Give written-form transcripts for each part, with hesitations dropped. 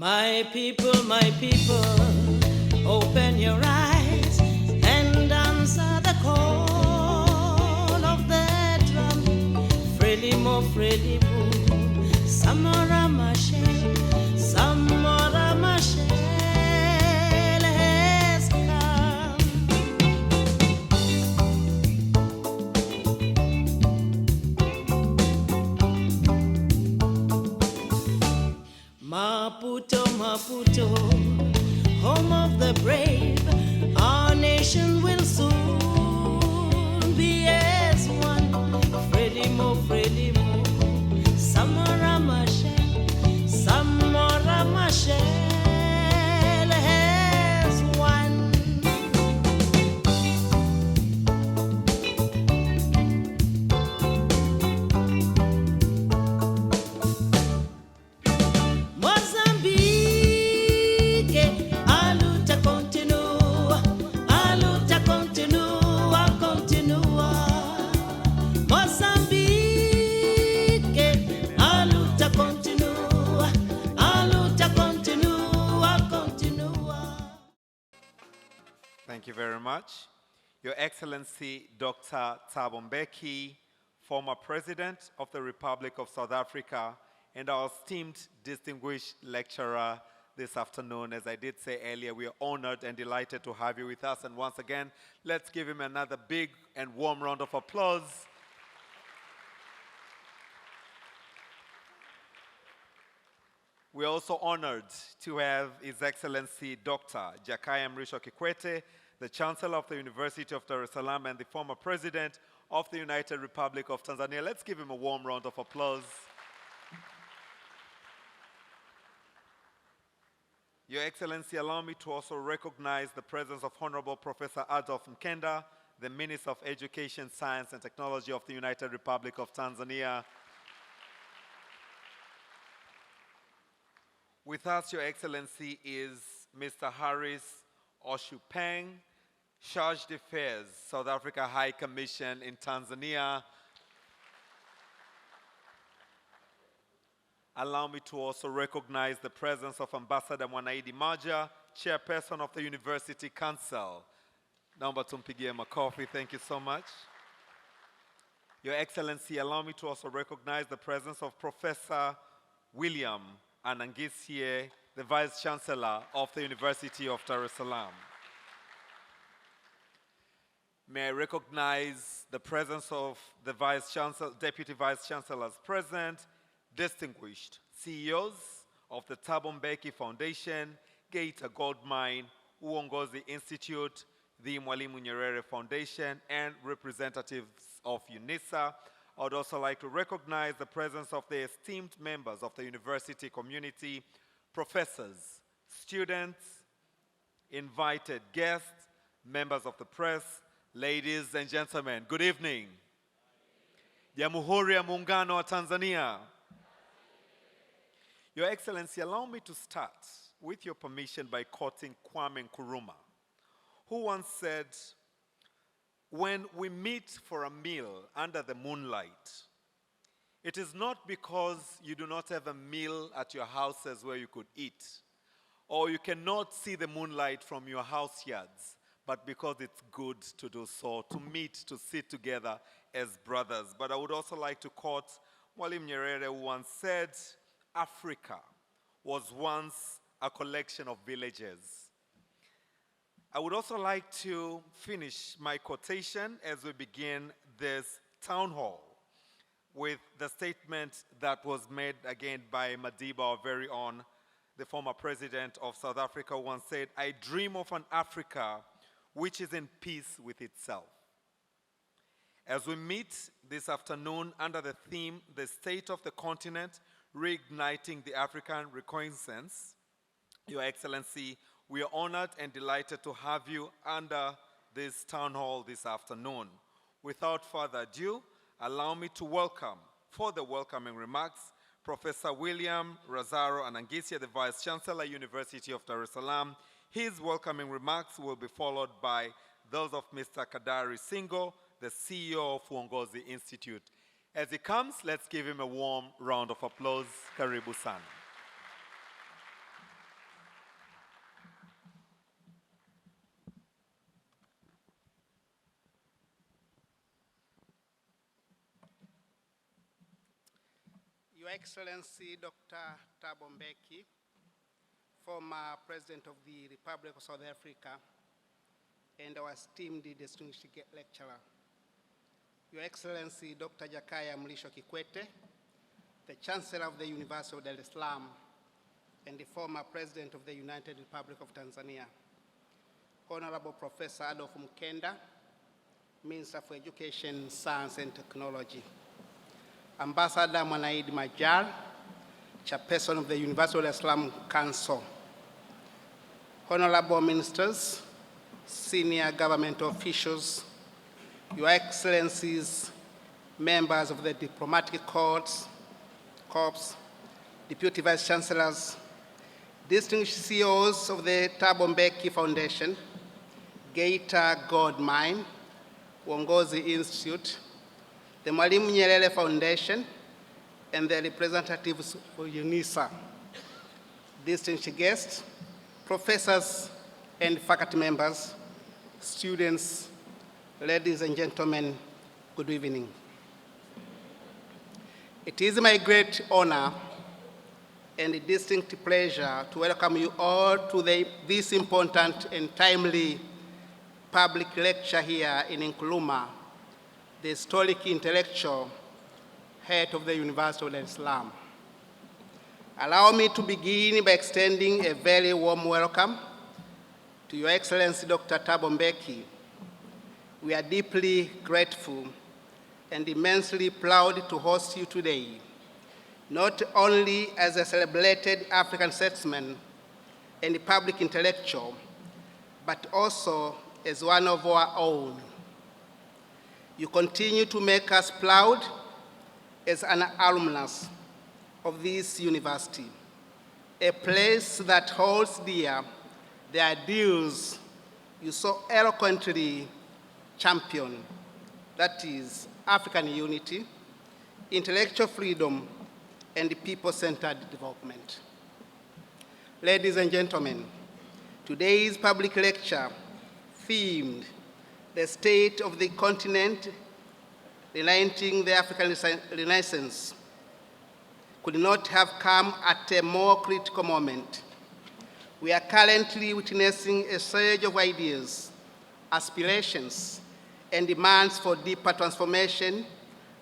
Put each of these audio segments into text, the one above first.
My people, open your eyes and answer the call of the drum. Frelimo, Frelimo, Samora Machel, Samora Machel has come. Maputo, Maputo, home of the brave, our nation will soon be as one. Frelimo, Frelimo, Samora Machel, Samora Machel has won. Mozambique, a luta continua, continua. Mozambique, a luta continua, continua. Thank you very much. Your Excellency, Dr. Thabo Mbeki, former President of the Republic of South Africa, and our esteemed distinguished lecturer this afternoon. As I did say earlier, we are honored and delighted to have you with us. And once again, let's give him another big and warm round of applause. We're also honored to have His Excellency Dr. Jakaya Mrisho Kikwete, the Chancellor of the University of Dar es Salaam and the former President of the United Republic of Tanzania. Let's give him a warm round of applause. Your Excellency, allow me to also recognize the presence of Honorable Professor Adolf Mkenda, the Minister of Education, Science and Technology of the United Republic of Tanzania. With us, Your Excellency, is Mr. Harris Oshupeng, Charge d'Affaires, South Africa High Commission in Tanzania. Allow me to also recognize the presence of Ambassador Mwanaidi Maja, Chairperson of the University Council. Naomba tumpigie makofi. Thank you so much. Your Excellency, allow me to also recognize the presence of Professor William Anangisye, the Vice Chancellor of the University of Dar es Salaam. May I recognize the presence of the Deputy Vice Chancellors present, distinguished CEOs of the Thabo Mbeki Foundation, Geita Gold Mine, Uongozi Institute, the Mwalimu Nyerere Foundation, and representatives of UNISA. I would also like to recognize the presence of the esteemed members of the university community, professors, students, invited guests, members of the press, ladies and gentlemen, good evening. Jamhuri ya Muungano wa Tanzania. Your Excellency, allow me to start, with your permission, by quoting Kwame Nkrumah, who once said, "When we meet for a meal under the moonlight, it is not because you do not have a meal at your houses where you could eat, or you cannot see the moonlight from your house yards, but because it's good to do so, to meet, to sit together as brothers." But I would also like to quote Mwalimu Nyerere, who once said, "Africa was once a collection of villages." I would also like to finish my quotation as we begin this town hall with the statement that was made again by Madiba, our very own, the former president of South Africa, who once said, "I dream of an Africa which is in peace with itself." As we meet this afternoon under the theme, "The State of the Continent, Reigniting the African Reconnaissance," Your Excellency, we are honored and delighted to have you under this town hall this afternoon. Without further ado, allow me to welcome, for the welcoming remarks, Professor William Razaro Anangisye, the Vice Chancellor, University of Dar es Salaam. His welcoming remarks will be followed by those of Mr. Kadari Singo, the CEO of Uongozi Institute. As he comes, let's give him a warm round of applause. Karibu sana. Your Excellency Dr. Thabo Mbeki, former President of the Republic of South Africa, and our esteemed distinguished lecturer. Your Excellency Dr. Jakaya Mrisho Kikwete, the Chancellor of the University of Dar es Salaam, and the former President of the United Republic of Tanzania. Honorable Professor Adolf Mkenda, Minister for Education, Science and Technology. Ambassador Mwanaid Majar, Chairperson of the University of Dar es Salaam Council. Honorable Ministers, senior government officials, Your Excellencies, members of the diplomatic corps, Deputy Vice Chancellors, distinguished CEOs of the Thabo Mbeki Foundation, Geita Gold Mine, Uongozi Institute, the Mwalimu Nyerere Foundation, and the representatives for UNISA, distinguished guests, professors and faculty members, students, ladies and gentlemen, good evening. It is my great honor and a distinct pleasure to welcome you all to this important and timely public lecture here in Nkrumah, the historic intellectual head of the University of Dar es Salaam. Allow me to begin by extending a very warm welcome to Your Excellency Dr. Thabo Mbeki. We are deeply grateful and immensely proud to host you today, not only as a celebrated African statesman and public intellectual, but also as one of our own. You continue to make us proud as an alumnus of this university, a place that holds dear the ideals you so eloquently champion, that is, African unity, intellectual freedom, and people-centered development. Ladies and gentlemen, today's public lecture, themed "The State of the Continent, Reigniting the African Renaissance," could not have come at a more critical moment. We are currently witnessing a surge of ideas, aspirations, and demands for deeper transformation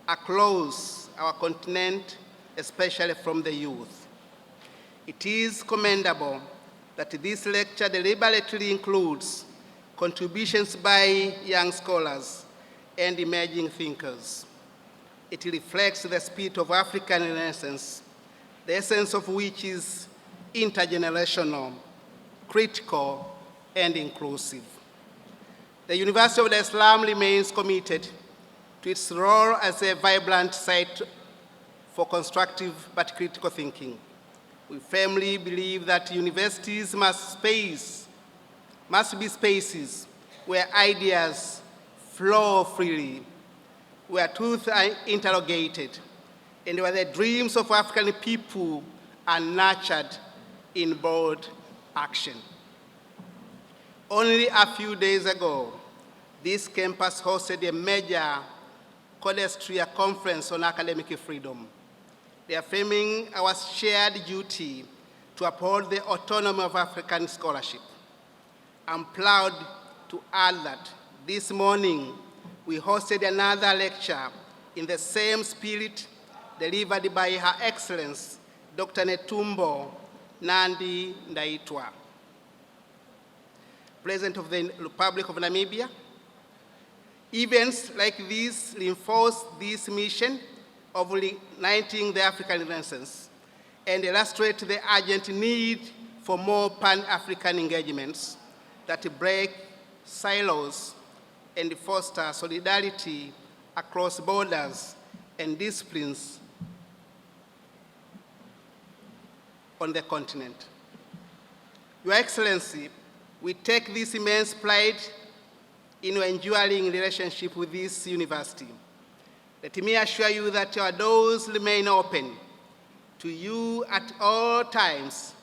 across our continent, especially from the youth. It is commendable that this lecture deliberately includes contributions by young scholars and emerging thinkers. It reflects the spirit of African Renaissance, the essence of which is intergenerational, critical, and inclusive. The University of Dar es Salaam remains committed to its role as a vibrant site for constructive but critical thinking. We firmly believe that universities must be spaces where ideas flow freely, where truths are interrogated, and where the dreams of African people are nurtured in bold action. Only a few days ago, this campus hosted a major Codestria conference on academic freedom, reaffirming our shared duty to uphold the autonomy of African scholarship. I'm proud to add that this morning we hosted another lecture in the same spirit delivered by Her Excellency Dr. Netumbo Nandi Ndaitwa, President of the Republic of Namibia. Events like these reinforce this mission of reigniting the African Renaissance and illustrate the urgent need for more Pan-African engagements that break silos and foster solidarity across borders and disciplines on the continent. Your Excellency, we take this immense pride in your enduring relationship with this university. Let me assure you that our doors remain open to you at all times,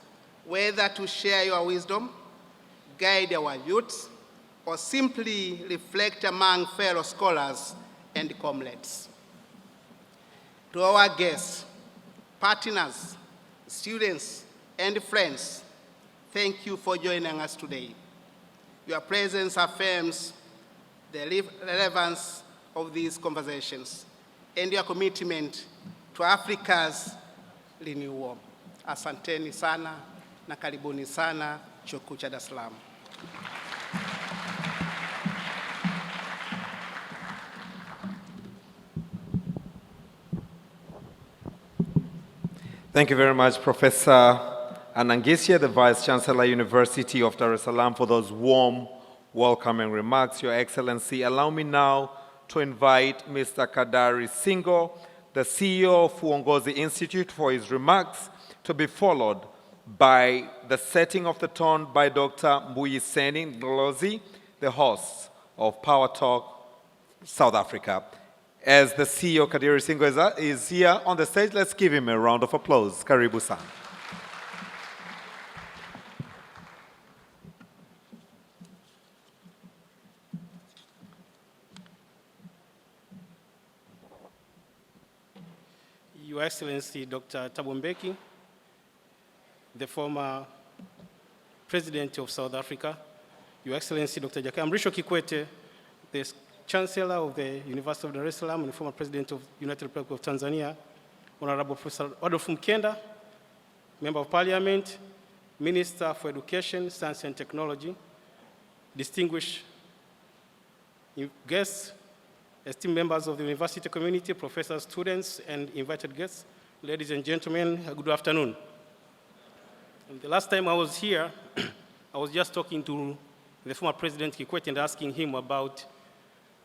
whether to share your wisdom, guide our youth, or simply reflect among fellow scholars and comrades. To our guests, partners, students, and friends, thank you for joining us today. Your presence affirms the relevance of these conversations and your commitment to Africa's renewal. Asanteni sana na karibuni sana Chuo Kikuu cha Dar es Salaam. Thank you very much, Professor Anangesia, the Vice Chancellor, University of Dar es Salaam, for those warm, welcoming remarks. Your Excellency, allow me now to invite Mr. Kadari Singo, the CEO of Uongozi Institute, for his remarks, to be followed by the setting of the tone by Dr. Mbuyiseni Ndlozi, the host of Power Talk South Africa. As the CEO, Kadari Singo, is here on the stage, let's give him a round of applause. Karibu-san. Your Excellency, Dr. Thabo Mbeki, the former President of South Africa, Your Excellency, Dr. Jakaya Mrisho Kikwete, the Chancellor of the University of Dar es Salaam and former President of the United Republic of Tanzania, Honorable Professor Adolf Mkenda, Member of Parliament, Minister for Education, Science and Technology, distinguished guests, esteemed members of the university community, professors, students, and invited guests, ladies and gentlemen, good afternoon. And the last time I was here, I was just talking to the former President Kikwete and asking him about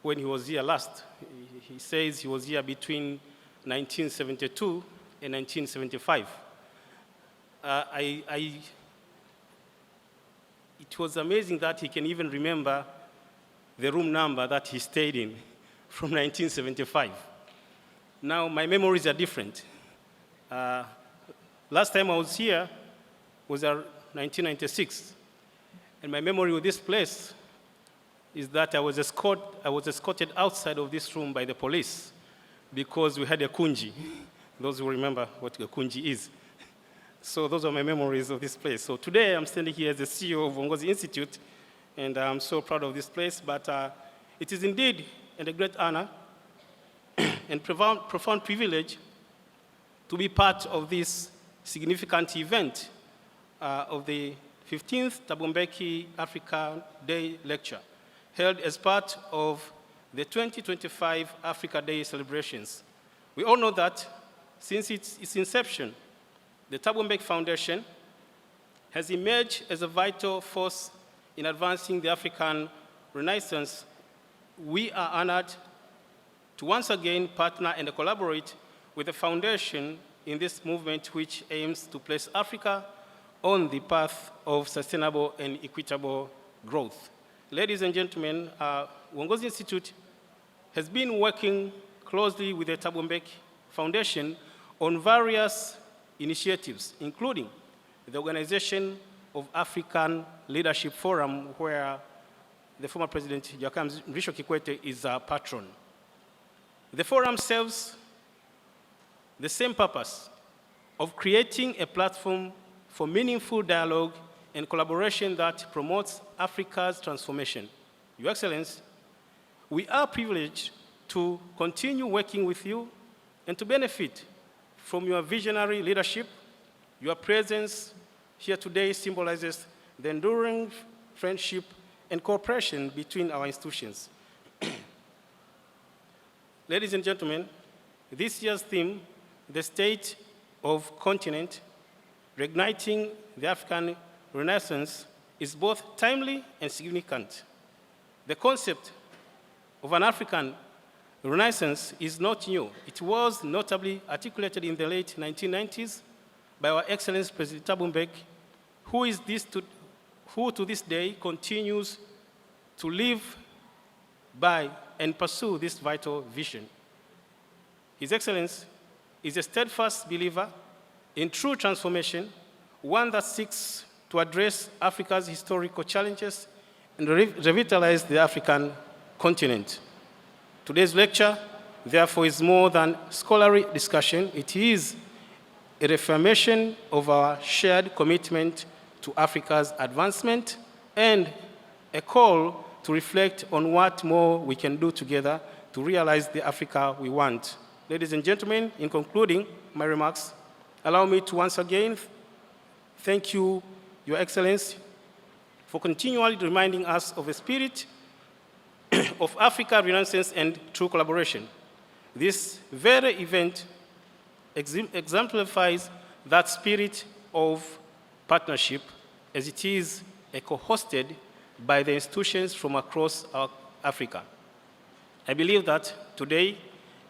when he was here last. He says he was here between 1972 and 1975. It was amazing that he can even remember the room number that he stayed in from 1975. Now, my memories are different. Last time I was here was 1996. And my memory of this place is that I was escorted outside of this room by the police because we had a kunji. Those who remember what a kunji is. So those are my memories of this place. So today I'm standing here as the CEO of Uongozi Institute, and I'm so proud of this place. But it is indeed a great honor and profound privilege to be part of this significant event of the 15th Thabo Mbeki Africa Day Lecture, held as part of the 2025 Africa Day celebrations. We all know that since its inception, the Thabo Mbeki Foundation has emerged as a vital force in advancing the African Renaissance. We are honored to once again partner and collaborate with the foundation in this movement, which aims to place Africa on the path of sustainable and equitable growth. Ladies and gentlemen, Uongozi Institute has been working closely with the Thabo Mbeki Foundation on various initiatives, including the organization of African Leadership Forum, where the former President Jakaya Mrisho Kikwete is a patron. The forum serves the same purpose of creating a platform for meaningful dialogue and collaboration that promotes Africa's transformation. Your Excellency, we are privileged to continue working with you and to benefit from your visionary leadership. Your presence here today symbolizes the enduring friendship and cooperation between our institutions. Ladies and gentlemen, this year's theme, the state of continent, reigniting the African Renaissance, is both timely and significant. The concept of an African Renaissance is not new. It was notably articulated in the late 1990s by our Excellency President Thabo Mbeki, who to this day continues to live by and pursue this vital vision. His Excellency is a steadfast believer in true transformation, one that seeks to address Africa's historical challenges and revitalize the African continent. Today's lecture, therefore, is more than scholarly discussion. It is a reaffirmation of our shared commitment to Africa's advancement, and a call to reflect on what more we can do together to realize the Africa we want. Ladies and gentlemen, in concluding my remarks, allow me to once again thank you, Your Excellency, for continually reminding us of the spirit of Africa Renaissance and true collaboration. This very event exemplifies that spirit of partnership, as it is co-hosted by the institutions from across Africa. I believe that today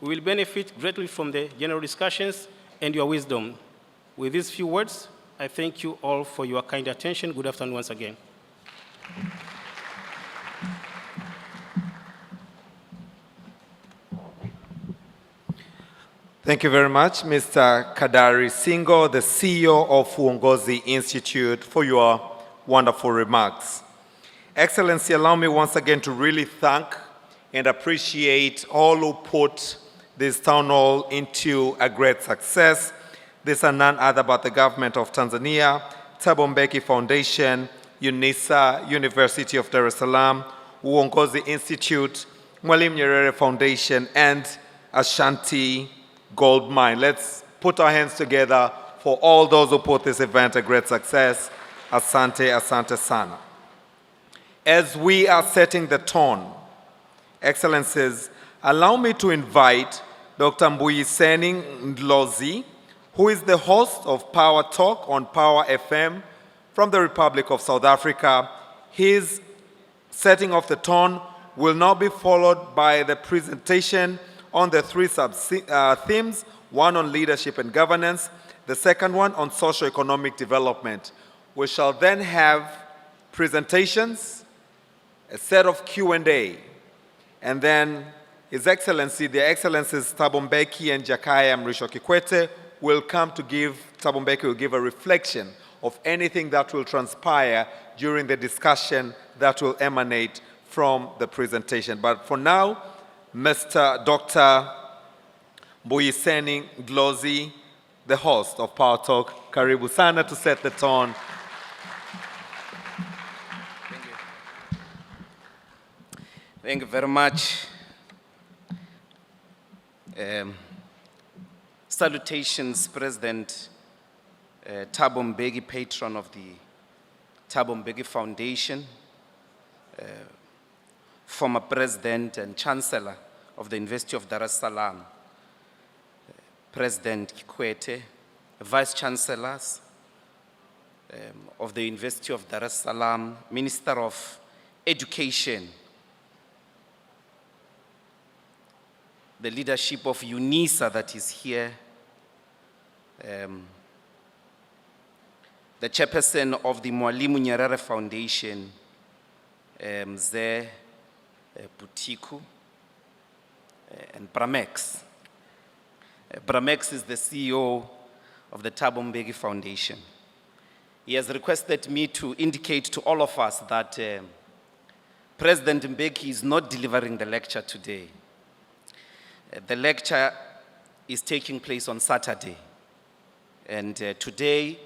we will benefit greatly from the general discussions and your wisdom. With these few words, I thank you all for your kind attention. Good afternoon once again. Thank you very much, Mr. Kadari Singo, the CEO of Uongozi Institute, for your wonderful remarks. Excellency, allow me once again to really thank and appreciate all who put this town hall into a great success. These are none other but the government of Tanzania, Thabo Mbeki Foundation, UNISA, University of Dar es Salaam, Uongozi Institute, Mwalimu Nyerere Foundation, and Ashanti Gold Mine. Let's put our hands together for all those who put this event a great success. Asante, asante sana. As we are setting the tone, Excellencies, allow me to invite Dr. Mbuyiseni Ndlozi, who is the host of Power Talk on Power FM from the Republic of South Africa. His setting of the tone will now be followed by the presentation on the three themes, one on leadership and governance, the second one on socio-economic development. We shall then have presentations, a set of Q&A, and then His Excellency, the Excellencies Thabo Mbeki and Jakaya Mrisho Kikwete will come to Thabo Mbeki will give a reflection of anything that will transpire during the discussion that will emanate from the presentation. But for now, Mr. Dr. Mbuyiseni Ndlozi, the host of Power Talk, karibu sana to set the tone. Thank you. Thank you very much. Salutations, President Thabo Mbeki, patron of the Thabo Mbeki Foundation, former President and Chancellor of the University of Dar es Salaam, President Kikwete, Vice Chancellors of the University of Dar es Salaam, Minister of Education, the leadership of UNISA that is here, the chairperson of the Mwalimu Nyerere Foundation, Mzee Butiku, and Bramex. Bramex is the CEO of the Thabo Mbeki Foundation. He has requested me to indicate to all of us that President Mbeki is not delivering the lecture today. The lecture is taking place on Saturday. And today,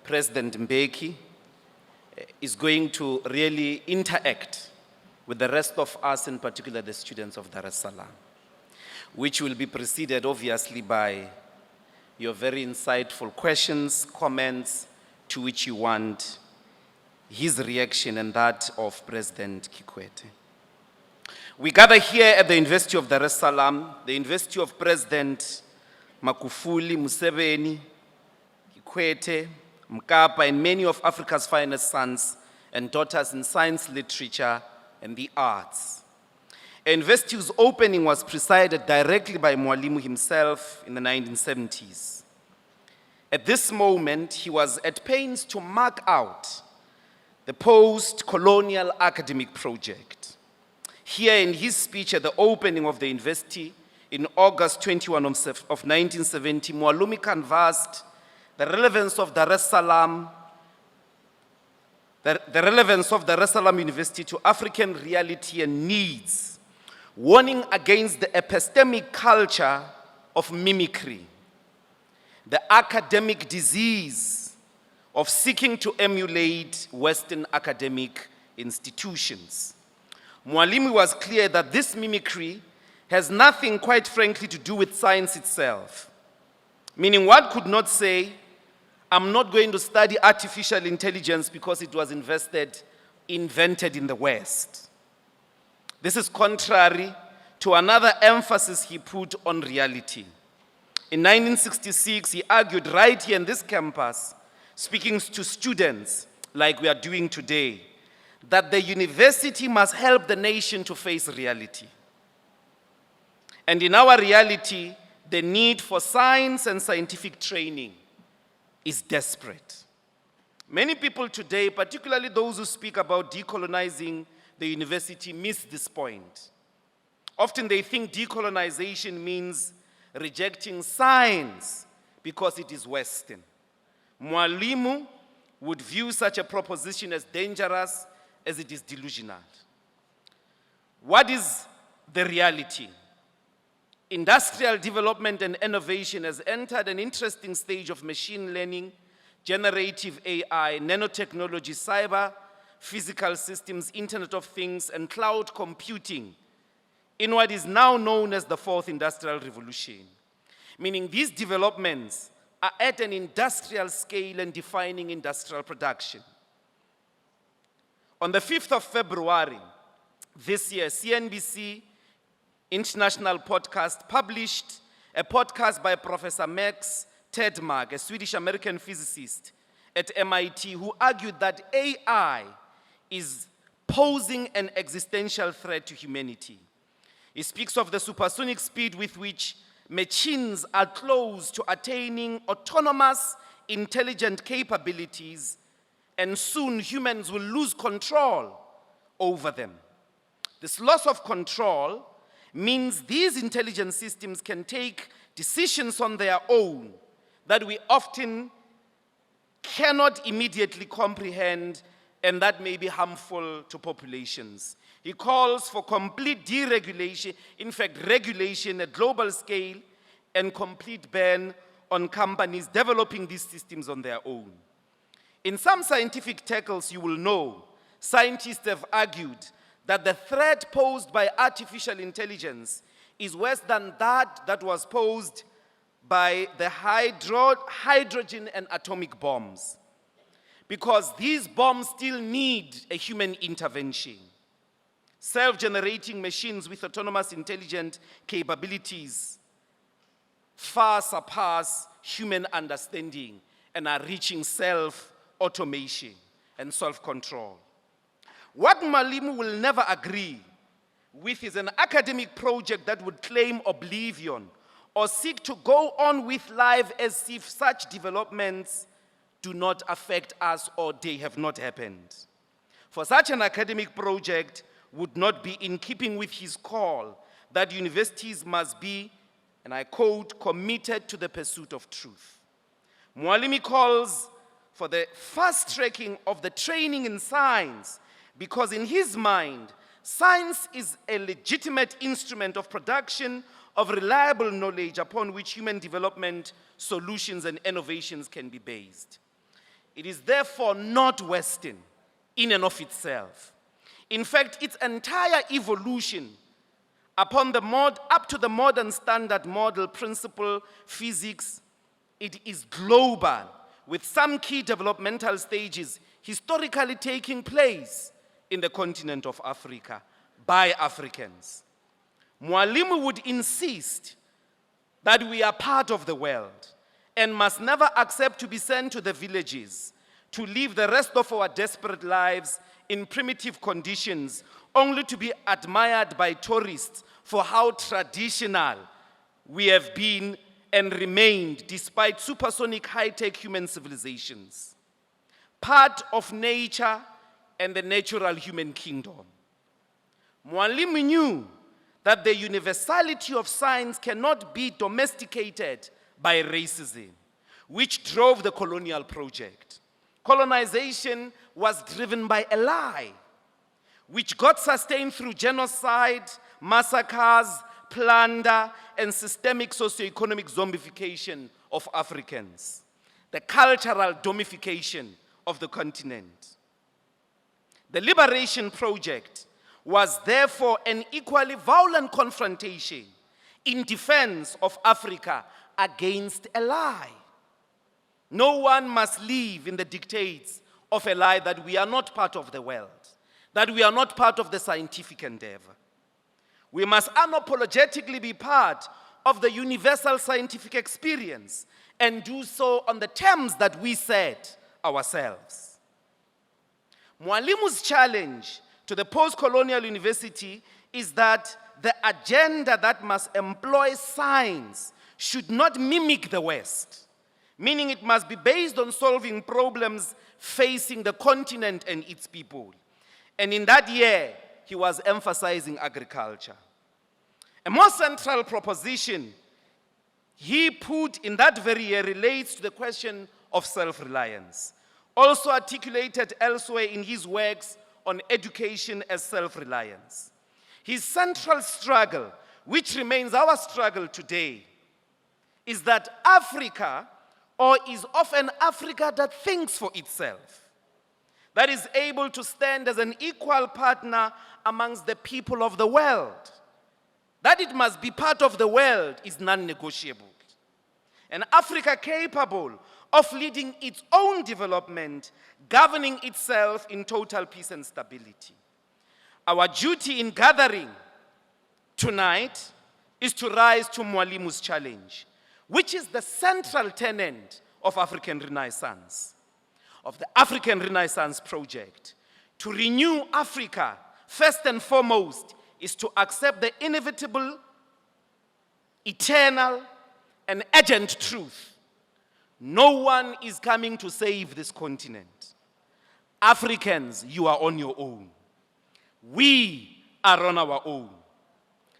President Mbeki is going to really interact with the rest of us, in particular the students of Dar es Salaam, which will be preceded obviously by your very insightful questions, comments, to which you want his reaction and that of President Kikwete. We gather here at the University of Dar es Salaam, the University of President Magufuli, Museveni, Kikwete, Mkapa, and many of Africa's finest sons and daughters in science, literature, and the arts. A university whose opening was presided directly by Mwalimu himself in the 1970s. At this moment, he was at pains to mark out the post-colonial academic project. Here in his speech at the opening of the university in August 21 of 1970, Mwalimu canvassed the relevance of Dar es Salaam, the relevance of Dar es Salaam University to African reality and needs, warning against the epistemic culture of mimicry. the academic disease of seeking to emulate Western academic institutions. Mwalimu was clear that this mimicry has nothing, quite frankly, to do with science itself. Meaning one could not say, I'm not going to study artificial intelligence because it was invented in the West. This is contrary to another emphasis he put on reality. In 1966, he argued right here in this campus, speaking to students like we are doing today, that the university must help the nation to face reality. And in our reality, the need for science and scientific training is desperate. Many people today, particularly those who speak about decolonizing the university, miss this point. Often they think decolonization means rejecting science because it is Western. Mwalimu would view such a proposition as dangerous as it is delusional. What is the reality? Industrial development and innovation has entered an interesting stage of machine learning, generative AI, nanotechnology, cyber, physical systems, Internet of Things, and cloud computing in what is now known as the Fourth Industrial Revolution. Meaning these developments are at an industrial scale and defining industrial production. On the 5th of February this year, CNBC International Podcast published a podcast by Professor Max Tegmark, a Swedish-American physicist at MIT, who argued that AI is posing an existential threat to humanity. He speaks of the supersonic speed with which machines are close to attaining autonomous, intelligent capabilities, and soon humans will lose control over them. This loss of control means these intelligent systems can take decisions on their own that we often cannot immediately comprehend and that may be harmful to populations. He calls for complete deregulation, in fact, regulation at global scale, and complete ban on companies developing these systems on their own. In some scientific tackles, you will know, scientists have argued that the threat posed by artificial intelligence is worse than that was posed by the hydrogen and atomic bombs, because these bombs still need a human intervention. Self-generating machines with autonomous intelligent capabilities far surpass human understanding and are reaching self-automation and self-control. What Mwalimu will never agree with is an academic project that would claim oblivion or seek to go on with life as if such developments do not affect us or they have not happened. For such an academic project would not be in keeping with his call that universities must be, and I quote, committed to the pursuit of truth. Mwalimu calls for the fast-tracking of the training in science because in his mind, science is a legitimate instrument of production of reliable knowledge upon which human development solutions and innovations can be based. It is therefore not Western in and of itself. In fact, its entire evolution up to the modern standard model principle physics, it is global, with some key developmental stages historically taking place in the continent of Africa by Africans. Mwalimu would insist that we are part of the world and must never accept to be sent to the villages to live the rest of our desperate lives in primitive conditions, only to be admired by tourists for how traditional we have been and remained despite supersonic high-tech human civilizations. Part of nature and the natural human kingdom. Mwalimu knew that the universality of science cannot be domesticated by racism, which drove the colonial project. Colonization was driven by a lie, which got sustained through genocide, massacres, plunder, and systemic socio-economic zombification of Africans, the cultural domification of the continent. The Liberation Project was therefore an equally violent confrontation in defense of Africa against a lie. No one must live in the dictates of a lie that we are not part of the world, that we are not part of the scientific endeavor. We must unapologetically be part of the universal scientific experience and do so on the terms that we set ourselves. Mwalimu's challenge to the post-colonial university is that the agenda that must employ science should not mimic the West, meaning it must be based on solving problems facing the continent and its people. And in that year, he was emphasizing agriculture. A more central proposition he put in that very year relates to the question of self-reliance, also articulated elsewhere in his works on education as self-reliance. His central struggle, which remains our struggle today, is that Africa, or is often Africa that thinks for itself, that is able to stand as an equal partner amongst the people of the world. That it must be part of the world is non-negotiable. An Africa capable of leading its own development, governing itself in total peace and stability. Our duty in gathering tonight is to rise to Mwalimu's challenge, which is the central tenet of African Renaissance, of the African Renaissance project. To renew Africa, first and foremost, is to accept the inevitable, eternal, and urgent truth. No one is coming to save this continent. Africans, you are on your own. We are on our own.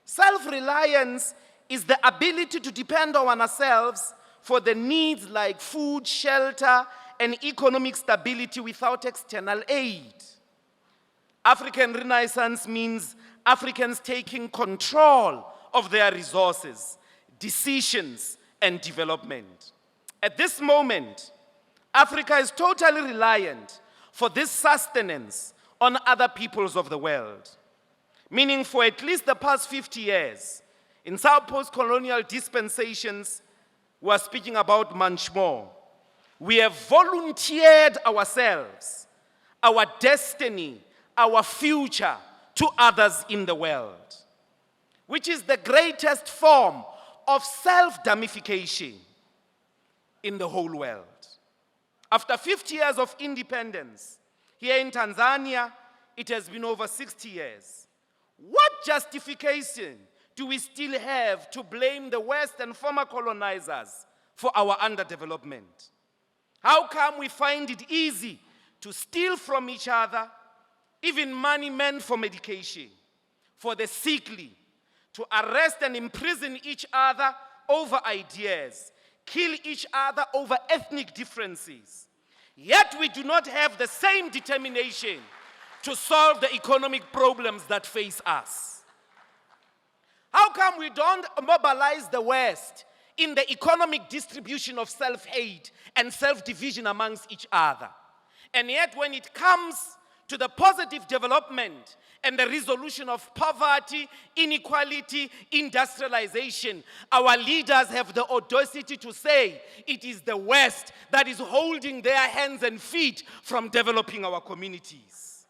Self-reliance is the ability to depend on ourselves for the needs like food, shelter, and economic stability without external aid. African Renaissance means Africans taking control of their resources, decisions, and development. At this moment, Africa is totally reliant for this sustenance on other peoples of the world. Meaning for at least the past 50 years, in some post-colonial dispensations, we are speaking about much more. We have volunteered ourselves, our destiny, our future to others in the world, which is the greatest form of self-damification in the whole world. After 50 years of independence, here in Tanzania, it has been over 60 years. What justification do we still have to blame the West and former colonizers for our underdevelopment? How come we find it easy to steal from each other, even money meant for medication, for the sickly, to arrest and imprison each other over ideas, kill each other over ethnic differences? Yet we do not have the same determination to solve the economic problems that face us. How come we don't mobilize the West in the economic distribution of self-hate and self-division amongst each other? And yet when it comes to the positive development and the resolution of poverty, inequality, industrialization, our leaders have the audacity to say it is the West that is holding their hands and feet from developing our communities.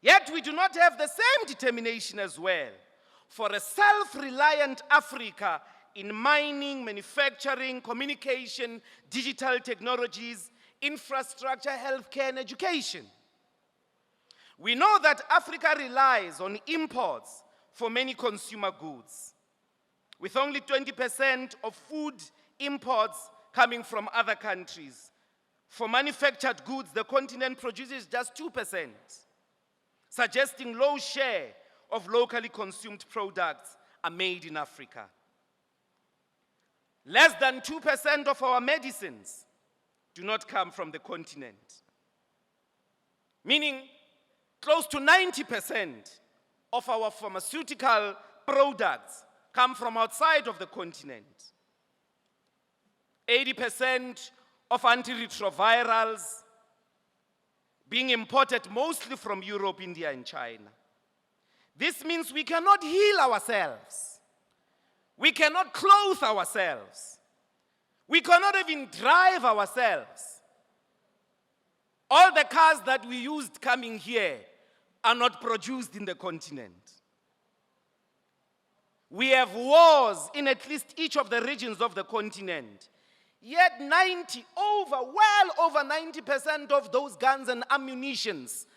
Yet we do not have the same determination as well for a self-reliant Africa in mining, manufacturing, communication, digital technologies, infrastructure, healthcare, and education. We know that Africa relies on imports for many consumer goods, with only 20% of food imports coming from other countries. For manufactured goods, the continent produces just 2%, suggesting low share of locally consumed products are made in Africa. Less than 2% of our medicines do not come from the continent. meaning close to 90% of our pharmaceutical products come from outside of the continent. 80% of antiretrovirals being imported mostly from Europe, India, and China. This means we cannot heal ourselves. We cannot clothe ourselves. We cannot even drive ourselves. All the cars that we used coming here are not produced in the continent. We have wars in at least each of the regions of the continent. Yet well over 90% of those guns and ammunitions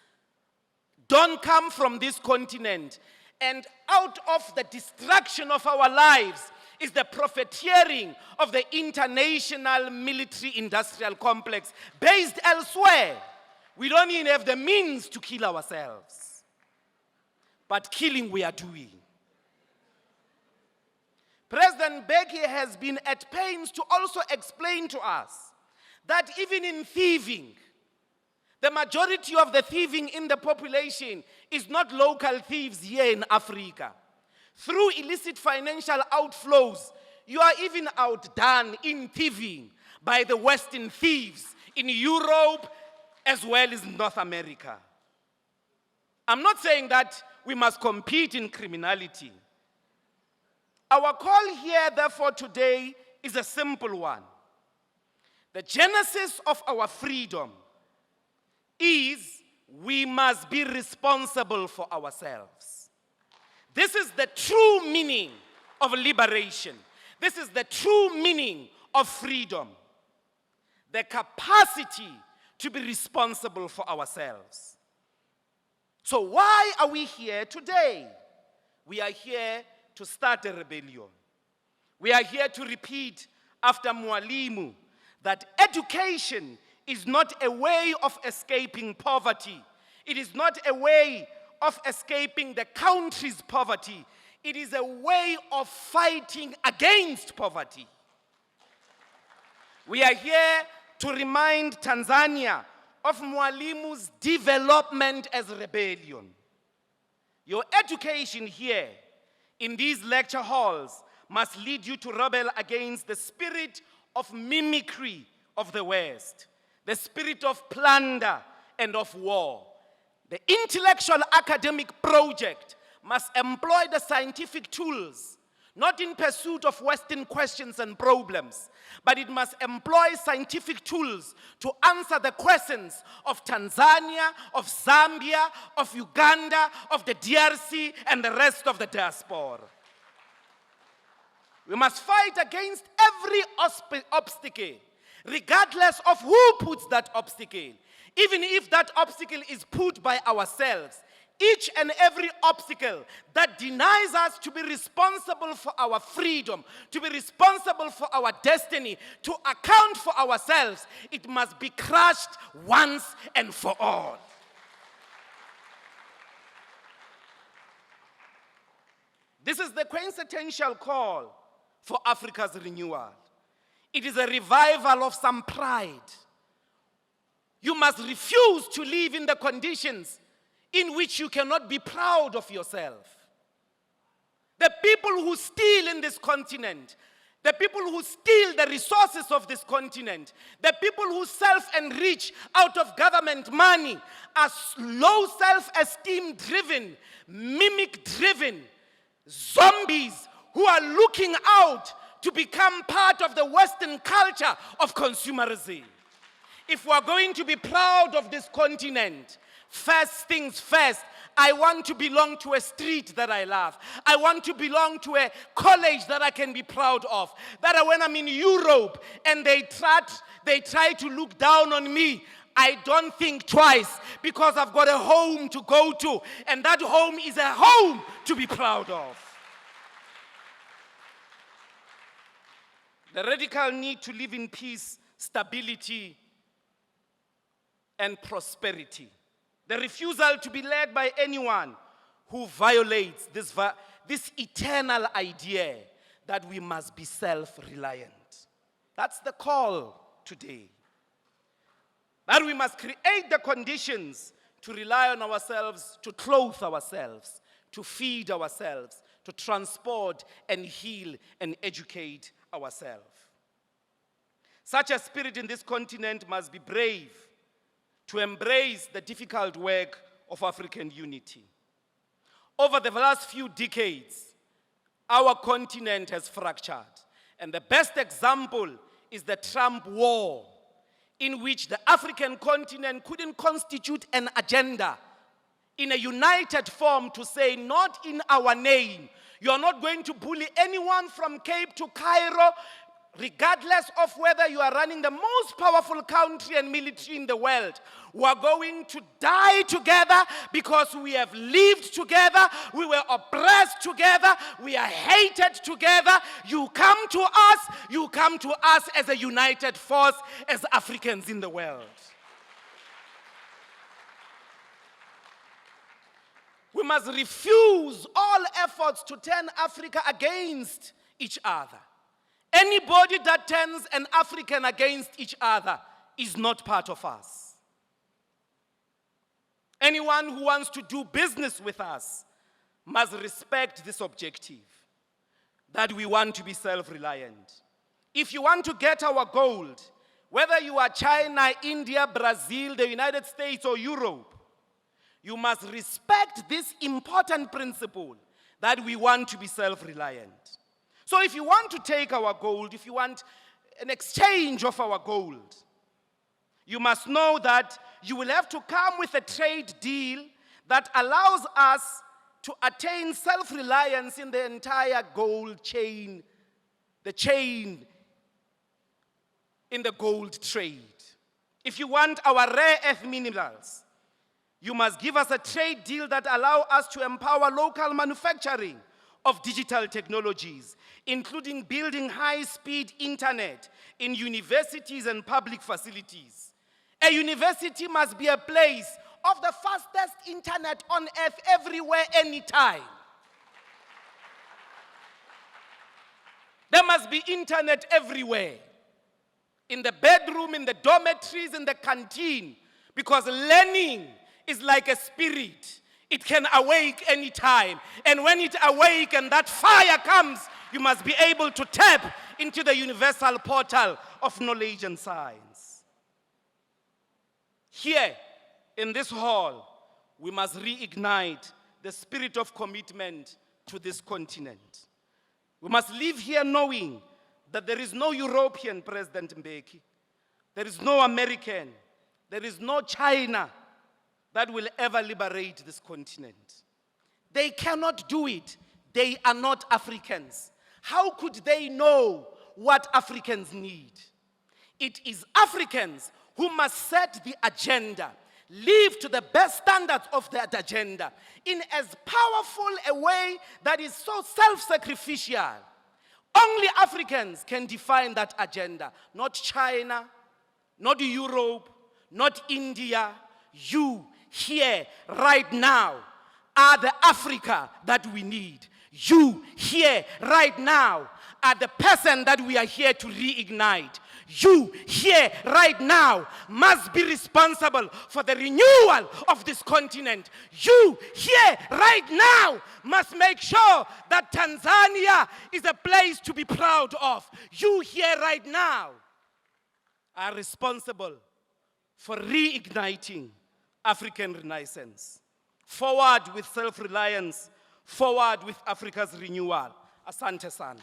don't come from this continent. And out of the destruction of our lives is the profiteering of the international military-industrial complex based elsewhere. We don't even have the means to kill ourselves. But killing we are doing. President Mbeki has been at pains to also explain to us that even in thieving, the majority of the thieving in the population is not local thieves here in Africa. Through illicit financial outflows, you are even outdone in thieving by the Western thieves in Europe as well as North America. I'm not saying that we must compete in criminality. Our call here, therefore, today is a simple one. The genesis of our freedom is we must be responsible for ourselves. This is the true meaning of liberation. This is the true meaning of freedom. The capacity to be responsible for ourselves. So why are we here today? We are here to start a rebellion. We are here to repeat after Mwalimu that education is not a way of escaping poverty. It is not a way of escaping the country's poverty. It is a way of fighting against poverty. We are here to remind Tanzania of Mwalimu's development as rebellion. Your education here in these lecture halls must lead you to rebel against the spirit of mimicry of the West, the spirit of plunder and of war. The intellectual academic project must employ the scientific tools, not in pursuit of Western questions and problems, but it must employ scientific tools to answer the questions of Tanzania, of Zambia, of Uganda, of the DRC, and the rest of the diaspora. We must fight against every obstacle, regardless of who puts that obstacle. Even if that obstacle is put by ourselves, each and every obstacle that denies us to be responsible for our freedom, to be responsible for our destiny, to account for ourselves, it must be crushed once and for all. This is the quintessential call for Africa's renewal. It is a revival of some pride. You must refuse to live in the conditions in which you cannot be proud of yourself. The people who steal in this continent, the people who steal the resources of this continent, the people who self-enrich out of government money are low self-esteem driven, mimic driven zombies who are looking out to become part of the Western culture of consumerism. If we are going to be proud of this continent, first things first, I want to belong to a street that I love. I want to belong to a college that I can be proud of. That when I'm in Europe and they try to look down on me, I don't think twice because I've got a home to go to, and that home is a home to be proud of. The radical need to live in peace, stability, and prosperity. The refusal to be led by anyone who violates this eternal idea that we must be self-reliant. That's the call today. That we must create the conditions to rely on ourselves, to clothe ourselves, to feed ourselves, to transport and heal and educate ourselves. Such a spirit in this continent must be brave to embrace the difficult work of African unity. Over the last few decades, our continent has fractured. And the best example is the Trump war, in which the African continent couldn't constitute an agenda in a united form to say, not in our name. You're not going to bully anyone from Cape to Cairo, regardless of whether you are running the most powerful country and military in the world. We are going to die together because we have lived together, we were oppressed together, we are hated together. You come to us as a united force, as Africans in the world. We must refuse all efforts to turn Africa against each other. Anybody that turns an African against each other is not part of us. Anyone who wants to do business with us must respect this objective, that we want to be self-reliant. If you want to get our gold, whether you are China, India, Brazil, the United States, or Europe, you must respect this important principle that we want to be self-reliant. So if you want to take our gold, if you want an exchange of our gold, you must know that you will have to come with a trade deal that allows us to attain self-reliance in the entire gold chain, the chain in the gold trade. If you want our rare earth minerals, you must give us a trade deal that allows us to empower local manufacturing of digital technologies, including building high-speed internet in universities and public facilities. A university must be a place of the fastest internet on earth, everywhere, anytime. There must be internet everywhere. In the bedroom, in the dormitories, in the canteen, because learning is like a spirit. It can awake anytime. And when it awakes and that fire comes, you must be able to tap into the universal portal of knowledge and science. Here, in this hall, we must reignite the spirit of commitment to this continent. We must live here knowing that there is no European President Mbeki, there is no American, there is no China that will ever liberate this continent. They cannot do it. They are not Africans. How could they know what Africans need? It is Africans who must set the agenda, live to the best standards of that agenda in as powerful a way that is so self-sacrificial. Only Africans can define that agenda, not China, not Europe, not India. You here, right now, are the Africa that we need. You here, right now, are the person that we are here to reignite. You here, right now, must be responsible for the renewal of this continent. You here, right now, must make sure that Tanzania is a place to be proud of. You here, right now, are responsible for reigniting African Renaissance. Forward with self-reliance, forward with Africa's renewal. Asante sana.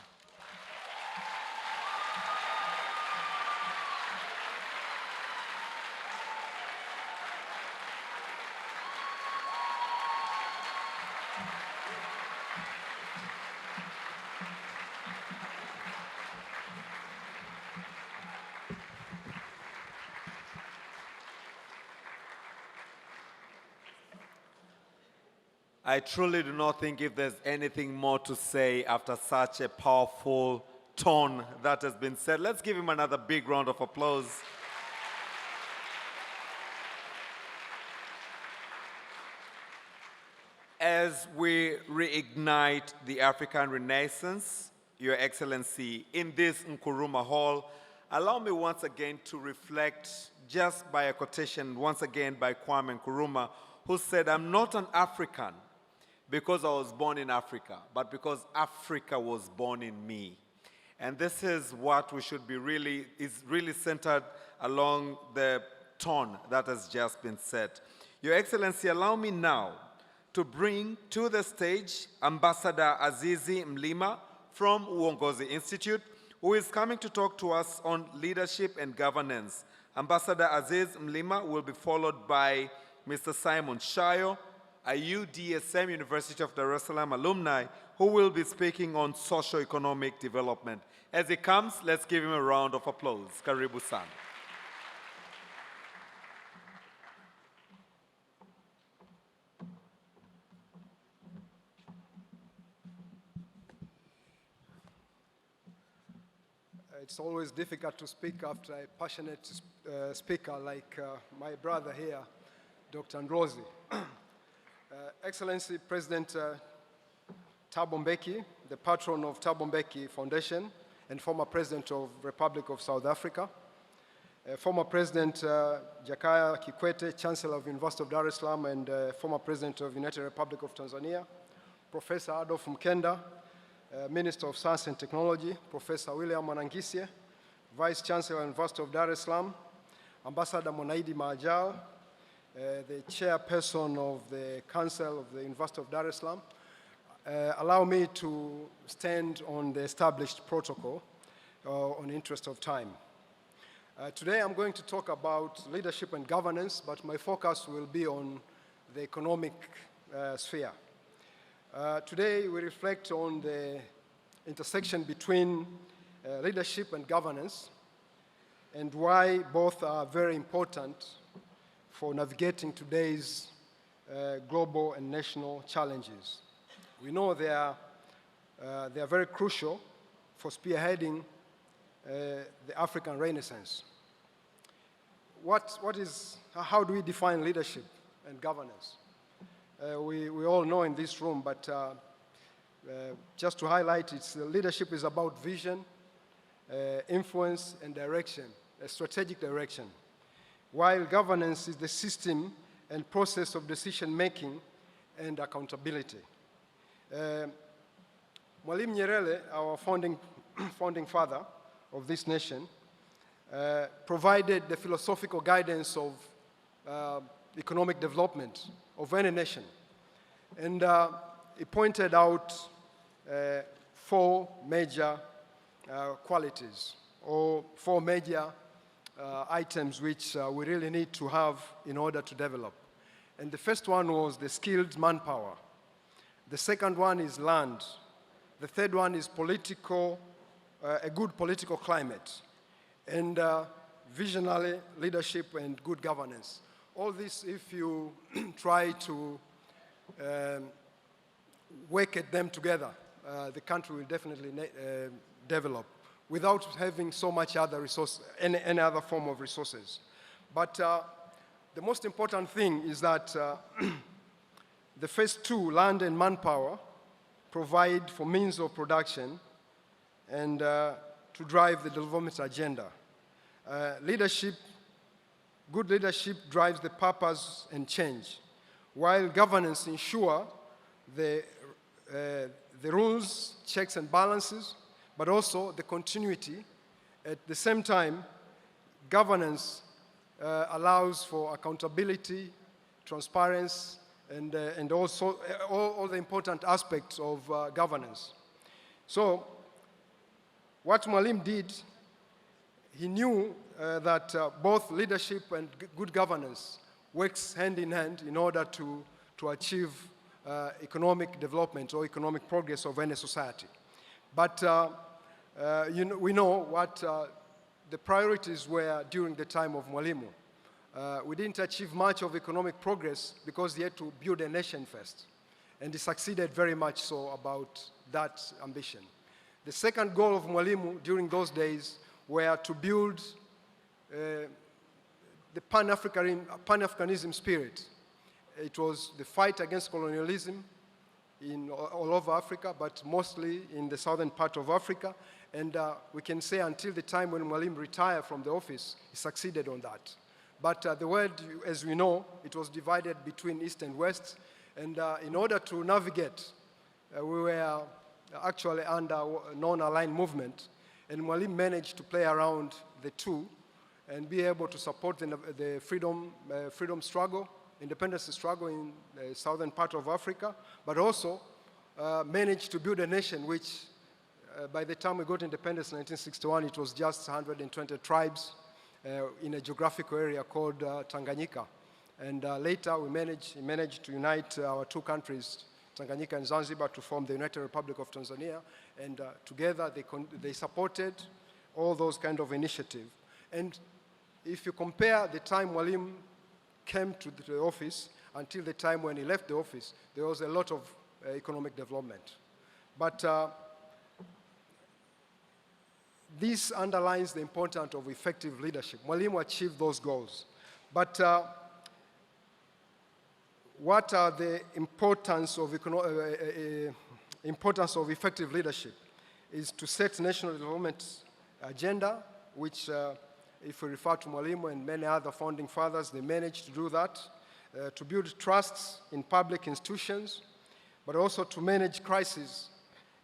I truly do not think if there's anything more to say after such a powerful tone that has been said. Let's give him another big round of applause. As we reignite the African Renaissance, Your Excellency, in this Nkrumah Hall, allow me once again to reflect just by a quotation, once again by Kwame Nkrumah, who said, "I'm not an African because I was born in Africa, but because Africa was born in me." And this is what we should be is really centered along the tone that has just been set. Your Excellency, allow me now to bring to the stage Ambassador Azizi Mlima from Uongozi Institute, who is coming to talk to us on leadership and governance. Ambassador Aziz Mlima will be followed by Mr. Simon Shayo, a UDSM University of Dar es Salaam alumni, who will be speaking on socio-economic development. As he comes, let's give him a round of applause. Karibu sana. It's always difficult to speak after a passionate speaker like my brother here, Dr. Ndlozi. Excellency President Thabo Mbeki, the patron of Thabo Mbeki Foundation and former President of Republic of South Africa, former President Jakaya Kikwete, Chancellor of University of Dar es Salaam and former President of United Republic of Tanzania, Professor Adolf Mkenda, Minister of Science and Technology, Professor William Mwanangisye, Vice Chancellor of University of Dar es Salaam, Ambassador Monaidi Maajal, the Chairperson of the Council of the University of Dar es Salaam. Allow me to stand on the established protocol on the interest of time. Today I'm going to talk about leadership and governance, but my focus will be on the economic sphere. Today we reflect on the intersection between leadership and governance and why both are very important for navigating today's global and national challenges. We know they are very crucial for spearheading the African Renaissance. How do we define leadership and governance? We all know in this room, but just to highlight, leadership is about vision, influence, and direction, a strategic direction, while governance is the system and process of decision-making and accountability. Mwalimu Nyerere, our founding father of this nation, provided the philosophical guidance of economic development of any nation. And he pointed out four major qualities or four major items which we really need to have in order to develop. And the first one was the skilled manpower. The second one is land. The third one is a good political climate. And visionary leadership and good governance. All this, if you try to work at them together, the country will definitely develop without having so much other resource, any other form of resources. But the most important thing is that the first two, land and manpower, provide for means of production and to drive the development agenda. Good leadership drives the purpose and change, while governance ensures the rules, checks and balances, but also the continuity. At the same time, governance allows for accountability, transparency, and also all the important aspects of governance. So, what Mwalimu did, he knew that both leadership and good governance works hand in hand in order to achieve economic development or economic progress of any society. But we know what the priorities were during the time of Mwalimu. We didn't achieve much of economic progress because he had to build a nation first. And he succeeded very much so about that ambition. The second goal of Mwalimu during those days were to build the Pan-Africanism spirit. It was the fight against colonialism all over Africa, but mostly in the southern part of Africa. And we can say until the time when Mwalimu retired from the office, he succeeded on that. but the world, as we know, it was divided between East and West, and in order to navigate, we were actually under non-aligned movement, and Mwalimu managed to play around the two and be able to support the freedom struggle, independence struggle in the southern part of Africa, but also managed to build a nation which, by the time we got independence in 1961, it was just 120 tribes in a geographical area called Tanganyika. And later he managed to unite our two countries, Tanganyika and Zanzibar, to form the United Republic of Tanzania. And together they supported all those kind of initiatives. And if you compare the time Mwalimu came to the office until the time when he left the office, there was a lot of economic development. But this underlines the importance of effective leadership. Mwalimu achieved those goals. But what are the importance of effective leadership? Is to set national development agenda, which if we refer to Mwalimu and many other founding fathers, they managed to do that, to build trusts in public institutions, but also to manage crisis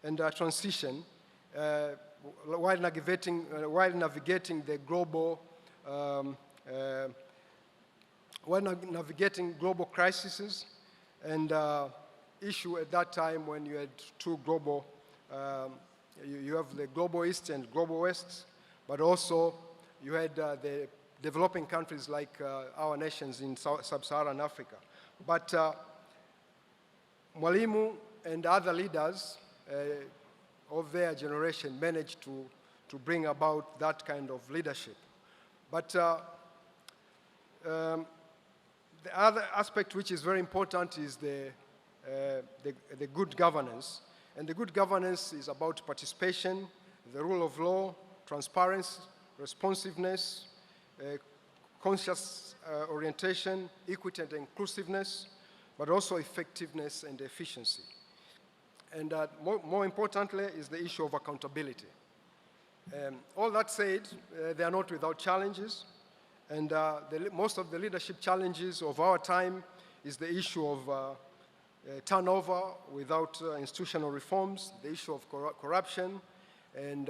and transition while navigating the global crises and issue at that time when you had two global, you have the global East and global West, but also you had the developing countries like our nations in sub-Saharan Africa. But Mwalimu and other leaders of their generation managed to bring about that kind of leadership. But the other aspect which is very important is the good governance. And the good governance is about participation, the rule of law, transparency, responsiveness, conscious orientation, equity and inclusiveness, but also effectiveness and efficiency. And more importantly is the issue of accountability. All that said, they are not without challenges. And most of the leadership challenges of our time is the issue of turnover without institutional reforms, the issue of corruption, and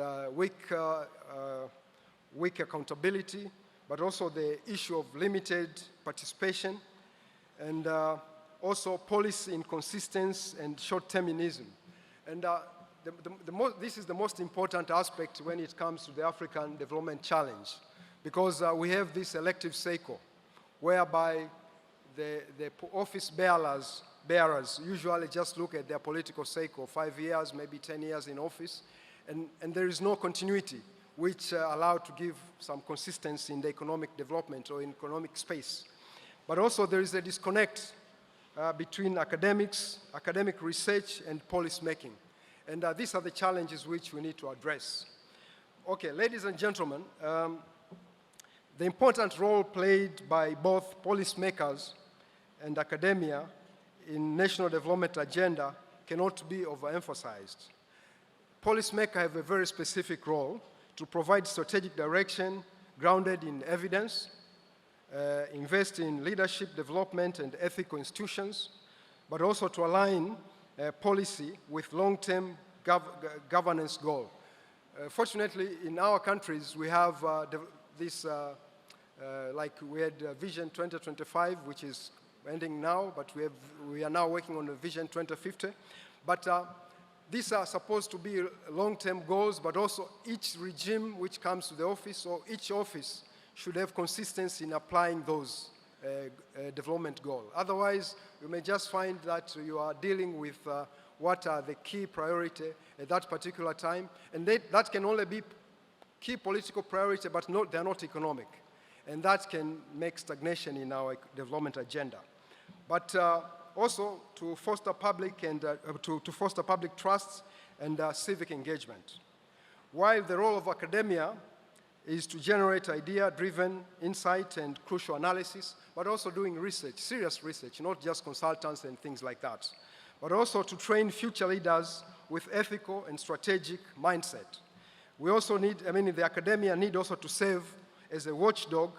weak accountability, but also the issue of limited participation, and also policy inconsistency and short-termism. And this is the most important aspect when it comes to the African Development Challenge, because we have this elective cycle whereby the office bearers usually just look at their political cycle, 5 years, maybe 10 years in office, and there is no continuity which allow to give some consistency in the economic development or in economic space. But also there is a disconnect between academic research and policy making. And these are the challenges which we need to address. Okay, ladies and gentlemen, the important role played by both policymakers and academia in national development agenda cannot be overemphasized. Policymakers have a very specific role to provide strategic direction grounded in evidence, invest in leadership development and ethical institutions, but also to align policy with long-term governance goal. Fortunately, in our countries, we have this, like we had Vision 2025, which is ending now, but we are now working on the Vision 2050. But these are supposed to be long-term goals, but also each regime which comes to the office, or each office, should have consistency in applying those development goals. Otherwise, you may just find that you are dealing with what are the key priority at that particular time, and that can only be key political priority, but they're not economic. And that can make stagnation in our development agenda. But also to foster public and to foster public trust and civic engagement. While the role of academia is to generate idea-driven insight and crucial analysis, but also doing research, serious research, not just consultants and things like that, but also to train future leaders with ethical and strategic mindset. We also need, the academia need also to serve as a watchdog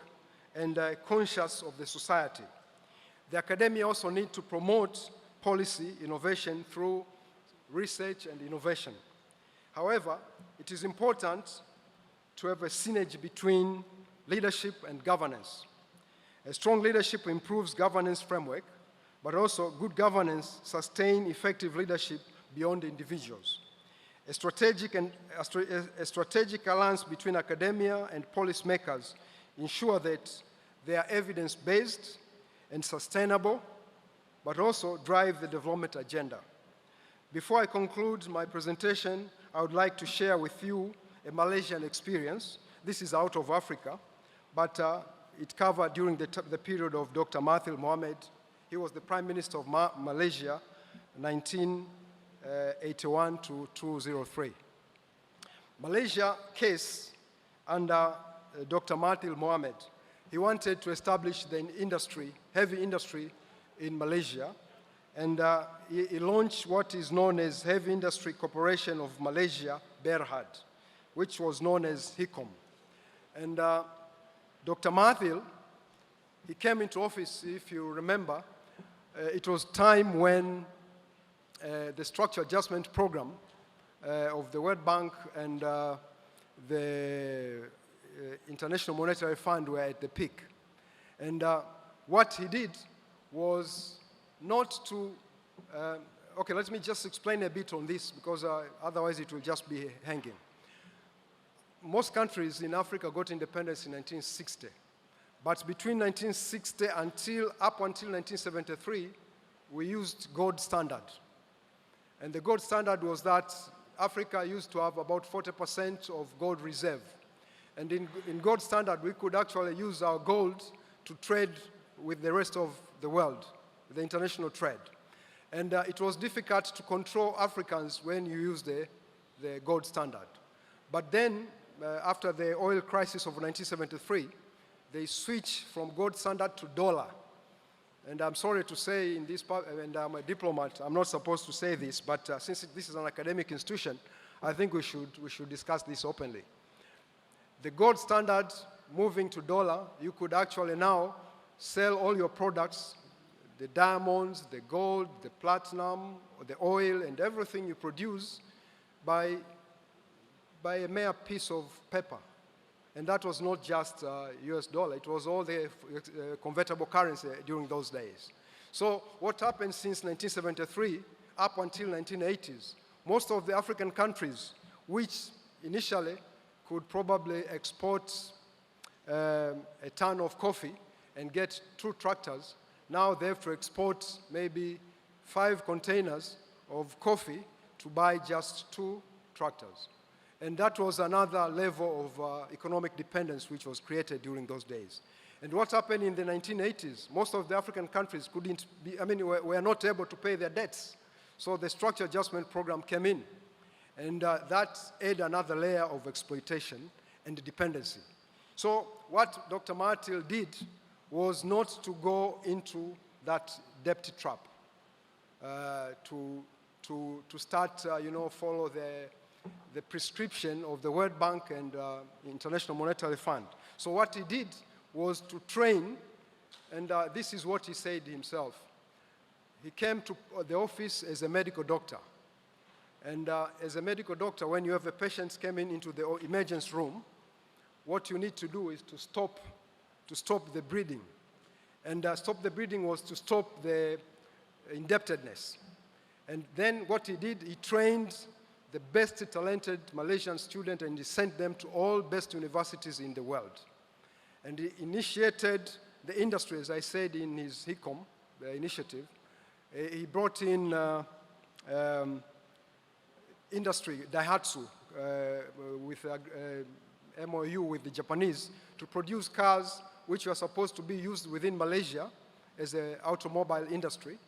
and conscious of the society. The academia also needs to promote policy innovation through research and innovation. However, it is important to have a synergy between leadership and governance. A strong leadership improves governance framework, but also good governance sustains effective leadership beyond individuals. A strategic alliance between academia and policymakers ensure that they are evidence-based and sustainable, but also drive the development agenda. Before I conclude my presentation, I would like to share with you a Malaysian experience. This is out of Africa, but it covered during the period of Dr. Mahathir Mohamad. He was the Prime Minister of Malaysia, 1981 to 2003. Malaysia case under Dr. Mahathir Mohamad, he wanted to establish the industry, heavy industry in Malaysia, and he launched what is known as Heavy Industry Corporation of Malaysia, Berhad, which was known as HICOM. And Dr. Mahathir, he came into office, if you remember, it was time when the structure adjustment program of the World Bank and the International Monetary Fund were at the peak. And what he did was not to, okay, let me just explain a bit on this because otherwise it will just be hanging. Most countries in Africa got independence in 1960. But between 1960 up until 1973, we used gold standard. And the gold standard was that Africa used to have about 40% of gold reserve. And in gold standard, we could actually use our gold to trade with the rest of the world, the international trade. And it was difficult to control Africans when you use the gold standard. But then, after the oil crisis of 1973, they switched from gold standard to dollar. And I'm sorry to say in this part, and I'm a diplomat, I'm not supposed to say this, but since this is an academic institution, I think we should discuss this openly. The gold standard moving to dollar, you could actually now sell all your products, the diamonds, the gold, the platinum, the oil, and everything you produce by a mere piece of paper. And that was not just US dollar, it was all the convertible currency during those days. So what happened since 1973 up until 1980s, most of the African countries, which initially could probably export a ton of coffee and get 2 tractors, now they have to export maybe 5 containers of coffee to buy just 2 tractors. And that was another level of economic dependence which was created during those days. And what happened in the 1980s, most of the African countries were not able to pay their debts. So the structure adjustment program came in. And that added another layer of exploitation and dependency. So what Dr. Mahathir did was not to go into that debt trap, to start, follow the prescription of the World Bank and International Monetary Fund. So what he did was to train, and this is what he said himself. He came to the office as a medical doctor. And as a medical doctor, when you have a patient coming into the emergency room, what you need to do is to stop the bleeding. And stop the bleeding was to stop the indebtedness. And then what he did, he trained the best talented Malaysian students and he sent them to all best universities in the world. And he initiated the industry, as I said in his HICOM, the initiative. He brought in industry, Daihatsu, with MOU with the Japanese to produce cars which were supposed to be used within Malaysia as an automobile industry.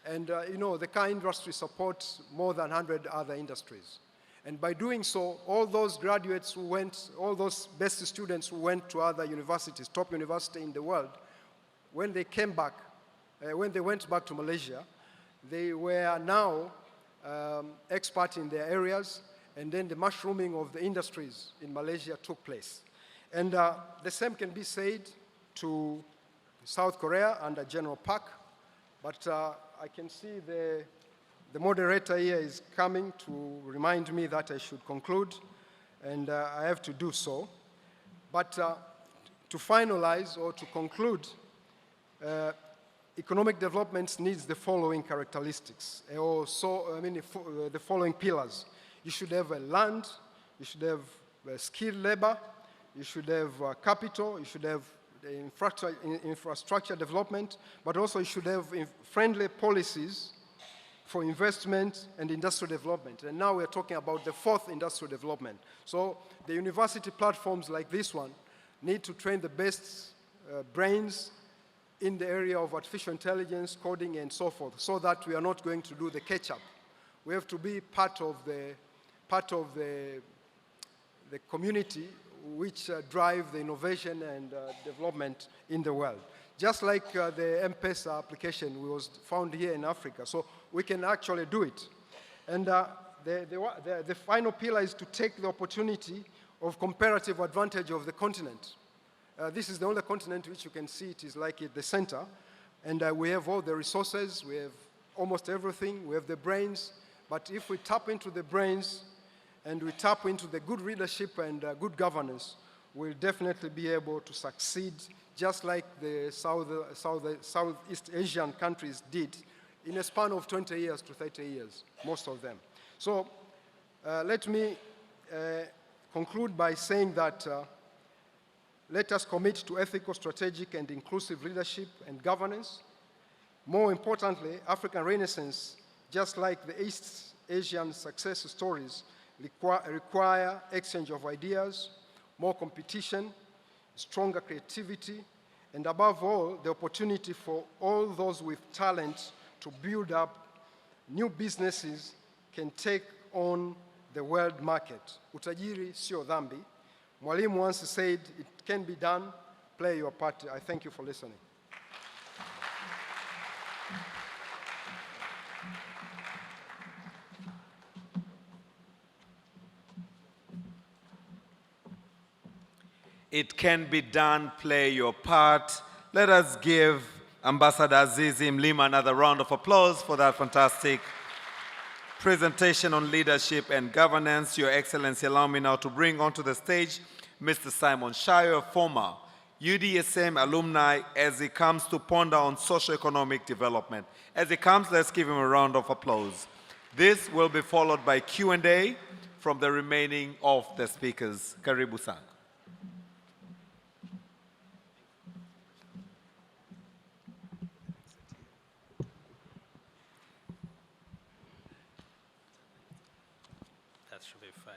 And the car industry supports more than 100 other industries. And by doing so, all those graduates who went, all those best students who went to other universities, top university in the world, when they came back, when they went back to Malaysia, they were now expert in their areas, and then the mushrooming of the industries in Malaysia took place. And the same can be said to South Korea under General Park, but I can see the moderator here is coming to remind me that I should conclude, and I have to do so. But to finalize or to conclude, economic development needs the following characteristics, the following pillars. You should have land, you should have skilled labor, you should have capital, you should have infrastructure development, but also you should have friendly policies for investment and industrial development. And now we're talking about the fourth industrial development. So the university platforms like this one need to train the best brains in the area of artificial intelligence, coding, and so forth, so that we are not going to do the catch-up. We have to be part of the community which drive the innovation and development in the world. Just like the M-Pesa application was found here in Africa, so we can actually do it. And the final pillar is to take the opportunity of comparative advantage of the continent. This is the only continent which you can see it is like at the center, and we have all the resources, we have almost everything, we have the brains, but if we tap into the brains and we tap into the good leadership and good governance, we'll definitely be able to succeed, just like the Southeast Asian countries did in a span of 20 years to 30 years, most of them. So let me conclude by saying that let us commit to ethical, strategic, and inclusive leadership and governance. More importantly, African Renaissance, just like the East Asian success stories, require exchange of ideas, more competition, stronger creativity, and above all, the opportunity for all those with talent to build up new businesses can take on the world market. Utajiri sio dhambi. Mwalimu once said, it can be done, play your part. I thank you for listening. It can be done, play your part. Let us give Ambassador Azizi Mlima another round of applause for that fantastic presentation on leadership and governance. Your Excellency, allow me now to bring onto the stage Mr. Simon Shayo, a former UDSM alumni, as he comes to ponder on socio-economic development. As he comes, let's give him a round of applause. This will be followed by Q&A from the remaining of the speakers. Karibu sana. That should be fine.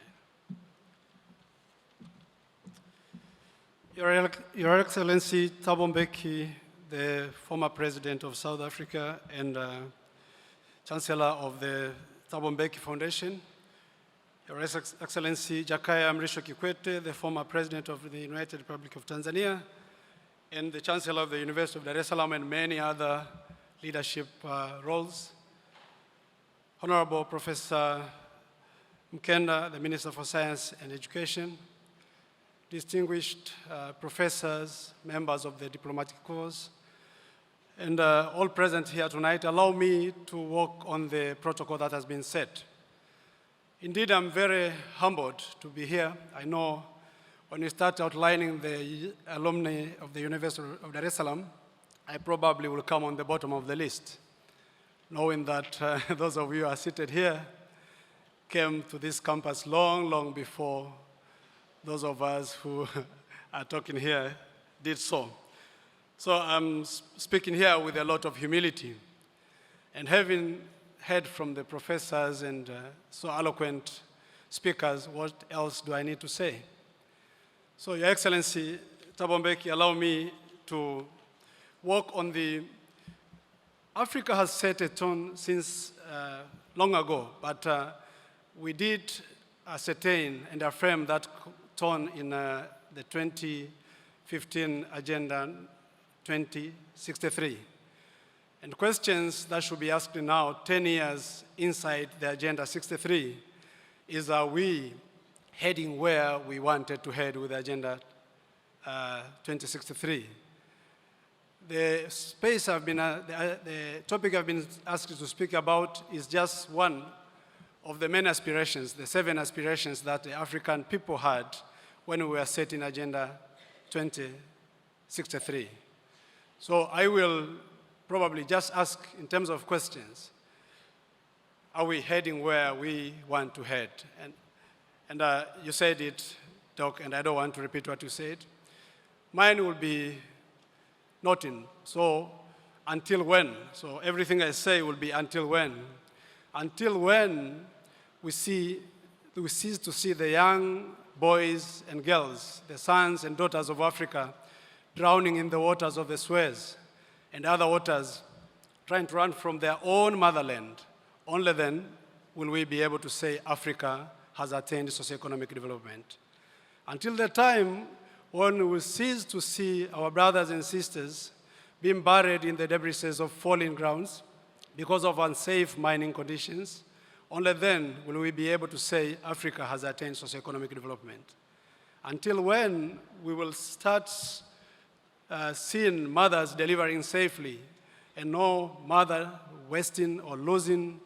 Your Excellency Thabo Mbeki, the former President of South Africa and Chancellor of the Thabo Mbeki Foundation, Your Excellency Jakaya Mrisho Kikwete, the former President of the United Republic of Tanzania, and the Chancellor of the University of Dar es Salaam, and many other leadership roles. Honorable Professor Mkenda, the Minister for Science and Education, distinguished professors, members of the diplomatic corps, and all present here tonight, allow me to walk on the protocol that has been set. Indeed, I'm very humbled to be here. I know when you start outlining the alumni of the University of Dar es Salaam, I probably will come on the bottom of the list, knowing that those of you who are seated here came to this campus long, long before those of us who are talking here did so. So I'm speaking here with a lot of humility. And having heard from the professors and so eloquent speakers, what else do I need to say? So Your Excellency Thabo Mbeki, allow me to walk on the, Africa has set a tone since long ago, but we did ascertain and affirm that tone in the 2015 Agenda 2063. And questions that should be asked now, 10 years inside the Agenda 63, is are we heading where we wanted to head with Agenda 2063? the space the topic I've been asked to speak about is just one of the many aspirations, the 7 aspirations that the African people had when we were setting Agenda 2063. So I will probably just ask in terms of questions, are we heading where we want to head? And you said it, Doc, and I don't want to repeat what you said. Mine will be nothing. So until when? So everything I say will be until when? Until when we cease to see the young boys and girls, the sons and daughters of Africa, drowning in the waters of the Suez and other waters, trying to run from their own motherland. Only then will we be able to say Africa has attained socio-economic development. Until the time when we will cease to see our brothers and sisters being buried in the debris of falling grounds because of unsafe mining conditions, only then will we be able to say Africa has attained socio-economic development. Until when we will start seeing mothers delivering safely and no mother wasting or losing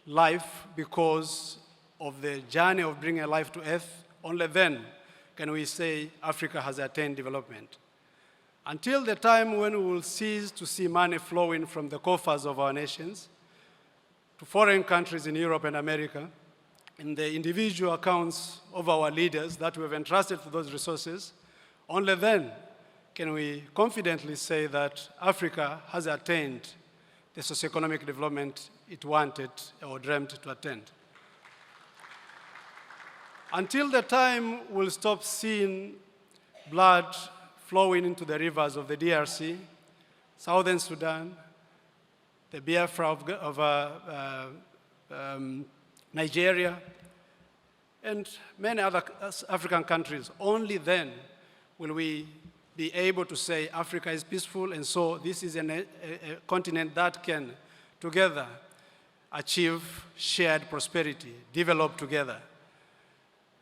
life because of the journey of bringing a life to earth, only then can we say Africa has attained development. Until the time when we will cease to see money flowing from the coffers of our nations to foreign countries in Europe and America, in the individual accounts of our leaders that we have entrusted to those resources, only then can we confidently say that Africa has attained the socio-economic development it wanted or dreamt to attain. Until the time we'll stop seeing blood flowing into the rivers of the DRC, Southern Sudan, the Biafra of Nigeria, and many other African countries, only then will we be able to say Africa is peaceful, and so this is a continent that can together achieve shared prosperity, develop together.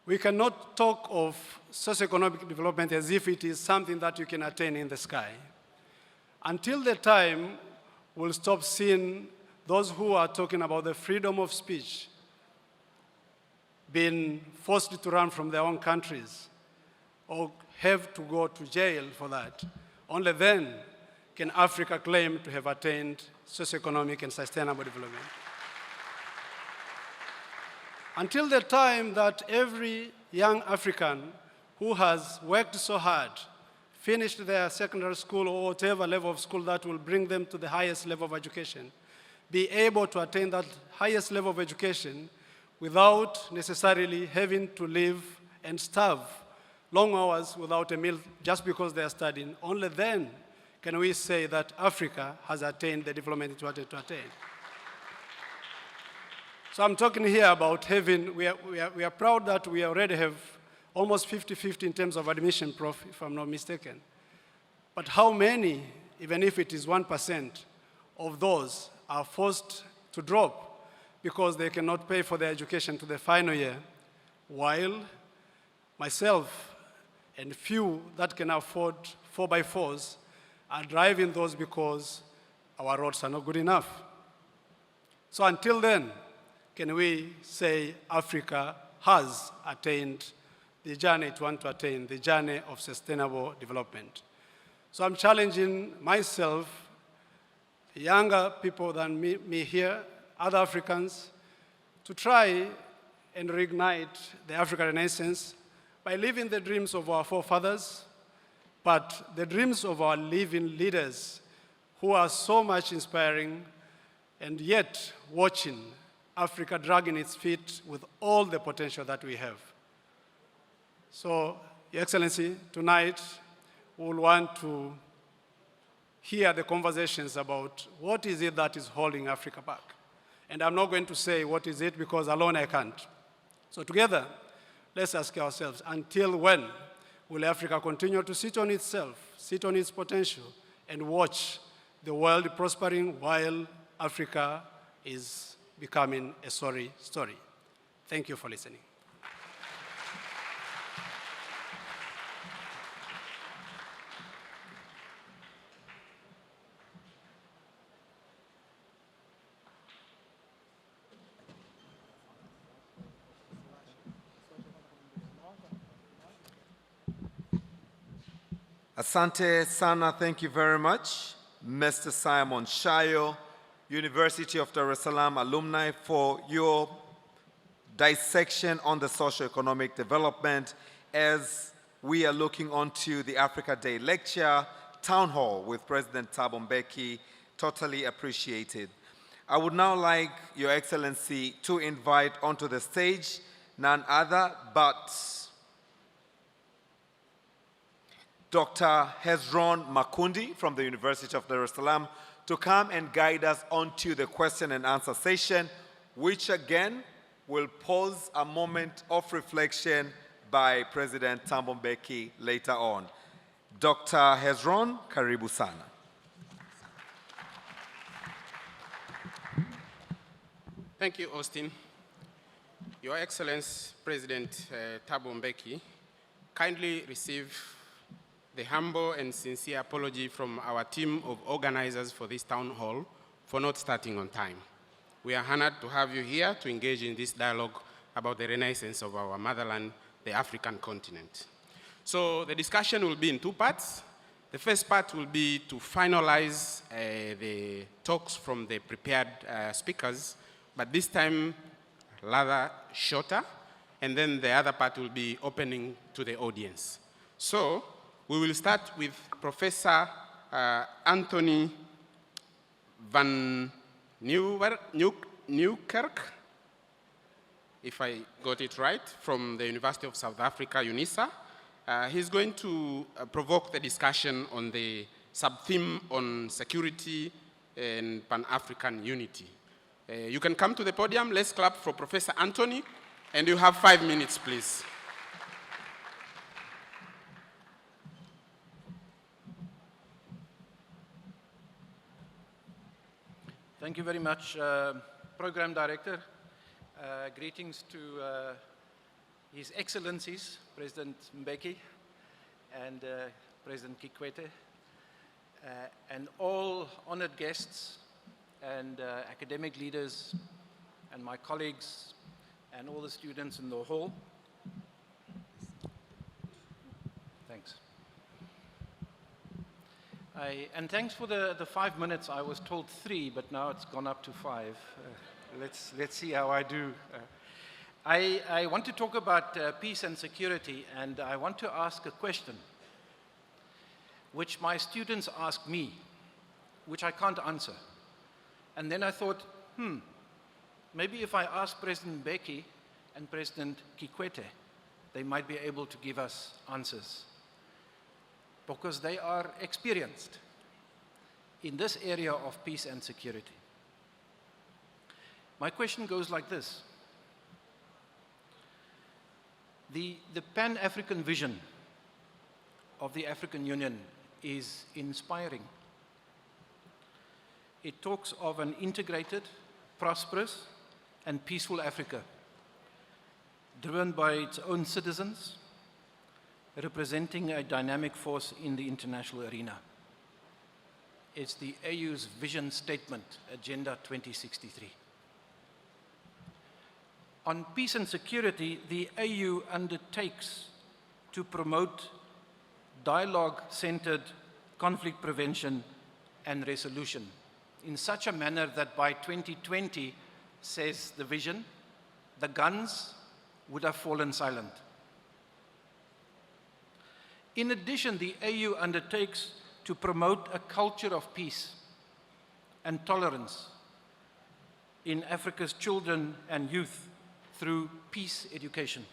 We cannot talk of socio-economic development as if it is something that you can attain in the sky. Until the time we'll stop seeing those who are talking about the freedom of speech being forced to run from their own countries or have to go to jail for that, only then can Africa claim to have attained socio-economic and sustainable development. Until the time that every young African who has worked so hard, finished their secondary school or whatever level of school that will bring them to the highest level of education, be able to attain that highest level of education without necessarily having to live and starve long hours without a meal just because they are studying, only then can we say that Africa has attained the development it wanted to attain. So I'm talking here about having, we are proud that we already have almost 50-50 in terms of admission, Prof, if I'm not mistaken. But how many, even if it is 1%, of those are forced to drop because they cannot pay for their education to the final year, while myself and few that can afford 4x4s are driving those because our roads are not good enough. So until then, can we say Africa has attained the journey it wants to attain, the journey of sustainable development? So I'm challenging myself, younger people than me here, other Africans, to try and reignite the African Renaissance by living the dreams of our forefathers, but the dreams of our living leaders who are so much inspiring and yet watching Africa dragging its feet with all the potential that we have. So, Your Excellency, tonight we'll want to hear the conversations about what is it that is holding Africa back. And I'm not going to say what is it because alone I can't. So together, let's ask ourselves, until when will Africa continue to sit on itself, sit on its potential, and watch the world prospering while Africa is becoming a sorry story? Thank you for listening. Asante Sana, thank you very much. Mr. Simon Shayo, University of Dar es Salaam alumni, for your dissection on the socio-economic development as we are looking onto the Africa Day lecture, Town Hall with President Thabo Mbeki. Totally appreciated. I would now like Your Excellency to invite onto the stage none other but Dr. Hezron Makundi from the University of Dar es Salaam to come and guide us onto the question and answer session, which again will pose a moment of reflection by President Thabo Mbeki later on. Dr. Hezron, karibu sana. Thank you, Austin. Your Excellency, President Thabo Mbeki, kindly receive the humble and sincere apology from our team of organizers for this town hall for not starting on time. We are honored to have you here to engage in this dialogue about the renaissance of our motherland, the African continent. So the discussion will be in two parts. The first part will be to finalize the talks from the prepared speakers, but this time rather shorter, and then the other part will be opening to the audience. So we will start with Professor Anthony van Nieuwkerk, if I got it right, from the University of South Africa, UNISA. He's going to provoke the discussion on the sub-theme on security and Pan-African unity. You can come to the podium. Let's clap for Professor Anthony, and you have 5 minutes, please. Thank you very much, Program Director. Greetings to His Excellencies, President Mbeki and President Kikwete, and all honored guests and academic leaders and my colleagues and all the students in the hall. Thanks. And thanks for the 5 minutes. I was told 3, but now it's gone up to 5. Let's see how I do. I want to talk about peace and security, and I want to ask a question which my students ask me, which I can't answer. And then I thought, maybe if I ask President Mbeki and President Kikwete, they might be able to give us answers, because they are experienced in this area of peace and security. My question goes like this. The Pan-African vision of the African Union is inspiring. It talks of an integrated, prosperous, and peaceful Africa, driven by its own citizens, representing a dynamic force in the international arena. It's the AU's vision statement, Agenda 2063. On peace and security, the AU undertakes to promote dialogue-centered conflict prevention and resolution in such a manner that by 2020, says the vision, the guns would have fallen silent. In addition, the AU undertakes to promote a culture of peace and tolerance in Africa's children and youth through peace education.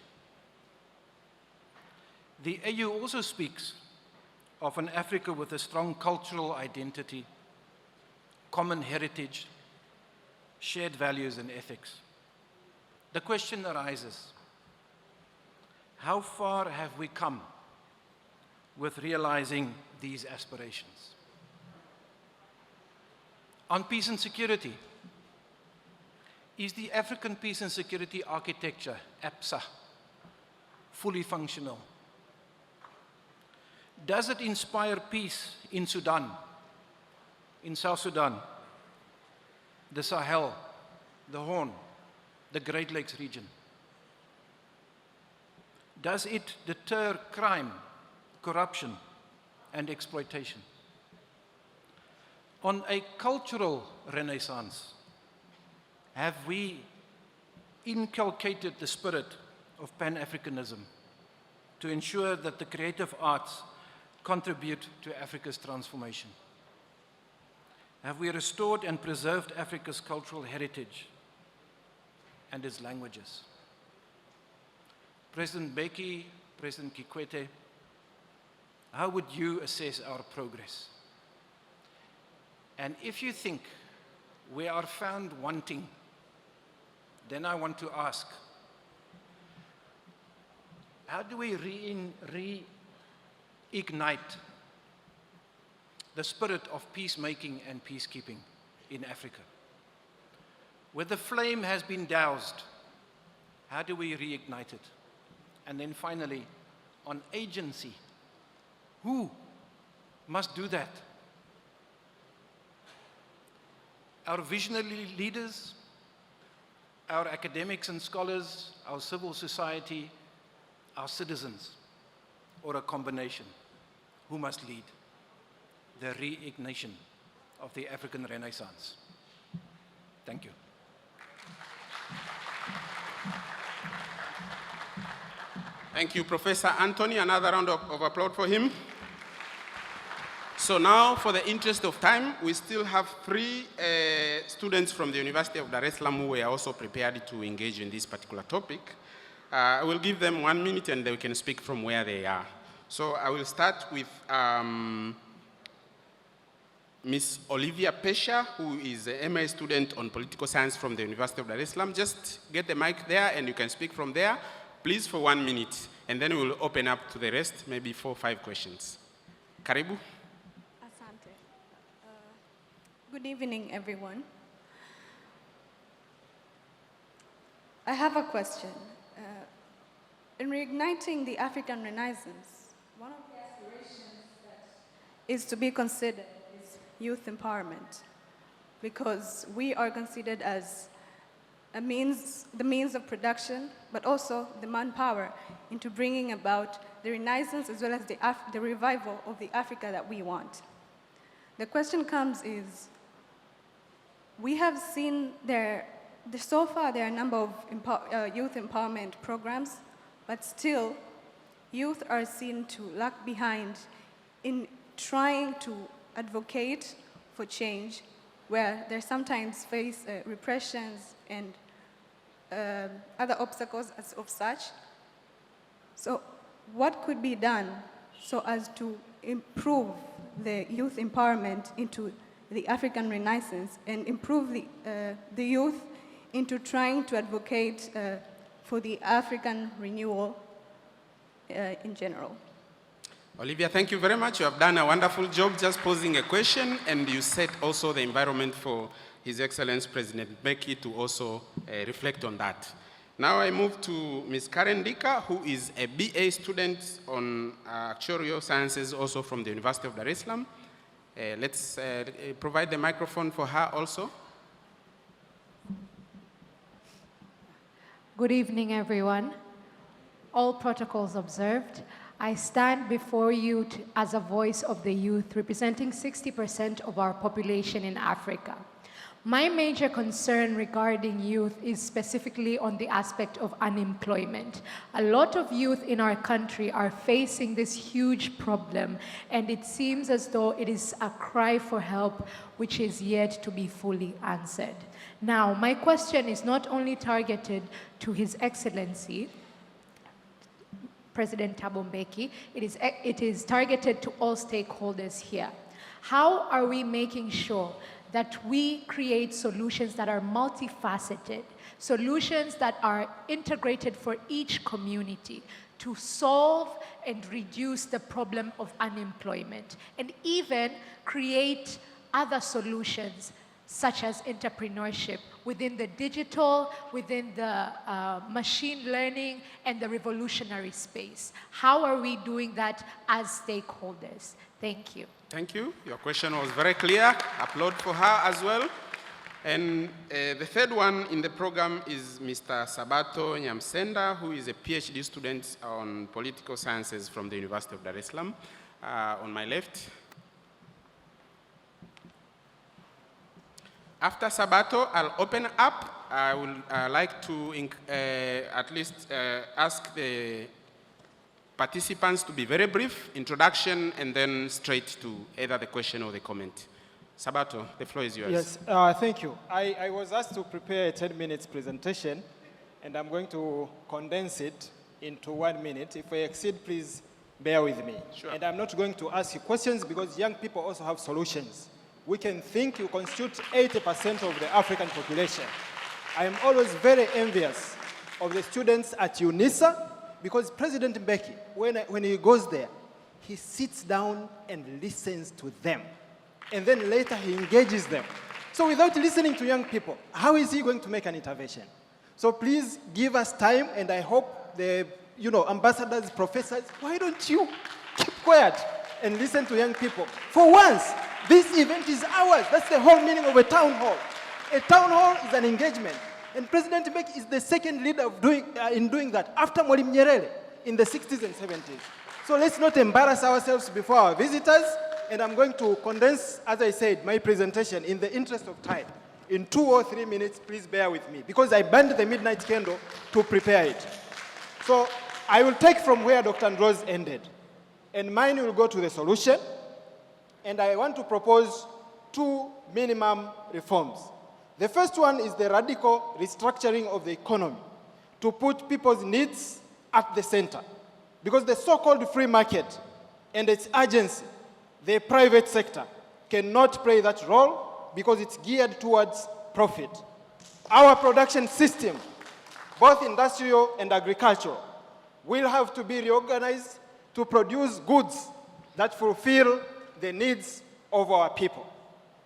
The AU also speaks of an Africa with a strong cultural identity, common heritage, shared values and ethics. The question arises, how far have we come with realizing these aspirations? On peace and security, is the African Peace and Security Architecture, APSA, fully functional? Does it inspire peace in Sudan, in South Sudan, the Sahel, the Horn, the Great Lakes region? Does it deter crime, corruption, and exploitation. On a cultural renaissance, have we inculcated the spirit of Pan-Africanism to ensure that the creative arts contribute to Africa's transformation? Have we restored and preserved Africa's cultural heritage and its languages? President Mbeki, President Kikwete, how would you assess our progress? And if you think we are found wanting, then I want to ask, how do we reignite the spirit of peacemaking and peacekeeping in Africa? Where the flame has been doused, how do we reignite it? And then finally, on agency, who must do that? Our visionary leaders, our academics and scholars, our civil society, our citizens, or a combination? Who must lead the reignition of the African Renaissance? Thank you. Thank you, Professor Anthony. Another round of applause for him. So now, for the interest of time, we still have 3 students from the University of Dar es Salaam who are also prepared to engage in this particular topic. I will give them 1 minute and they can speak from where they are. So I will start with Ms. Olivia Pesha, who is a MA student on political science from the University of Dar es Salaam. Just get the mic there and you can speak from there, please, for 1 minute. And then we'll open up to the rest, maybe 4 or 5 questions. Karibu. Asante. Good evening, everyone. I have a question. In reigniting the African Renaissance, one of the aspirations that is to be considered is youth empowerment, because we are considered as the means of production, but also the manpower into bringing about the Renaissance as well as the revival of the Africa that we want. The question comes is, we have seen so far there are a number of youth empowerment programs, but still youth are seen to lag behind in trying to advocate for change, where they sometimes face repressions and other obstacles of such. So what could be done so as to improve the youth empowerment into the African Renaissance and improve the youth into trying to advocate for the African renewal in general? Olivia, thank you very much. You have done a wonderful job just posing a question, and you set also the environment for His Excellency President Mbeki to also reflect on that. Now I move to Ms. Karen Dika, who is a BA student on actuarial sciences, also from the University of Dar es Salaam. Let's provide the microphone for her also. Good evening, everyone. All protocols observed. I stand before you as a voice of the youth, representing 60% of our population in Africa. My major concern regarding youth is specifically on the aspect of unemployment. A lot of youth in our country are facing this huge problem, and it seems as though it is a cry for help which is yet to be fully answered. Now, my question is not only targeted to His Excellency, President Thabo Mbeki, it is targeted to all stakeholders here. How are we making sure that we create solutions that are multifaceted, solutions that are integrated for each community to solve and reduce the problem of unemployment, and even create other solutions such as entrepreneurship within the digital, within the machine learning, and the revolutionary space? How are we doing that as stakeholders? Thank you. Thank you. Your question was very clear. Applaud for her as well. And the third one in the program is Mr. Sabato Nyamsenda, who is a PhD student on political sciences from the University of Dar es Salaam. on my left. After Sabato, I'll open up. I would like to at least ask the participants to be very brief, introduction, and then straight to either the question or the comment. Sabato, the floor is yours. Yes, thank you. I was asked to prepare a 10-minute presentation, and I'm going to condense it into 1 minute. If I exceed, please bear with me. Sure. And I'm not going to ask you questions because young people also have solutions. We can think you constitute 80% of the African population. I am always very envious of the students at UNISA because President Mbeki, when he goes there, he sits down and listens to them. And then later he engages them. So without listening to young people, how is he going to make an intervention? So please give us time, and I hope the ambassadors, professors, why don't you keep quiet and listen to young people? For once, this event is ours. That's the whole meaning of a town hall. A town hall is an engagement. And President Mbeki is the second leader in doing that, after Mwalimu Nyerere in the 60s and 70s. So let's not embarrass ourselves before our visitors. And I'm going to condense, as I said, my presentation in the interest of time. In 2 or 3 minutes, please bear with me, because I burned the midnight candle to prepare it. So I will take from where Dr. Andros ended, and mine will go to the solution. And I want to propose 2 minimum reforms. The first one is the radical restructuring of the economy to put people's needs at the center. Because the so-called free market and its agency, the private sector, cannot play that role because it's geared towards profit. Our production system, both industrial and agricultural, will have to be reorganized to produce goods that fulfill the needs of our people.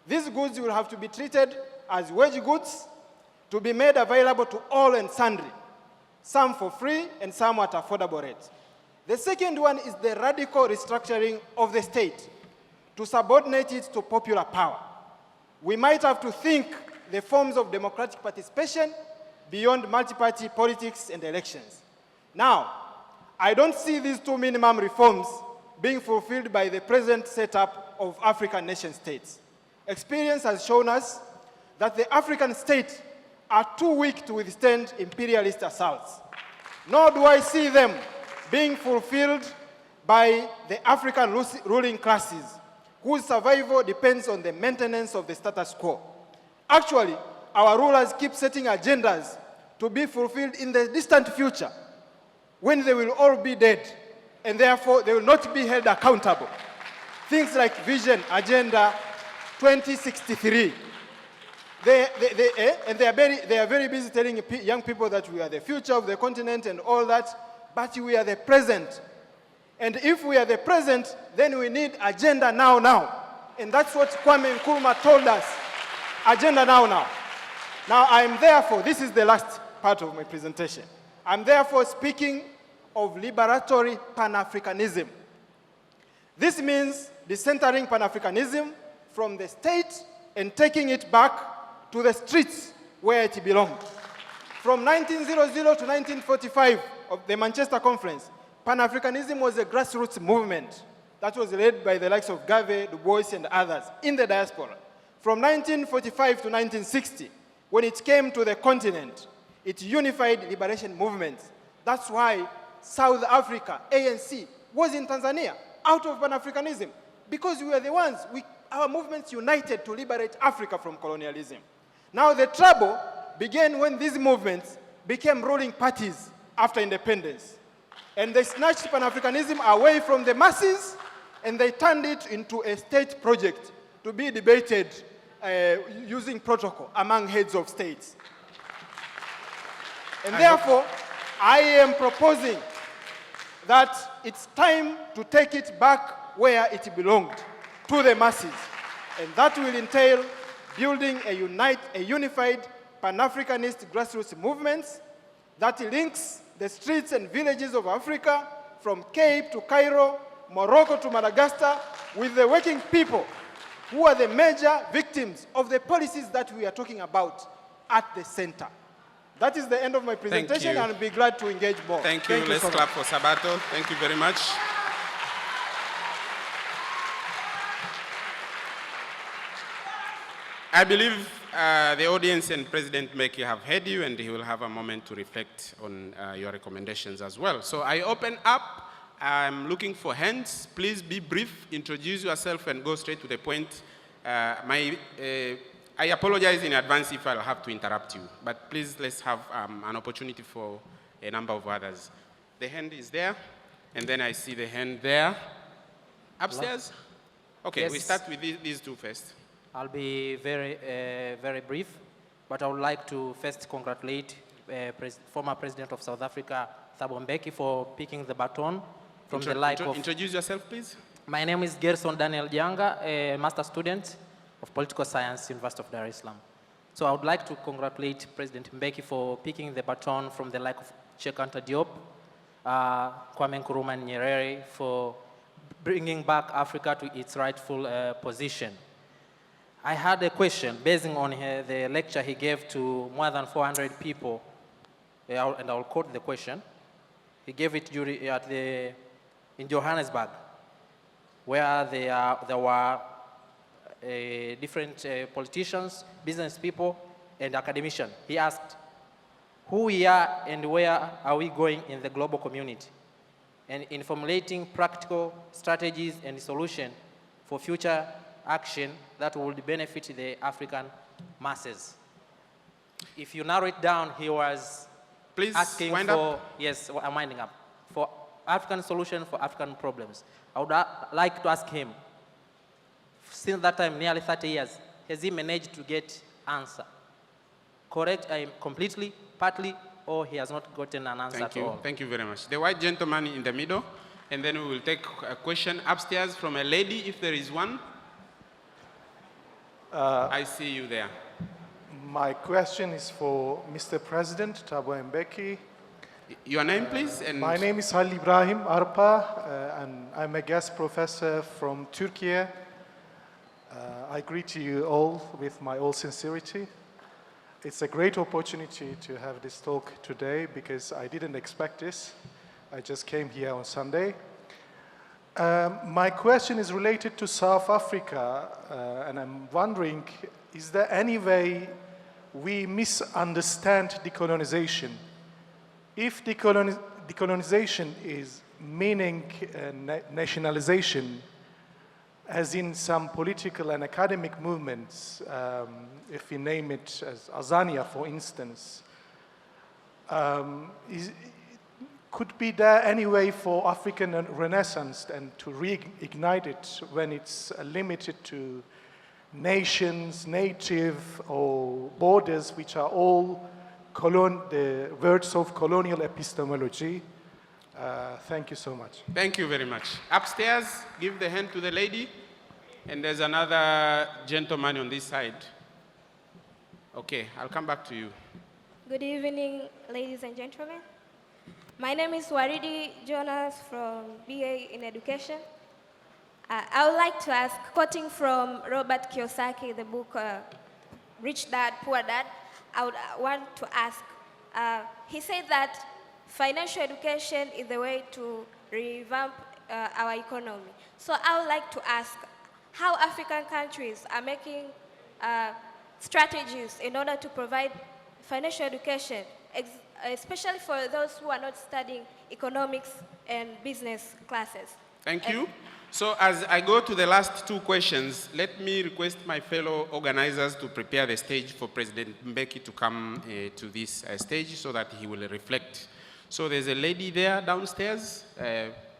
These goods will have to be treated as wage goods to be made available to all and sundry, some for free and some at affordable rates. The second one is the radical restructuring of the state to subordinate it to popular power. We might have to think the forms of democratic participation beyond multi-party politics and elections. Now, I don't see these 2 minimum reforms being fulfilled by the present setup of African nation states. Experience has shown us that the African states are too weak to withstand imperialist assaults. Nor do I see them being fulfilled by the African ruling classes, whose survival depends on the maintenance of the status quo. Actually, our rulers keep setting agendas to be fulfilled in the distant future, when they will all be dead, and therefore they will not be held accountable. Things like Vision Agenda 2063. They are very busy telling young people that we are the future of the continent and all that, but we are the present. And if we are the present, then we need agenda now. And that's what Kwame Nkrumah told us, agenda now. Now I'm therefore, this is the last part of my presentation. I'm therefore speaking of liberatory Pan-Africanism. This means decentering Pan-Africanism from the state and taking it back to the streets where it belonged. From 1900 to 1945 of the Manchester Conference, Pan-Africanism was a grassroots movement that was led by the likes of Garvey, Du Bois, and others in the diaspora. From 1945 to 1960, when it came to the continent, it unified liberation movements. That's why South Africa, ANC, was in Tanzania, out of Pan-Africanism, because we were the ones, our movements united to liberate Africa from colonialism. Now the trouble began when these movements became ruling parties after independence. And they snatched Pan-Africanism away from the masses, and they turned it into a state project to be debated using protocol among heads of states. And therefore, I am proposing that it's time to take it back where it belonged, to the masses. And that will entail building a unified Pan-Africanist grassroots movement that links the streets and villages of Africa, from Cape to Cairo, Morocco to Madagascar, with the working people who are the major victims of the policies that we are talking about at the center. That is the end of my presentation, and I'll be glad to engage more. Thank you. Let's clap for Sabato. Thank you very much. I believe the audience and President Mbeki have heard you, and he will have a moment to reflect on your recommendations as well. So I open up. I'm looking for hands. Please be brief. Introduce yourself and go straight to the point. I apologize in advance if I'll have to interrupt you, but please let's have an opportunity for a number of others. The hand is there, and then I see the hand there. Upstairs? Okay, Yes. we start with these two first. I'll be very brief, but I would like to first congratulate former President of South Africa, Thabo Mbeki, for picking the baton from the like of... Introduce yourself, please. My name is Gerson Daniel Janga, a master student of Political Science, University of Dar es Salaam. So I would like to congratulate President Mbeki for picking the baton from the like of Cheikh Anta Diop, Kwame Nkrumah and Nyerere for bringing back Africa to its rightful position. I had a question based on the lecture he gave to more than 400 people, and I'll quote the question. He gave it in Johannesburg, where there were different politicians, business people, and academicians. He asked, who we are and where are we going in the global community? And in formulating practical strategies and solutions for future action that would benefit the African masses. If you narrow it down, he was asking wind for, up. yes, I'm winding up, for African solution for African problems. I would like to ask him, since that time, nearly 30 years, has he managed to get answer? Correct, completely, partly, or he has not gotten an answer at all? Thank you very much. The white gentleman in the middle, and then we will take a question upstairs from a lady, if there is one. I see you there. My question is for Mr. President Thabo Mbeki. Your name, please? And my name is Halil Ibrahim Arpa, and I'm a guest professor from Turkey. I greet you all with my all sincerity. It's a great opportunity to have this talk today because I didn't expect this. I just came here on Sunday. My question is related to South Africa, and I'm wondering, is there any way we misunderstand decolonization? If decolonization is meaning nationalization, as in some political and academic movements, if we name it as Azania, for instance, could be there any way for African Renaissance and to reignite it when it's limited to nations, native, or borders, which are all the words of colonial epistemology? Thank you so much. Thank you very much. Upstairs, give the hand to the lady. And there's another gentleman on this side. Okay, I'll come back to you. Good evening, ladies and gentlemen. My name is Waridi Jonas from BA in Education. I would like to ask, quoting from Robert Kiyosaki, the book Rich Dad, Poor Dad, I would want to ask, he said that financial education is the way to revamp our economy. So I would like to ask how African countries are making strategies in order to provide financial education, especially for those who are not studying economics and business classes. Thank you. So as I go to the last two questions, let me request my fellow organizers to prepare the stage for President Mbeki to come to this stage so that he will reflect. So there's a lady there downstairs.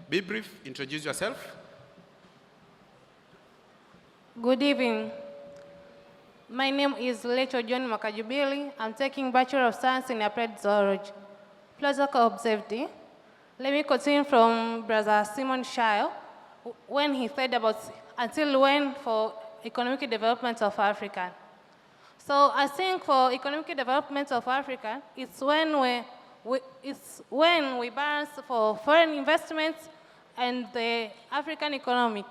Be brief, introduce yourself. Good evening. My name is Leto John Makajubili. I'm taking Bachelor of Science in Applied Zoology. Pleasure observed. Let me continue from Brother Simon Shire when he said about until when for economic development of Africa. So I think for economic development of Africa, it's when we balance for foreign investments and the African economic.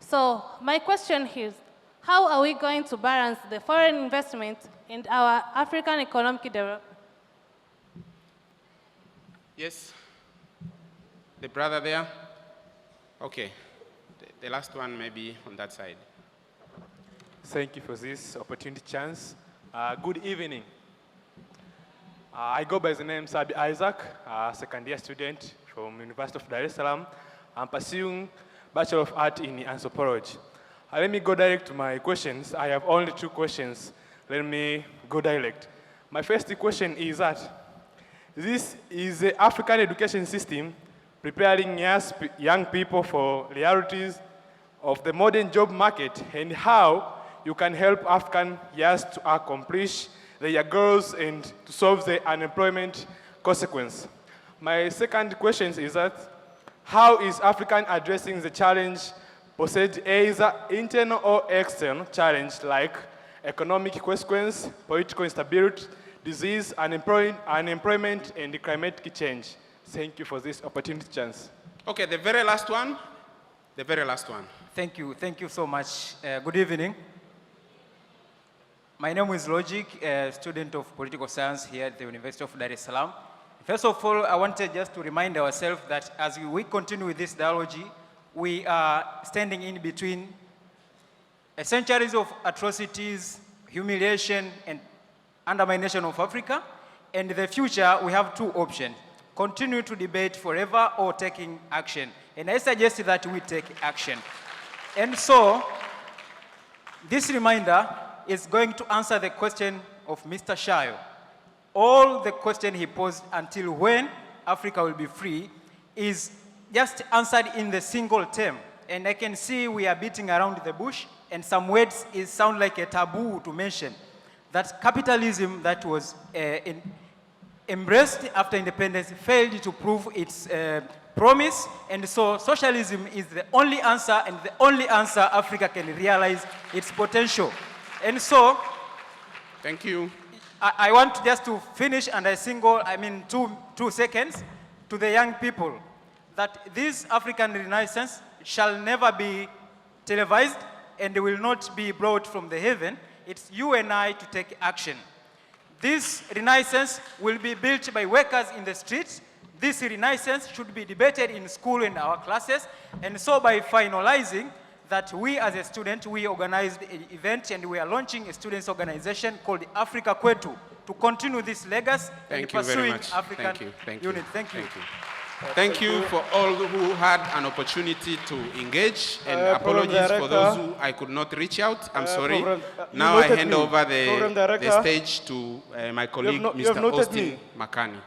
So my question is, how are we going to balance the foreign investment and our African economic development? Yes. The brother there. Okay. The last one maybe on that side. Thank you for this opportunity chance. Good evening. I go by the name Sabi Isaac, second year student from University of Dar es Salaam. I'm pursuing Bachelor of Art in Anthropology. Let me go direct to my questions. I have only 2 questions. Let me go direct. My first question is that this is the African education system preparing young people for realities of the modern job market and how you can help African youth to accomplish their goals and to solve the unemployment consequence. My second question is that how is African addressing the challenge posed either internal or external challenge like economic consequence, political instability, disease, unemployment, and climatic change? Thank you for this opportunity chance. Okay, the very last one. The very last one. Thank you so much. Good evening. My name is Logic, a student of political science here at the University of Dar es Salaam. First of all, I wanted just to remind ourselves that as we continue with this dialogue, we are standing in between centuries of atrocities, humiliation, and undermination of Africa. And in the future, we have 2 options: continue to debate forever or taking action. And I suggest that we take action. And so, this reminder is going to answer the question of Mr. Shayo. All the question he posed until when Africa will be free is just answered in the single term. And I can see we are beating around the bush, and some words sound like a taboo to mention. That capitalism that was embraced after independence failed to prove its promise, and so socialism is the only answer, and the only answer Africa can realize its potential. And so, thank you. I want just to finish, and two seconds, to the young people, that this African Renaissance shall never be televised and will not be brought from the heaven. It's you and I to take action. This Renaissance will be built by workers in the streets. This Renaissance should be debated in school in our classes. And so by finalizing that, we as a student, we organized an event and we are launching a students organization called Africa Kwetu to continue this legacy in pursuing African unity. Thank you. Thank you for all who had an opportunity to engage, and apologies for those who I could not reach out. I'm sorry. Now I hand over the stage to my colleague, Mr. Austin Makani.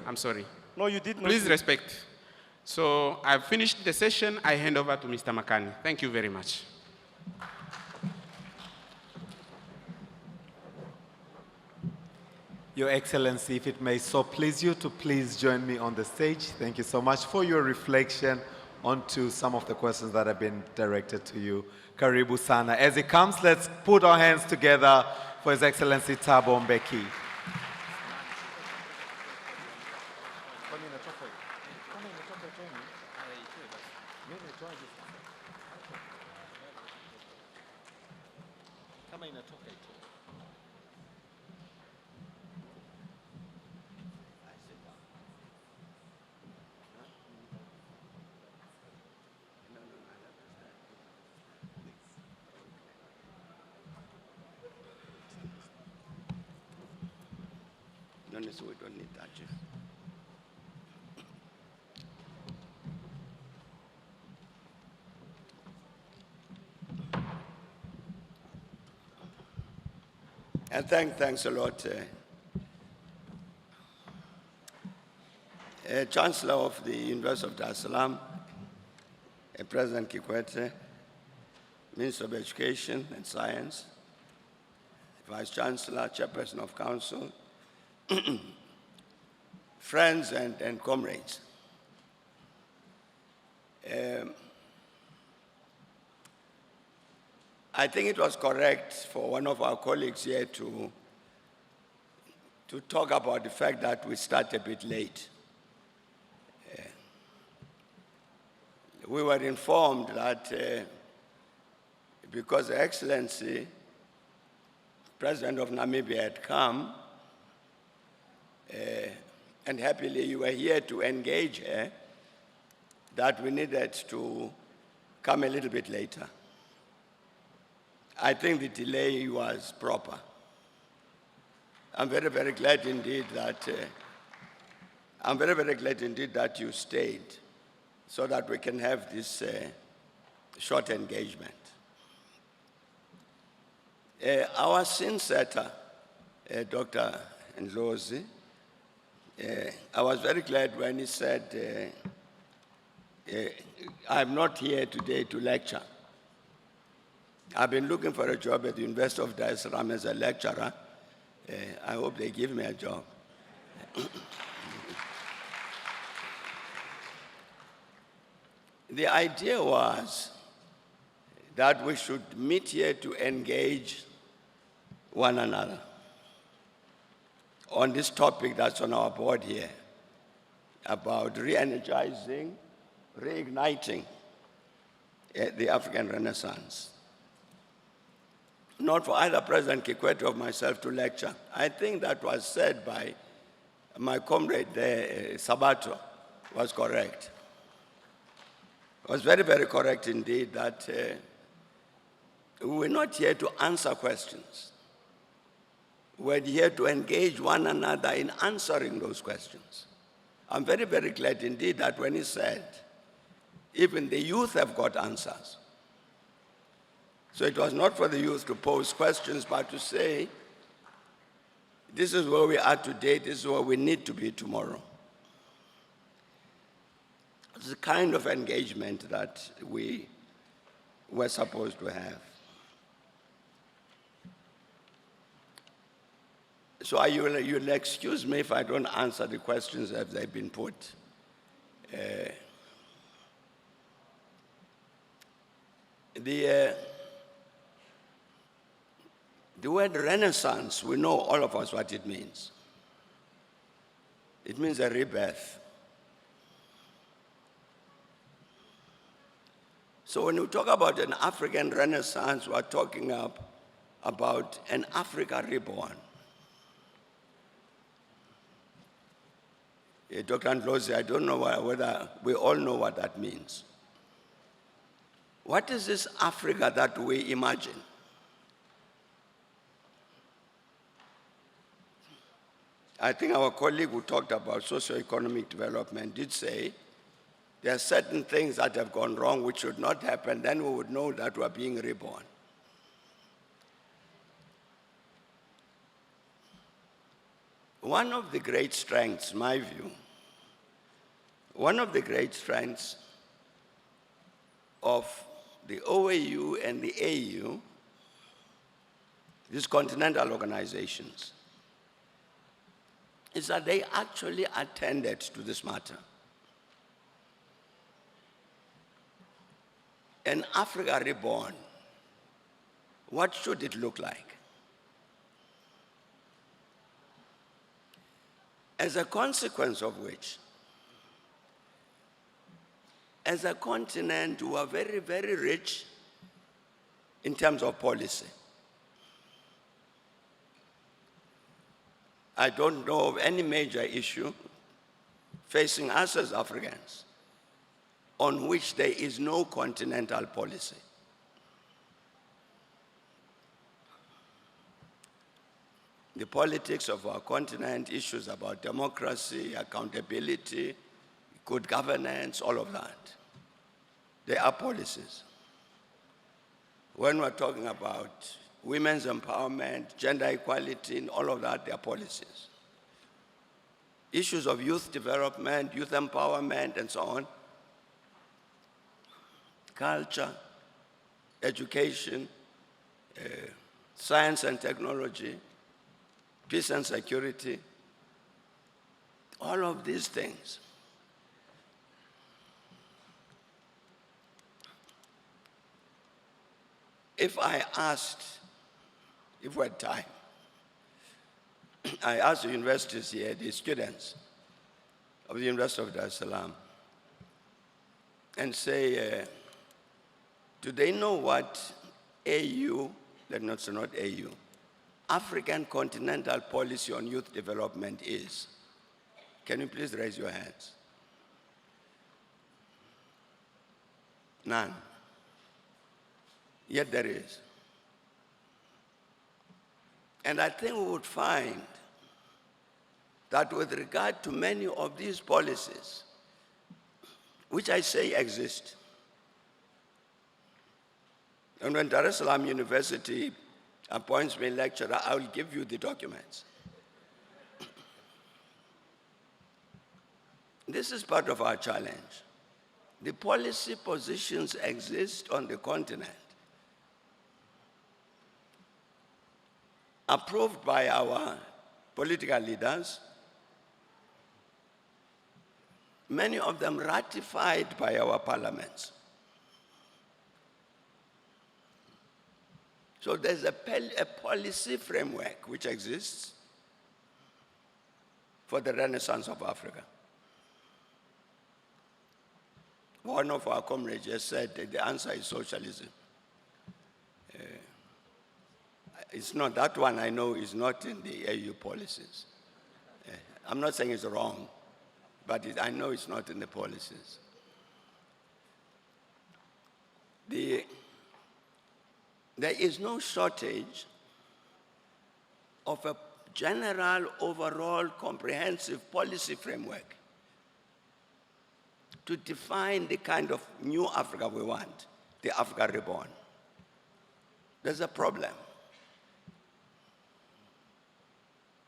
I'm sorry. No, you did not. Please respect. So I've finished the session. I hand over to Mr. Makani. Thank you very much. Your Excellency, if it may so please you to please join me on the stage. Thank you so much for your reflection onto some of the questions that have been directed to you. Karibu Sana. As it comes, let's put our hands together for His Excellency Thabo Mbeki. So we don't need that. And thanks a lot, Chancellor of the University of Dar es Salaam, President Kikwete, Minister of Education and Science, Vice Chancellor, Chairperson of Council, friends and comrades. I think it was correct for one of our colleagues here to talk about the fact that we start a bit late. We were informed that because Her Excellency, President of Namibia, had come, and happily you were here to engage her, that we needed to come a little bit later. I think the delay was proper. I'm very, very glad indeed that you stayed so that we can have this short engagement. Our scene setter, Dr. Ndlozi, I was very glad when he said, I'm not here today to lecture. I've been looking for a job at the University of Dar es Salaam as a lecturer. I hope they give me a job. The idea was that we should meet here to engage one another on this topic that's on our board here about re-energizing, reigniting the African Renaissance. Not for either President Kikwete or myself to lecture. I think that was said by my comrade there, Sabato, was correct. It was very, very correct indeed that we're not here to answer questions. We're here to engage one another in answering those questions. I'm very, very glad indeed that when he said, even the youth have got answers. So it was not for the youth to pose questions, but to say, this is where we are today, this is where we need to be tomorrow. It's the kind of engagement that we were supposed to have. So you'll excuse me if I don't answer the questions as they've been put. The word Renaissance, we know all of us what it means. It means a rebirth. So when we talk about an African Renaissance, we're talking about an Africa reborn. Dr. Ndlozi, I don't know whether we all know what that means. What is this Africa that we imagine? I think our colleague who talked about socio-economic development did say there are certain things that have gone wrong which should not happen, then we would know that we are being reborn. One of the great strengths, my view, one of the great strengths of the OAU and the AU, these continental organizations, is that they actually attended to this matter. An Africa reborn, what should it look like? As a consequence of which, as a continent, we are very, very rich in terms of policy. I don't know of any major issue facing us as Africans on which there is no continental policy. The politics of our continent, issues about democracy, accountability, good governance, all of that. They are policies. When we're talking about women's empowerment, gender equality, and all of that, they are policies. Issues of youth development, youth empowerment, and so on, culture, education, science and technology, peace and security, all of these things. If I asked, if we had time, I asked the universities here, the students of the University of Dar es Salaam, and say, do they know what AU, not AU, African Continental Policy on Youth Development is? Can you please raise your hands? None. Yet there is. And I think we would find that with regard to many of these policies, which I say exist, and when Dar es Salaam University appoints me lecturer, I will give you the documents. This is part of our challenge. The policy positions exist on the continent, approved by our political leaders, many of them ratified by our parliaments. So there's a policy framework which exists for the renaissance of Africa. One of our comrades just said that the answer is socialism. It's not, that one I know is not in the AU policies. I'm not saying it's wrong, but I know it's not in the policies. There is no shortage of a general, overall, comprehensive policy framework to define the kind of new Africa we want, the Africa reborn. There's a problem.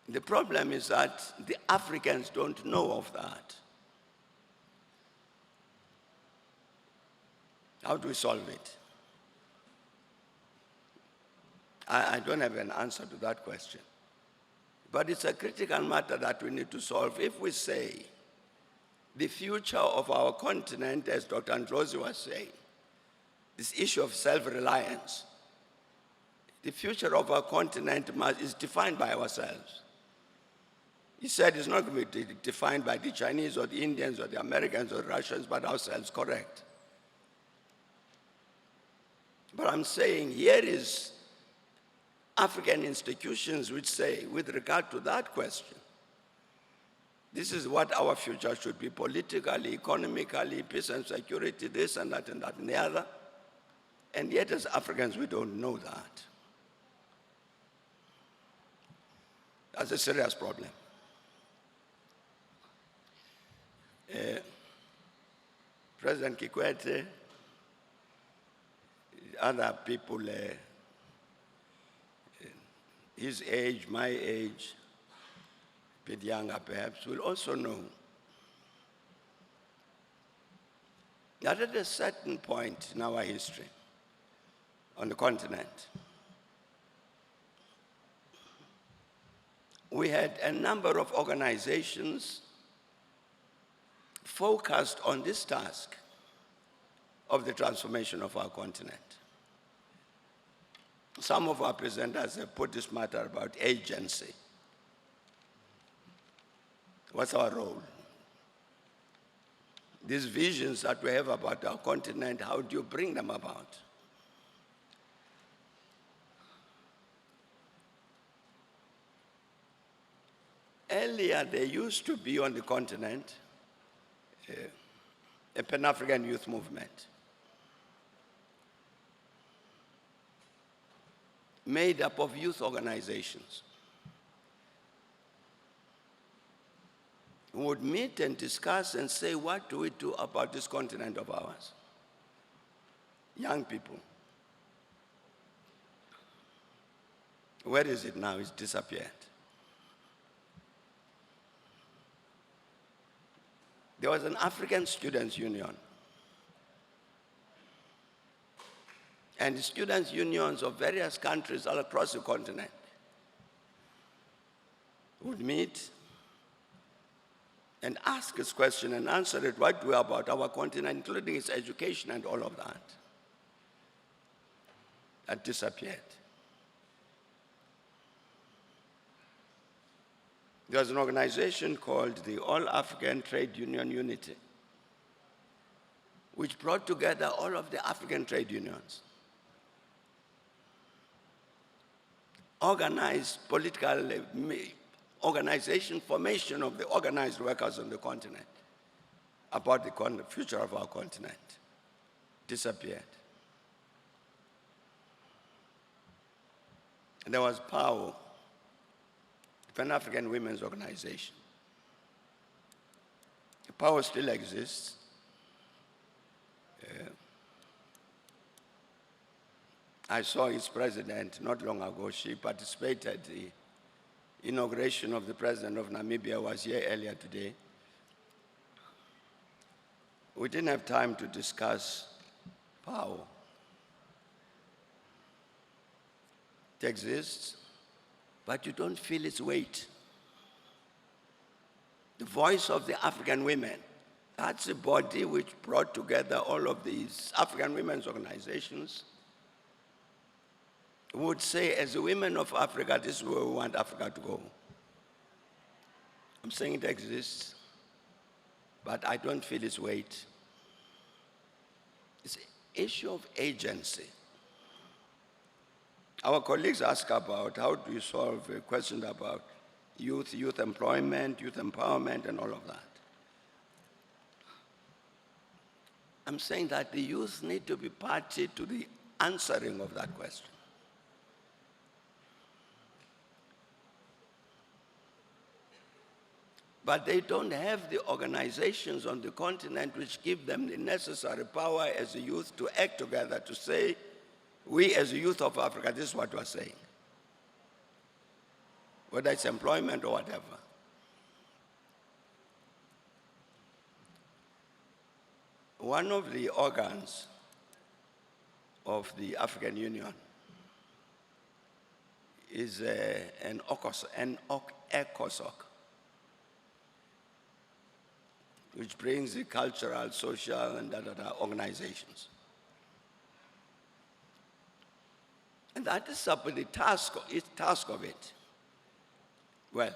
The problem is that the Africans don't know of that. How do we solve it? I don't have an answer to that question. But it's a critical matter that we need to solve. If we say the future of our continent, as Dr. Ndlozi was saying, this issue of self-reliance, the future of our continent is defined by ourselves. He said it's not going to be defined by the Chinese or the Indians or the Americans or the Russians, but ourselves, correct. But I'm saying here is African institutions which say, with regard to that question, this is what our future should be politically, economically, peace and security, this and that and that and the other. And yet as Africans, we don't know that. That's a serious problem. President Kikwete, other people, his age, my age, a bit younger perhaps, will also know that at a certain point in our history on the continent, we had a number of organizations focused on this task of the transformation of our continent. Some of our presenters have put this matter about agency. What's our role? These visions that we have about our continent, how do you bring them about? Earlier, there used to be on the continent a Pan-African youth movement made up of youth organizations who would meet and discuss and say, what do we do about this continent of ours? Young people. Where is it now? It's disappeared. There was an African Students' Union. And the students' unions of various countries all across the continent would meet and ask this question and answer it. What do we about our continent, including its education and all of that? That disappeared. There was an organization called the All African Trade Union Unity, which brought together all of the African trade unions, organized political organization formation of the organized workers on the continent about the future of our continent. Disappeared. And there was Powell, Pan-African Women's Organization. The power still exists. I saw its president not long ago. She participated in the inauguration of the president of Namibia, was here earlier today. We didn't have time to discuss power. It exists, but you don't feel its weight. The voice of the African women, that's the body which brought together all of these African women's organizations, would say, as the women of Africa, this is where we want Africa to go. I'm saying it exists, but I don't feel its weight. It's an issue of agency. Our colleagues ask about how do you solve a question about youth employment, youth empowerment, and all of that. I'm saying that the youth need to be party to the answering of that question. But they don't have the organizations on the continent which give them the necessary power as a youth to act together, to say, we as the youth of Africa, this is what we're saying. Whether it's employment or whatever. One of the organs of the African Union is an ECOSOC, which brings the cultural, social, and organizations. And that is the task of it. Well,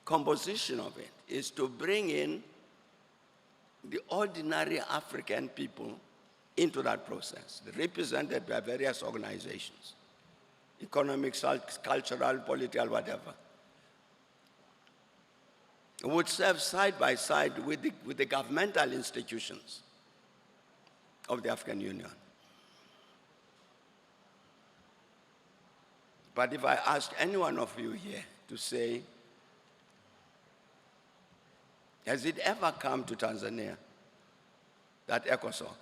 composition of it is to bring in the ordinary African people into that process, represented by various organizations, economic, cultural, political, whatever. Would serve side by side with the governmental institutions of the African Union. But if I ask any one of you here to say, has it ever come to Tanzania, that ECOSOC?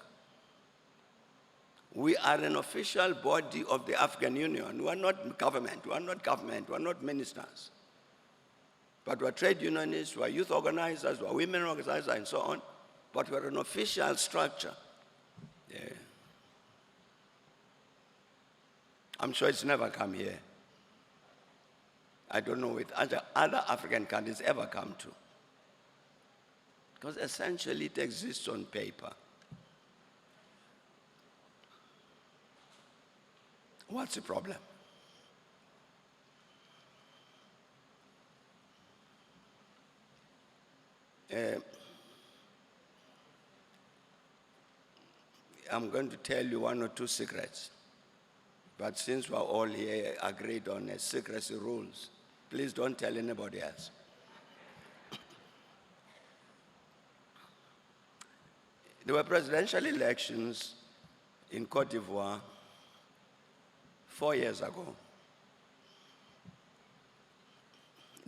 We are an official body of the African Union. We are not government, we are not ministers. But we're trade unionists, we're youth organizers, we're women organizers, and so on. But we're an official structure. Yeah. I'm sure it's never come here. I don't know if other African countries ever come to. Because essentially it exists on paper. What's the problem? I'm going to tell you one or two secrets. But since we're all here agreed on secrecy rules, please don't tell anybody else. There were presidential elections in Cote d'Ivoire 4 years ago.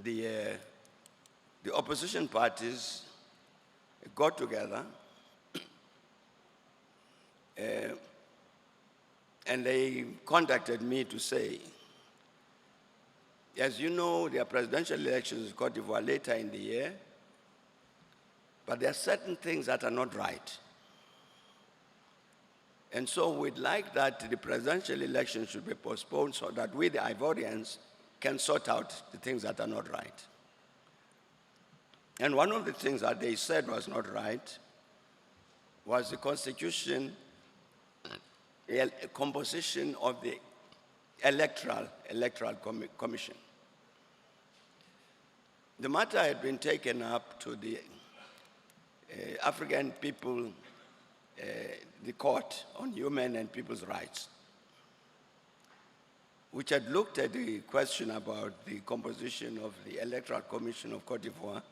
The opposition parties got together and they contacted me to say, as you know, there are presidential elections in Cote d'Ivoire later in the year, but there are certain things that are not right. And so we'd like that the presidential election should be postponed so that we, the Ivorians, can sort out the things that are not right. And one of the things that they said was not right was the constitution, the composition of the electoral commission. The matter had been taken up to the African people, the Court on Human and People's Rights, which had looked at the question about the composition of the Electoral Commission of Cote d'Ivoire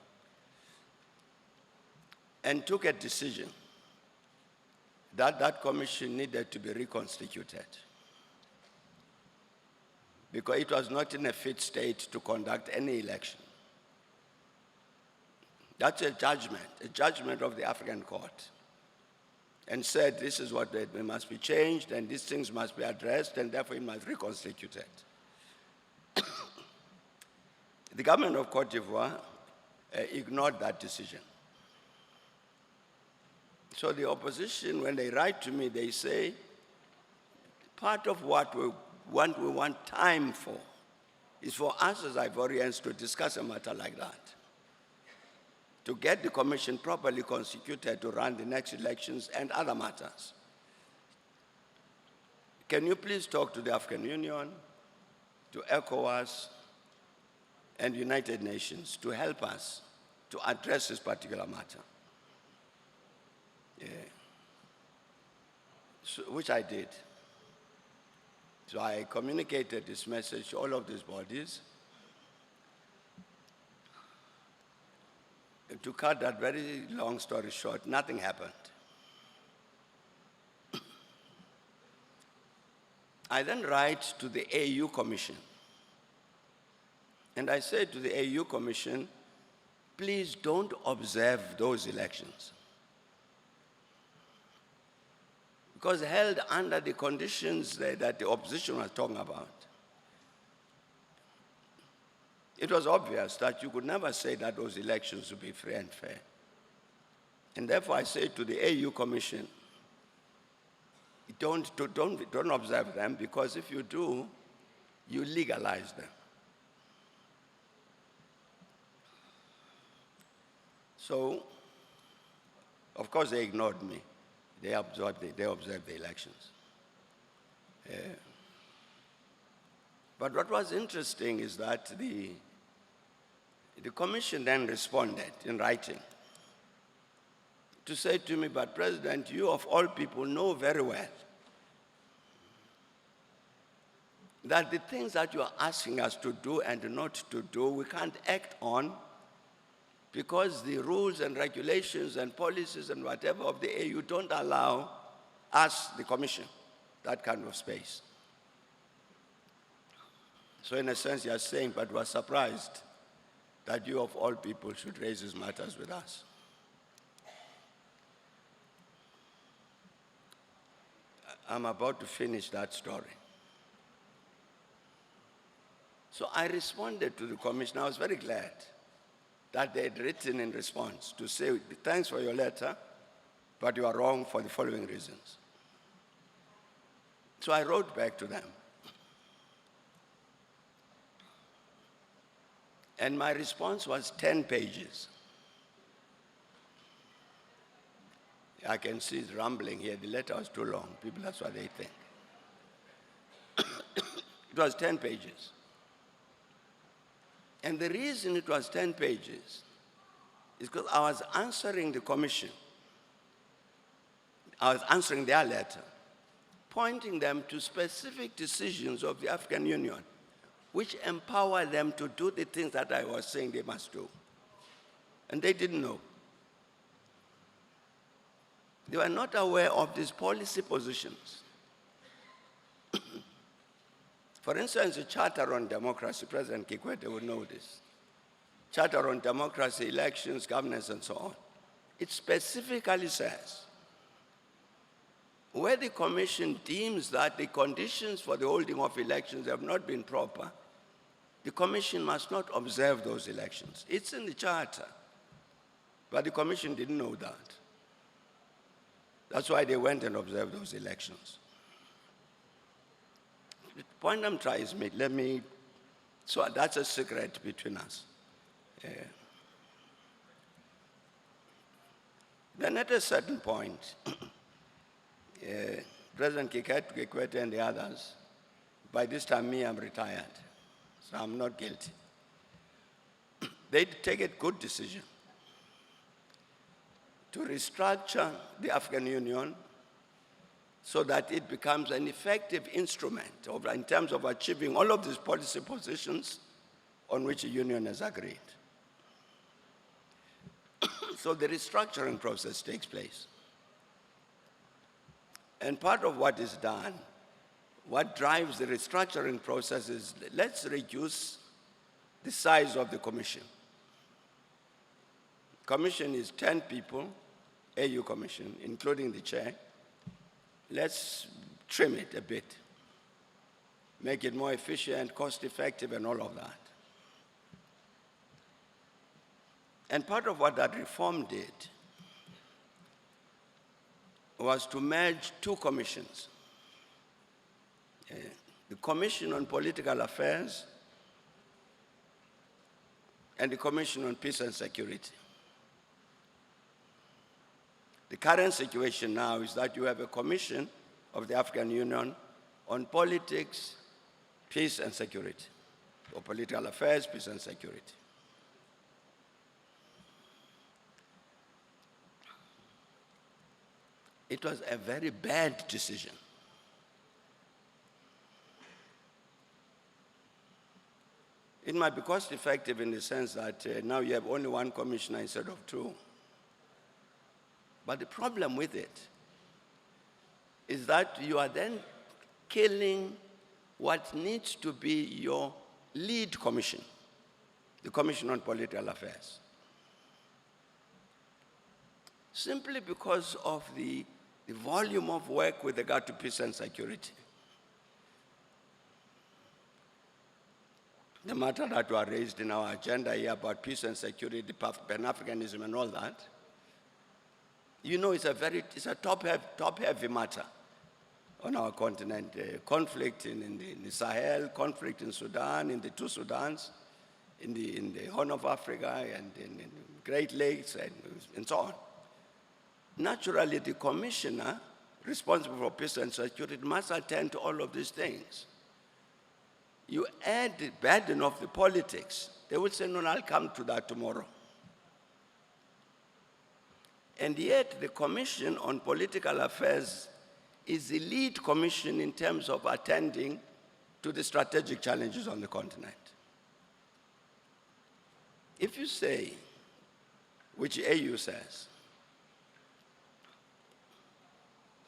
and took a decision that that commission needed to be reconstituted. because it was not in a fit state to conduct any election. That's a judgment of the African court, and said this is what it must be changed and these things must be addressed and therefore it must be reconstituted. The government of Cote d'Ivoire ignored that decision. So the opposition, when they write to me, they say, part of what we want time for is for us as Ivorians to discuss a matter like that, to get the commission properly constituted to run the next elections and other matters. Can you please talk to the African Union, to ECOWAS, and United Nations to help us to address this particular matter? Yeah. So, which I did. So I communicated this message to all of these bodies. To cut that very long story short, nothing happened. I then write to the AU Commission. And I say to the AU Commission, please don't observe those elections. Because held under the conditions that the opposition was talking about, it was obvious that you could never say that those elections would be free and fair. And therefore I say to the AU Commission, don't observe them, because if you do, you legalize them. So, of course they ignored me. They observed the elections. But what was interesting is that the commission then responded in writing to say to me, but President, you of all people know very well that the things that you are asking us to do and not to do, we can't act on because the rules and regulations and policies and whatever of the AU don't allow us, the commission, that kind of space. So in a sense, you are saying, but we are surprised that you of all people should raise these matters with us. I'm about to finish that story. So I responded to the commission. I was very glad that they had written in response to say, thanks for your letter, but you are wrong for the following reasons. So I wrote back to them. And my response was 10 pages. I can see it rumbling here. The letter was too long. People, that's what they think. It was 10 pages. And the reason it was 10 pages is because I was answering the commission. I was answering their letter, pointing them to specific decisions of the African Union, which empower them to do the things that I was saying they must do. And they didn't know. They were not aware of these policy positions. For instance, the Charter on Democracy, President Kikwete would know this. Charter on Democracy, Elections, Governance, and so on. It specifically says, where the commission deems that the conditions for the holding of elections have not been proper, the commission must not observe those elections. It's in the charter. But the commission didn't know that. That's why they went and observed those elections. The point I'm trying to make, so that's a secret between us. Then at a certain point, President Kikwete and the others, by this time I'm retired, so I'm not guilty. They take a good decision to restructure the African Union so that it becomes an effective instrument in terms of achieving all of these policy positions on which the Union has agreed. So the restructuring process takes place. And part of what is done, what drives the restructuring process is let's reduce the size of the commission. Commission is 10 people, AU commission, including the chair. Let's trim it a bit, make it more efficient, cost-effective, and all of that. And part of what that reform did was to merge two commissions. The Commission on Political Affairs and the Commission on Peace and Security. The current situation now is that you have a commission of the African Union on politics, peace and security, or political affairs, peace and security. It was a very bad decision. It might be cost effective in the sense that now you have only one commissioner instead of two. But the problem with it is that you are then killing what needs to be your lead commission, the Commission on Political Affairs. Simply because of the volume of work with regard to peace and security. The matter that were raised in our agenda here about peace and security, Pan-Africanism and all that, you know, it's a top-heavy matter on our continent. Conflict in the Sahel, conflict in Sudan, in the two Sudans, in the Horn of Africa, and in the Great Lakes, and so on. Naturally, the commissioner responsible for peace and security must attend to all of these things. You add the burden of the politics, they will say, no, I'll come to that tomorrow. And yet, the Commission on Political Affairs is the lead commission in terms of attending to the strategic challenges on the continent. If you say, which AU says,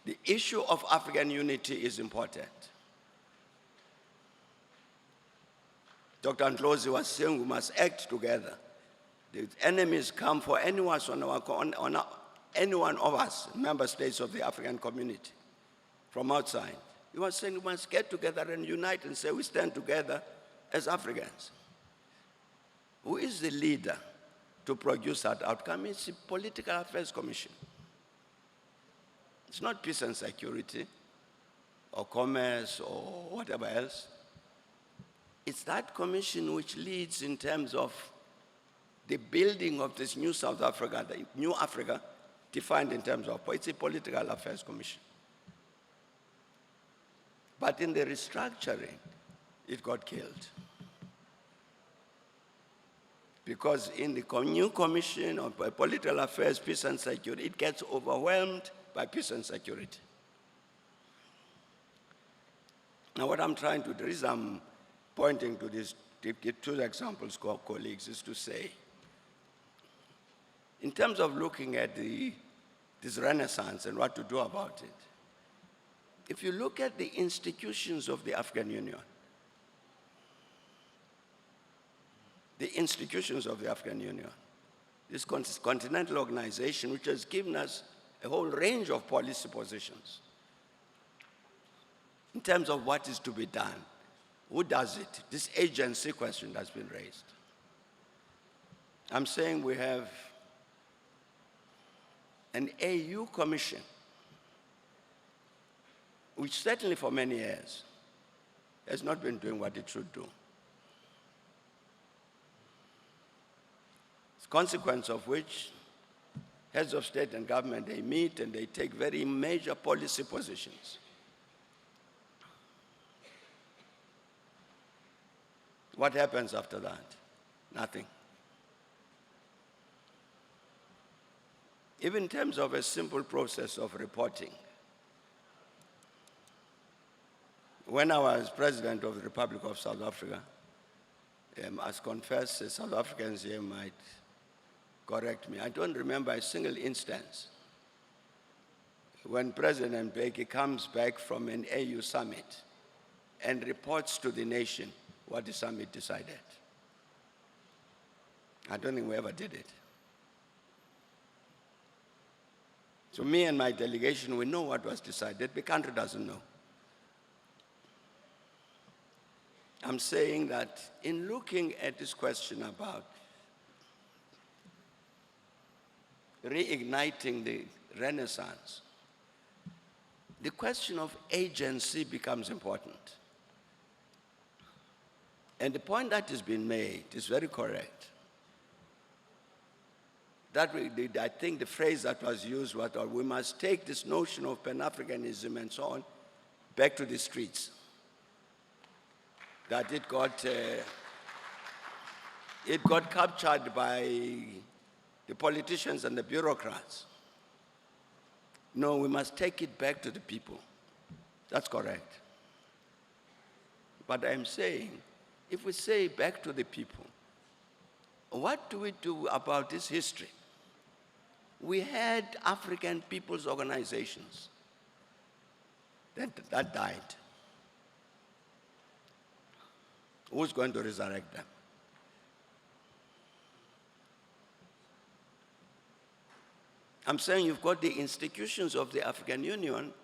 the issue of African unity is important. Dr. Ndlozi was saying we must act together. The enemies come for any one of us, member states of the African community, from outside. He was saying we must get together and unite and say we stand together as Africans. Who is the leader to produce that outcome? It's the Political Affairs Commission. It's not peace and security or commerce or whatever else. It's that commission which leads in terms of the building of this new South Africa, the new Africa, defined in terms of, it's a Political Affairs Commission. But in the restructuring, it got killed. Because in the new Commission on Political Affairs, Peace and Security, it gets overwhelmed by peace and security. Now what I'm trying to do is I'm pointing to these two examples, colleagues, is to say, in terms of looking at this renaissance and what to do about it, if you look at the institutions of the African Union, this continental organization which has given us a whole range of policy positions in terms of what is to be done. Who does it? This agency question that's been raised. I'm saying we have an AU commission, which certainly for many years has not been doing what it should do. As a consequence of which, heads of state and government, they meet and they take very major policy positions. What happens after that? Nothing. Even in terms of a simple process of reporting. When I was president of the Republic of South Africa, as confessed, South Africans here might correct me, I don't remember a single instance when President Mbeki comes back from an AU summit and reports to the nation what the summit decided. I don't think we ever did it. So me and my delegation, we know what was decided. The country doesn't know. I'm saying that in looking at this question about reigniting the Renaissance, the question of agency becomes important. And the point that has been made is very correct. I think the phrase that was used was, we must take this notion of Pan-Africanism and so on back to the streets. That it got captured by the politicians and the bureaucrats. No, we must take it back to the people. That's correct. But I'm saying, if we say back to the people, what do we do about this history? We had African people's organizations that died. Who's going to resurrect them? I'm saying you've got the institutions of the African Union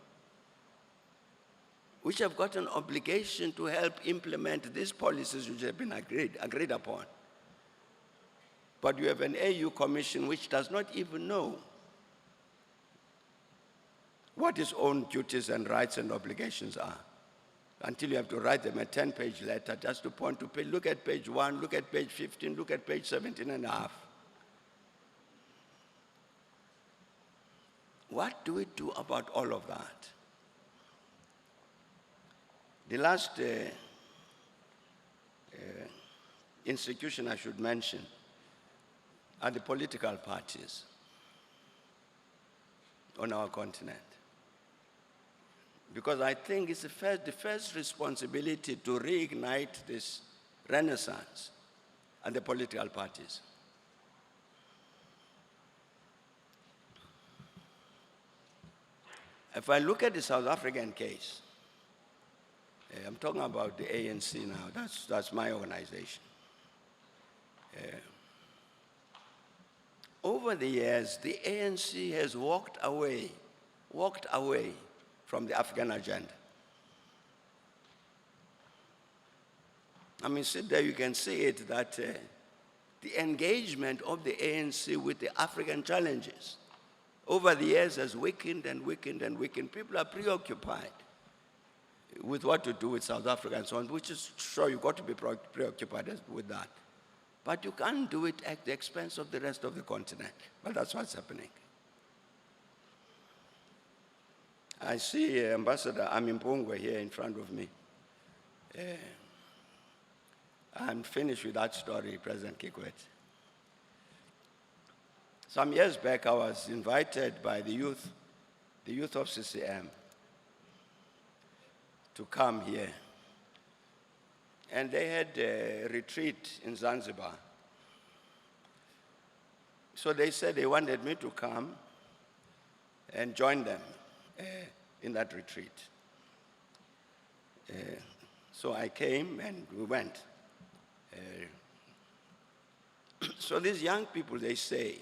which have got an obligation to help implement these policies which have been agreed upon. But you have an AU Commission which does not even know what its own duties and rights and obligations are, until you have to write them a 10-page letter just to point to page, look at page 1, look at page 15, look at page 17 and a half. What do we do about all of that? The last institution I should mention are the political parties on our continent. Because I think it's the first responsibility to reignite this renaissance and the political parties. If I look at the South African case, I'm talking about the ANC now, that's my organization. Over the years, the ANC has walked away from the African agenda. I mean, sit there, you can see it, that the engagement of the ANC with the African challenges over the years has weakened and weakened and weakened. People are preoccupied with what to do with South Africa and so on, which is sure you've got to be preoccupied with that. But you can't do it at the expense of the rest of the continent. Well, that's what's happening. I see Ambassador Amimpungwe here in front of me. I'm finished with that story, President Kikwete. Some years back, I was invited by the youth of CCM, to come here. And they had a retreat in Zanzibar. So they said they wanted me to come and join them in that retreat. So I came and we went. So these young people, they say,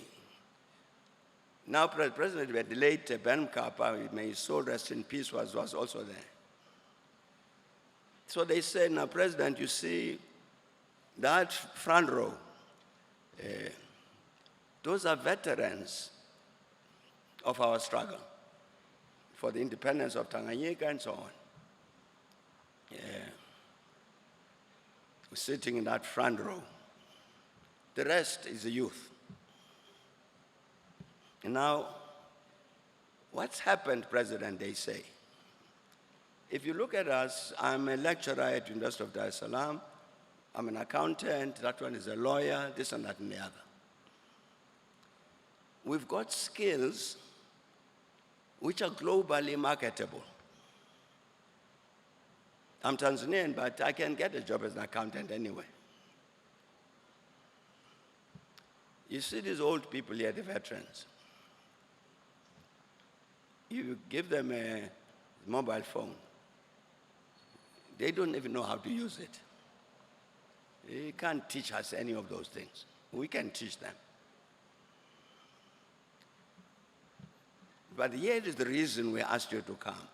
now President, the late Ben Mkapa, may his soul rest in peace, was also there. So they said, now President, you see, that front row, those are veterans of our struggle for the independence of Tanganyika and so on. Sitting in that front row. The rest is the youth. And now, what's happened, President, they say? If you look at us, I'm a lecturer at the University of Dar es Salaam. I'm an accountant, that one is a lawyer, this and that and the other. We've got skills which are globally marketable. I'm Tanzanian, but I can get a job as an accountant anyway. You see these old people here, the veterans. You give them a mobile phone. They don't even know how to use it. They can't teach us any of those things. We can teach them. But here is the reason we asked you to come.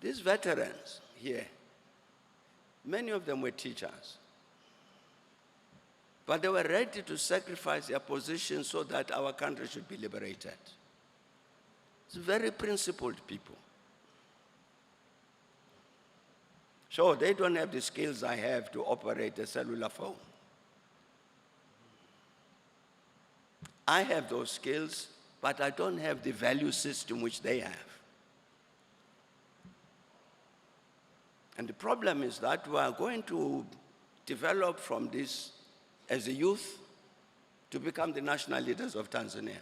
These veterans here, many of them were teachers. But they were ready to sacrifice their position so that our country should be liberated. It's very principled people. So they don't have the skills I have to operate a cellular phone. I have those skills, but I don't have the value system which they have. And the problem is that we are going to develop from this as a youth to become the national leaders of Tanzania.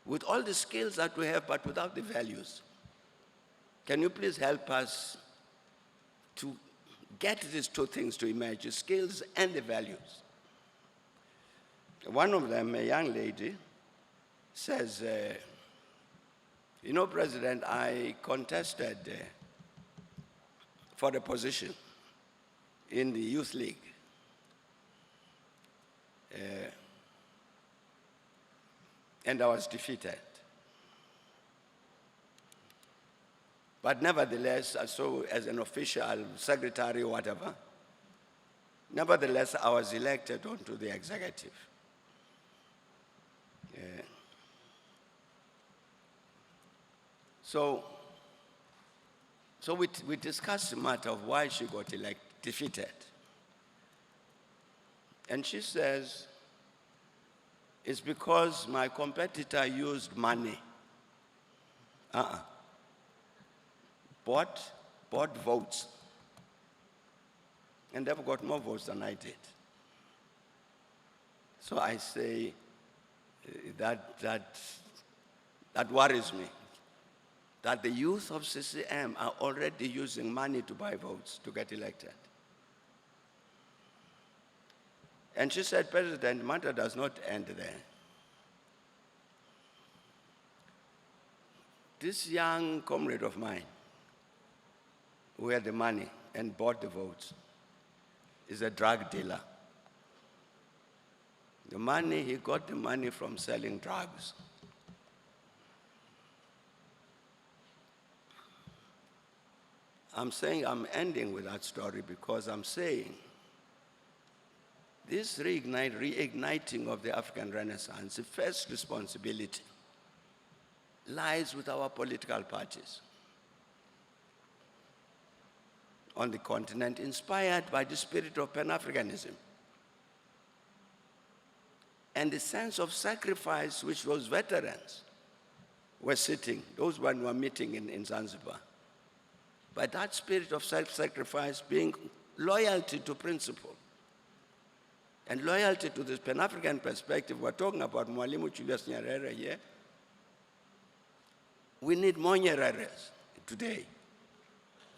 With all the skills that we have, but without the values. Can you please help us to get these two things to emerge, the skills and the values? One of them, a young lady, says, you know, President, I contested for a position in the Youth League. And I was defeated. But nevertheless, so as an official, secretary or whatever, nevertheless, I was elected onto the executive. So we discussed the matter of why she got defeated. And she says, it's because my competitor used money. Bought votes. And they've got more votes than I did. So I say that worries me. That the youth of CCM are already using money to buy votes to get elected. And she said, President, the matter does not end there. This young comrade of mine, who had the money and bought the votes, is a drug dealer. He got the money from selling drugs. I'm saying I'm ending with that story because I'm saying this reigniting of the African Renaissance, the first responsibility lies with our political parties on the continent, inspired by the spirit of Pan-Africanism and the sense of sacrifice which those veterans were sitting, those one were meeting in Zanzibar. By that spirit of self-sacrifice being loyalty to principle and loyalty to this Pan-African perspective. We're talking about Mwalimu Julius Nyerere here. We need more Nyereres today.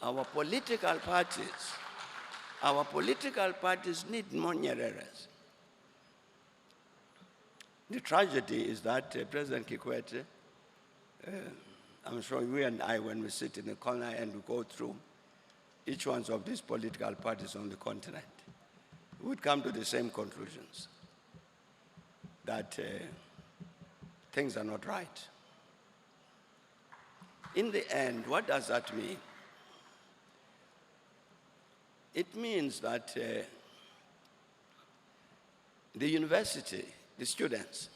Our political parties need more Nyereres. The tragedy is that President Kikwete, I'm sure you and I, when we sit in the corner and we go through each one of these political parties on the continent, we would come to the same conclusions, that things are not right. In the end, what does that mean? It means that the university, the students,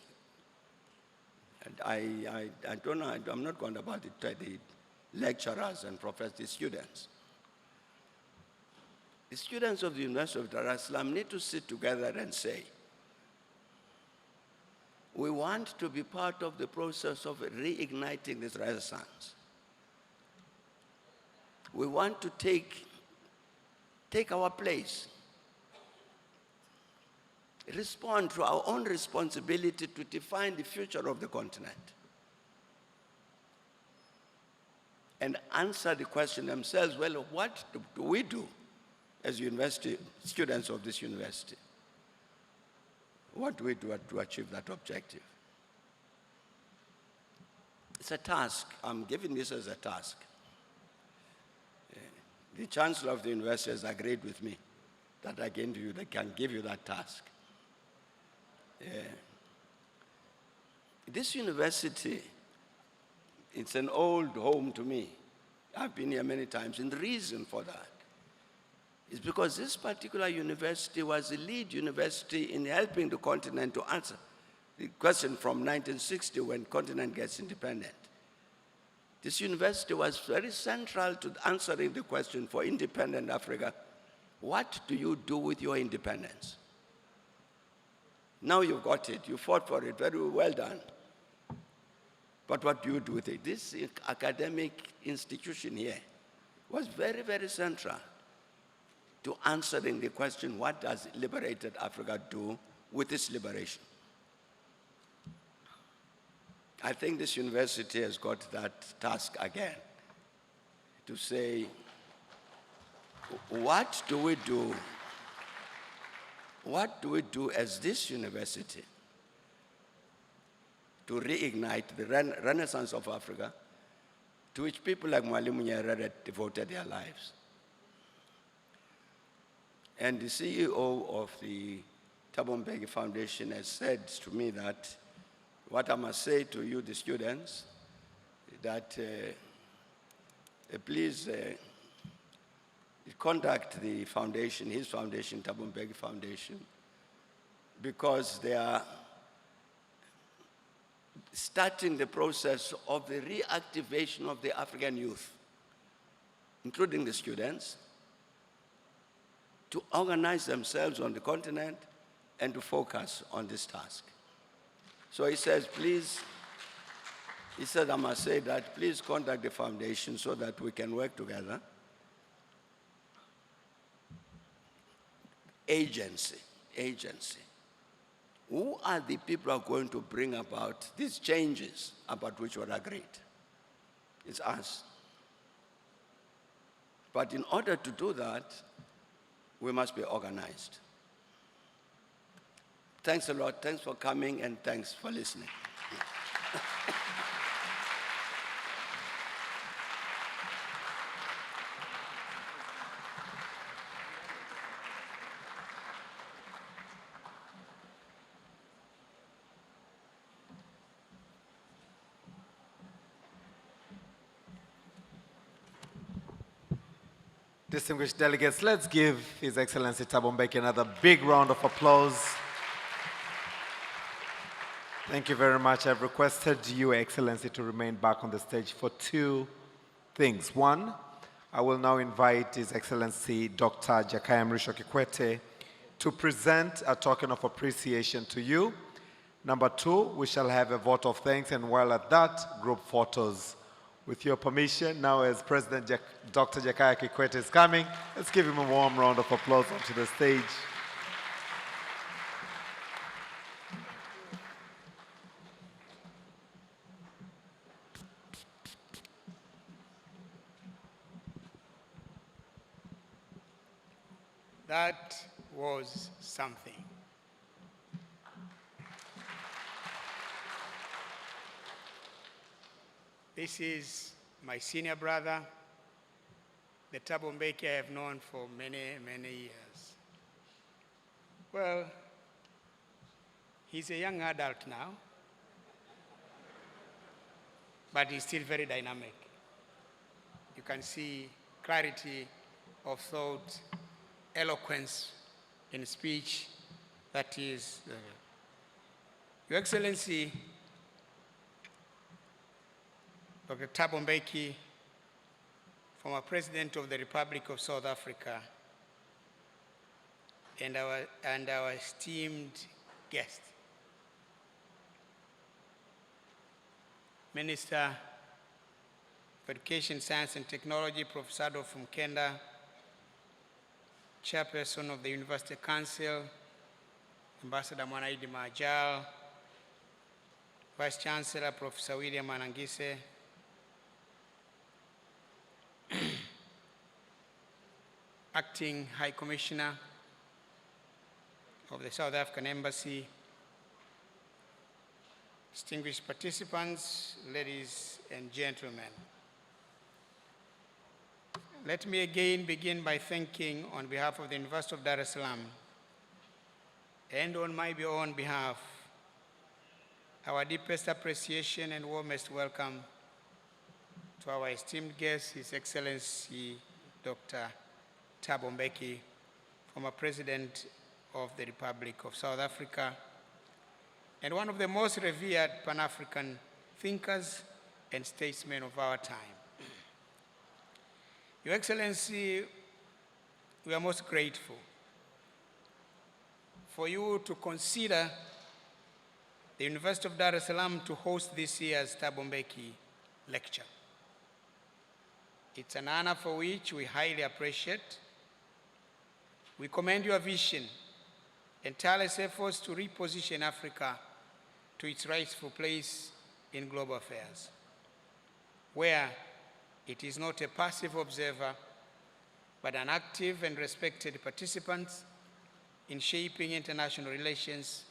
and I don't know, I'm not going about it, the lecturers and professors, the students. The students of the University of Dar es Salaam need to sit together and say, we want to be part of the process of reigniting this renaissance. We want to take our place, respond to our own responsibility to define the future of the continent, and answer the question themselves, well, what do we do as university students of this university? What do we do to achieve that objective? It's a task. I'm giving this as a task. the Chancellor of the University has agreed with me that I can give you that task. This university, it's an old home to me. I've been here many times, and the reason for that is because this particular university was the lead university in helping the continent to answer the question from 1960 when continent gets independent. This university was very central to answering the question for independent Africa. What do you do with your independence? Now you've got it. You fought for it. Very well done. But what do you do with it? This academic institution here was very, very central to answering the question, what does liberated Africa do with its liberation? I think this university has got that task again, to say, what do we do? What do we do as this university to reignite the renaissance of Africa, to which people like Mwalimu Nyerere devoted their lives? And the CEO of the Thabo Mbeki Foundation has said to me that what I must say to you, the students, that please contact the foundation, his foundation, Thabo Mbeki Foundation, because they are starting the process of the reactivation of the African youth, including the students, to organize themselves on the continent and to focus on this task. So he says, please, he said, I must say that please contact the foundation so that we can work together. Agency. Who are the people who are going to bring about these changes about which we agreed? It's us. But in order to do that, we must be organized. Thanks a lot. Thanks for coming, and thanks for listening. Distinguished delegates, let's give His Excellency Thabo Mbeki another big round of applause. Thank you very much. I've requested Your Excellency to remain back on the stage for two things. One, I will now invite His Excellency Dr. Jakaya Mrisho Kikwete to present a token of appreciation to you. Number two, we shall have a vote of thanks, and while at that, group photos. With your permission, now as President Dr. Jakaya Kikwete is coming, let's give him a warm round of applause onto the stage. That was something. This is my senior brother, the Thabo Mbeki I have known for many, many years. Well, he's a young adult now, but he's still very dynamic. You can see clarity of thought, eloquence in speech. That is, Your Excellency, Dr. Thabo Mbeki, former President of the Republic of South Africa, and our esteemed guest, Minister of Education, Science and Technology, Professor Adolf Mkenda, Chairperson of the University Council, Ambassador Mwanaidi Majal, Vice Chancellor, Professor William Anangise, Acting High Commissioner of the South African Embassy, distinguished participants, ladies and gentlemen. let me again begin by thanking, on behalf of the University of Dar es Salaam and on my own behalf, our deepest appreciation and warmest welcome to our esteemed guest, His Excellency Dr. Thabo Mbeki, former President of the Republic of South Africa, and one of the most revered Pan-African thinkers and statesmen of our time. Your Excellency, we are most grateful for you to consider the University of Dar es Salaam to host this year's Thabo Mbeki lecture. It's an honor for which we highly appreciate. We commend your vision and tireless efforts to reposition Africa to its rightful place in global affairs, where it is not a passive observer, but an active and respected participant in shaping international relations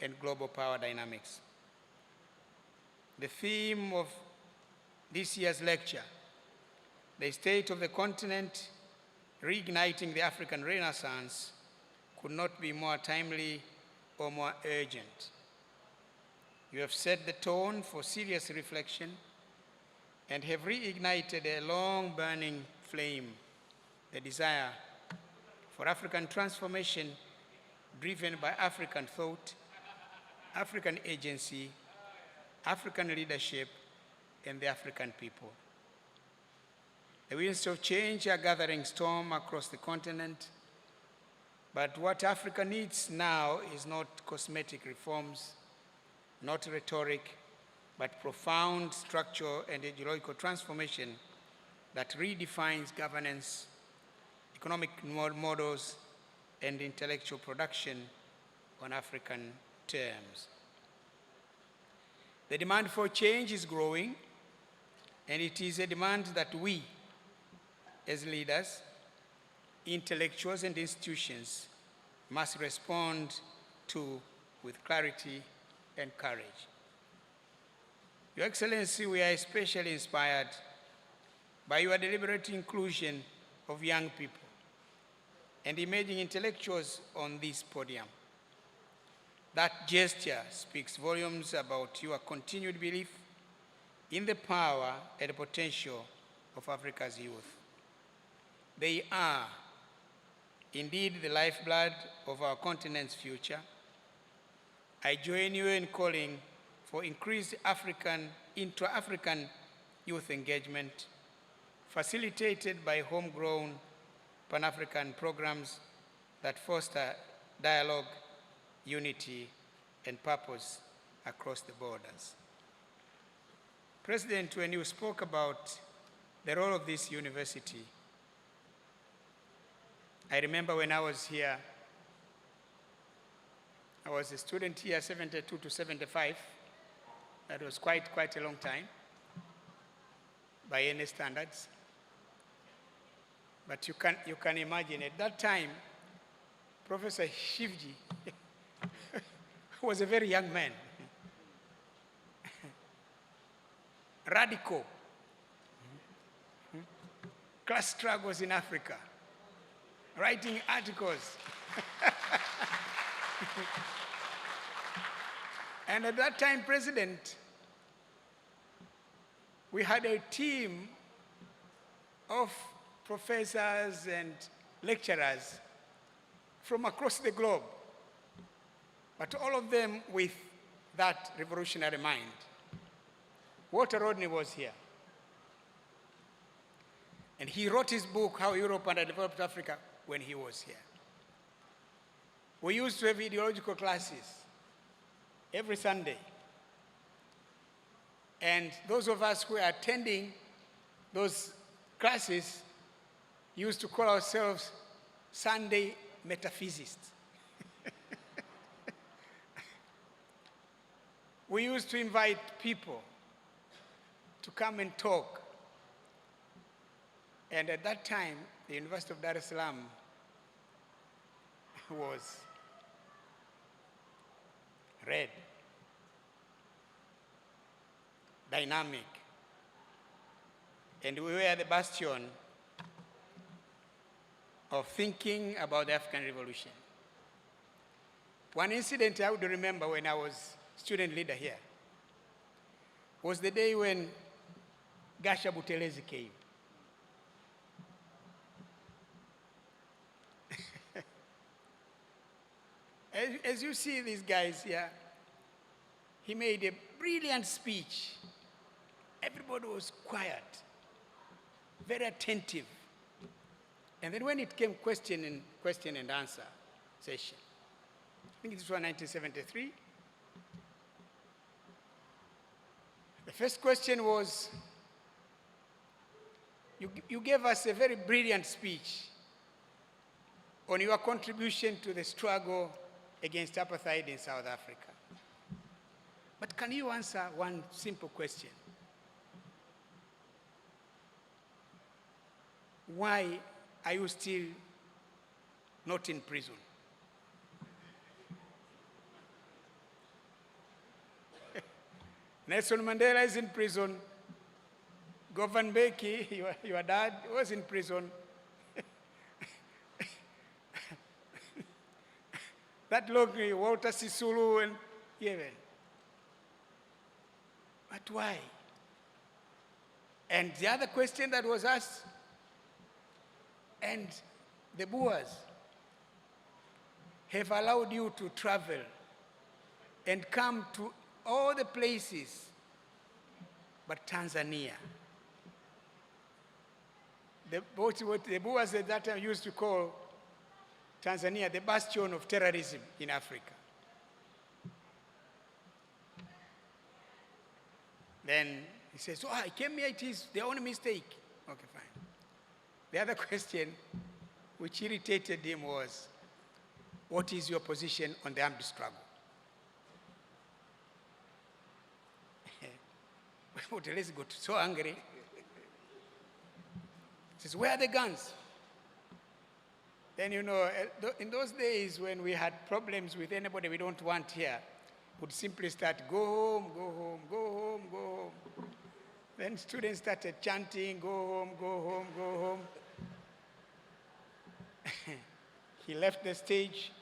and global power dynamics. The theme of this year's lecture, the state of the continent, reigniting the African Renaissance, could not be more timely or more urgent. You have set the tone for serious reflection and have reignited a long-burning flame, the desire for African transformation driven by African thought, African agency, African leadership, and the African people. The winds of change are gathering storm across the continent, but what Africa needs now is not cosmetic reforms, not rhetoric, but profound structural and ideological transformation that redefines governance, economic models, and intellectual production on African terms. The demand for change is growing, and it is a demand that we, as leaders, intellectuals, and institutions, must respond to with clarity and courage. Your Excellency, we are especially inspired by your deliberate inclusion of young people and emerging intellectuals on this podium. That gesture speaks volumes about your continued belief in the power and potential of Africa's youth. They are indeed the lifeblood of our continent's future. I join you in calling for increased intra-African youth engagement, facilitated by homegrown Pan-African programs that foster dialogue, unity, and purpose across the borders. President, when you spoke about the role of this university, I remember when I was here, I was a student here, 72 to 75. That was quite a long time by any standards. But you can imagine at that time, Professor Shivji was a very young man, radical, class struggles in Africa, writing articles. And at that time, President, we had a team of professors and lecturers from across the globe, but all of them with that revolutionary mind. Walter Rodney was here. And he wrote his book, How Europe Underdeveloped Africa, when he was here. We used to have ideological classes every Sunday. And those of us who were attending those classes used to call ourselves Sunday metaphysicists. We used to invite people to come and talk. And at that time, the University of Dar es Salaam was red, dynamic, and we were the bastion of thinking about the African Revolution. One incident I would remember when I was student leader here was the day when Gasha Butelezi came. As you see these guys here, he made a brilliant speech. Everybody was quiet, very attentive. And then when it came question and answer session, I think it was 1973, the first question was, you gave us a very brilliant speech on your contribution to the struggle against apartheid in South Africa. But can you answer one simple question? Why are you still not in prison? Nelson Mandela is in prison. Govan Mbeki, your dad, was in prison. That Logri, Walter Sisulu, and even. But why? And the other question that was asked, and the Boers have allowed you to travel and come to all the places but Tanzania. What the Boers at that time used to call Tanzania the bastion of terrorism in Africa. Then he says, I came here, it is their own mistake. Okay, fine. The other question which irritated him was, what is your position on the armed struggle? Let's go so angry. He says, where are the guns? Then, you know, in those days when we had problems with anybody we don't want here, would simply start, go home, go home, go home, go home. Then students started chanting, go home, go home, go home. He left the stage,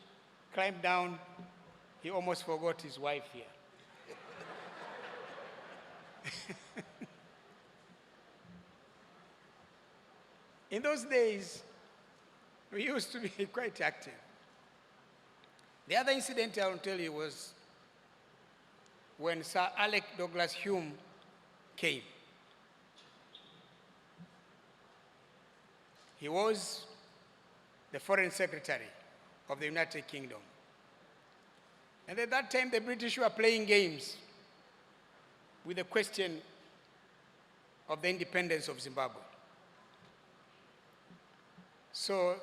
climbed down. He almost forgot his wife here. In those days, we used to be quite active. The other incident I will tell you was when Sir Alec Douglas Hume came. He was the Foreign Secretary of the United Kingdom. And at that time, the British were playing games with the question of the independence of Zimbabwe. So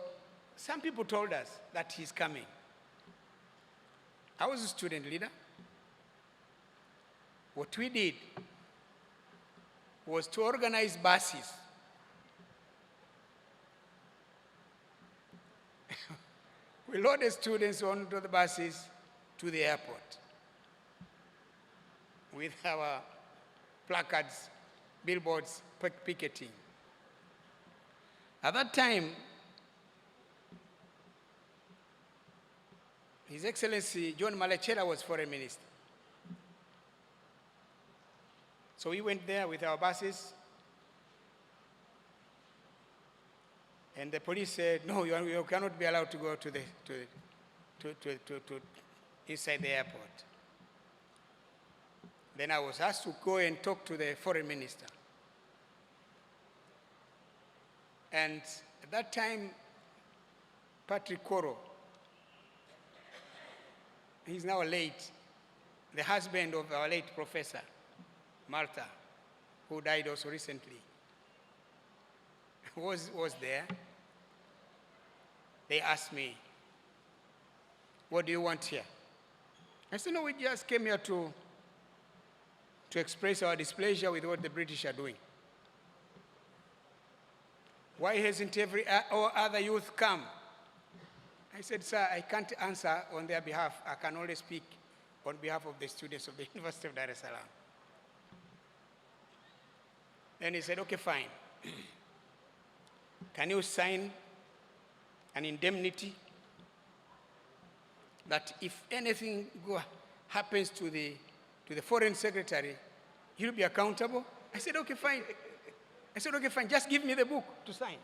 some people told us that he's coming. I was a student leader. What we did was to organize buses. We loaded students onto the buses to the airport with our placards, billboards, picketing. At that time, His Excellency John Malechela was Foreign Minister. So we went there with our buses, and the police said, no, you cannot be allowed to go to inside the airport. Then I was asked to go and talk to the Foreign Minister. And at that time, Patrick Koro, he's now late, the husband of our late professor, Martha, who died also recently, was there. They asked me, what do you want here? I said, no, we just came here to express our displeasure with what the British are doing. Why hasn't every other youth come? I said, sir, I can't answer on their behalf. I can only speak on behalf of the students of the University of Dar es Salaam. Then he said, okay, fine. Can you sign an indemnity that if anything happens to the foreign secretary, he'll be accountable. I said, okay, fine. Just give me the book to sign.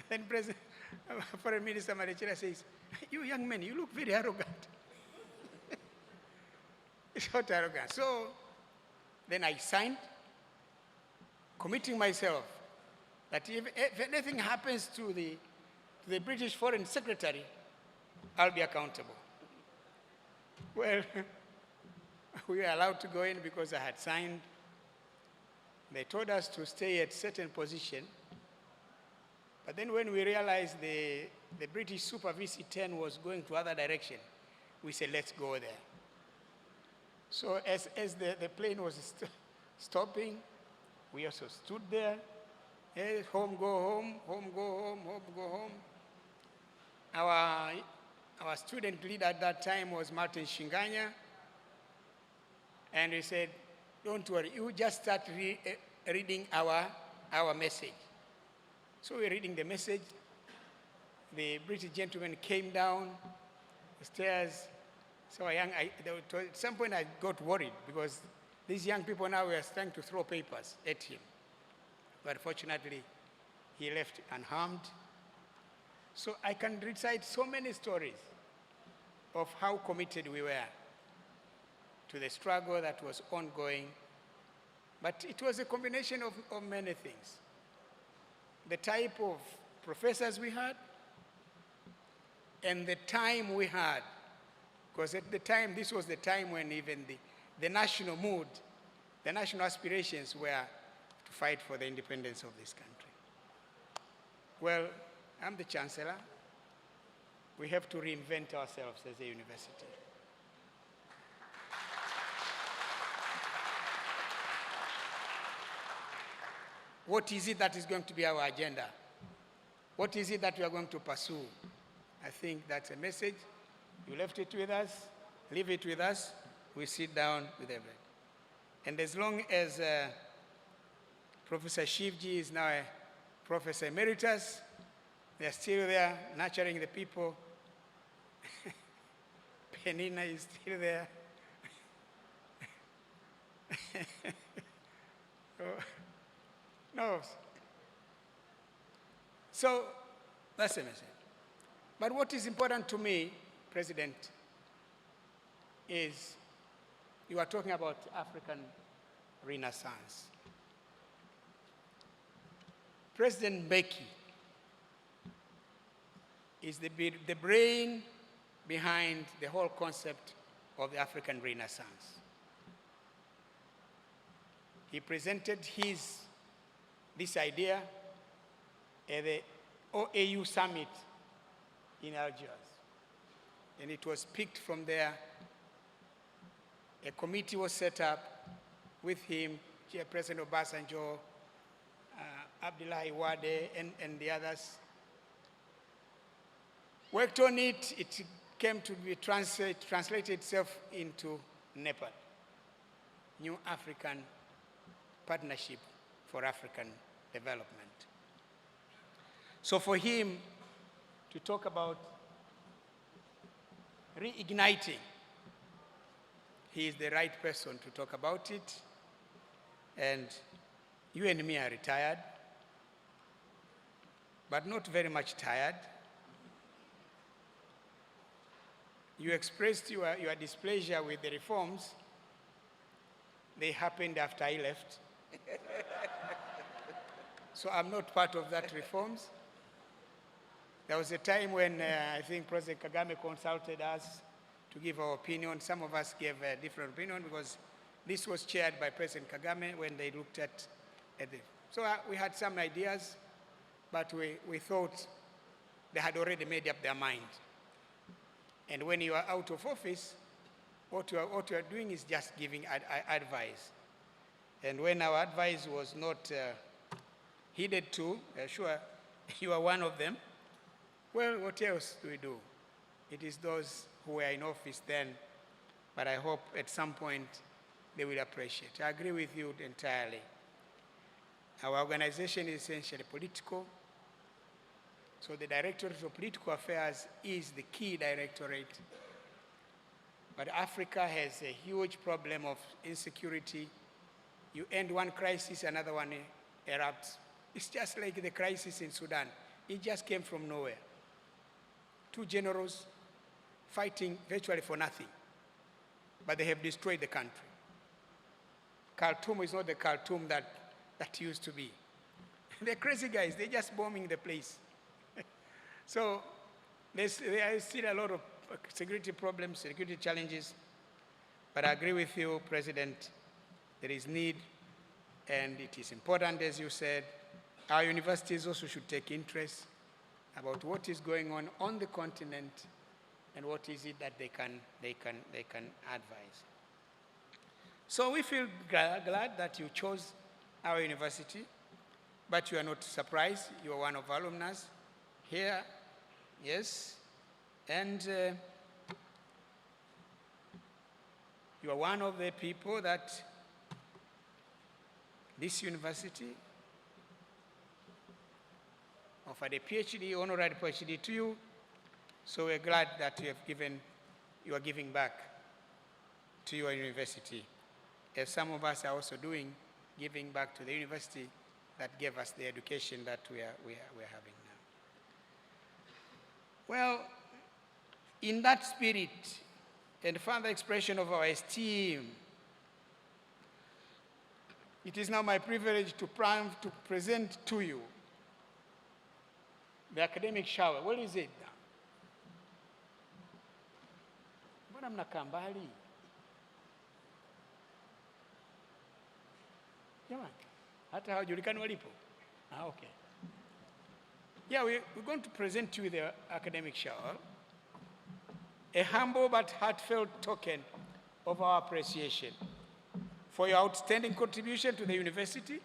Then Foreign Minister Marechera says, you young men, you look very arrogant. It's not arrogant. So then I signed, committing myself that if anything happens to the British Foreign Secretary, I'll be accountable. Well, we were allowed to go in because I had signed. They told us to stay at certain position. But then when we realized the British Super VC-10 was going to other direction, we said, let's go there. So as the plane was stopping, we also stood there. Hey, home, go home, home, go home, home, go home. Our student leader at that time was Martin Shinganya. And we said, don't worry, you just start reading our message. So we're reading the message. The British gentleman came down the stairs. So at some point I got worried because these young people now were trying to throw papers at him. But fortunately, he left unharmed. So I can recite so many stories of how committed we were to the struggle that was ongoing. But it was a combination of many things. The type of professors we had and the time we had. Because at the time, this was the time when even the national mood, the national aspirations were to fight for the independence of this country. Well, I'm the chancellor. We have to reinvent ourselves as a university. What is it that is going to be our agenda? What is it that we are going to pursue? I think that's a message. You left it with us, leave it with us, we sit down with everyone. And as long as Professor Shivji is now a Professor Emeritus, they're still there nurturing the people. Penina is still there. No. So that's the message. But what is important to me, President, is you are talking about African Renaissance. President Mbeki is the brain behind the whole concept of the African Renaissance. He presented this idea at the OAU summit in Algiers. And it was picked from there. A committee was set up with him, Chairperson Obasanjo, Abdullahi Wade, and the others. Worked on it. It came to be translated itself into NEPAD, New African Partnership for African Development. So for him to talk about reigniting, he is the right person to talk about it. And you and me are retired, but not very much tired. You expressed your displeasure with the reforms. They happened after I left. So I'm not part of that reforms. There was a time when I think President Kagame consulted us to give our opinion. Some of us gave a different opinion because this was chaired by President Kagame when they looked at it. So we had some ideas, but we thought they had already made up their mind. And when you are out of office, what you are doing is just giving advice. And when our advice was not heeded to, sure, you are one of them, well, what else do we do? It is those who were in office then, but I hope at some point they will appreciate. I agree with you entirely. Our organization is essentially political, So the Directorate of Political Affairs is the key directorate. But Africa has a huge problem of insecurity. You end one crisis, another one erupts. It's just like the crisis in Sudan. It just came from nowhere. Two generals fighting virtually for nothing, but they have destroyed the country. Khartoum is not the Khartoum that used to be. They're crazy guys, they're just bombing the place. So there are still a lot of security problems, security challenges, but I agree with you, President, there is need, and it is important, as you said. Our universities also should take interest about what is going on the continent and what is it that they can advise. So we feel glad that you chose our university, but you are not surprised. You are one of our alumni here, yes, and you are one of the people that this university offered a PhD, honorary PhD to you, so we're glad that you are giving back to your university, as some of us are also doing, giving back to the university that gave us the education that we're having now. Well, in that spirit and further expression of our esteem, it is now my privilege to present to you the academic shower. What is it now? Mbona mnakaa mbali? Jamani, hata hawajulikani walipo? Okay. Yeah, we're going to present to you the academic shower, a humble but heartfelt token of our appreciation for your outstanding contribution to the university,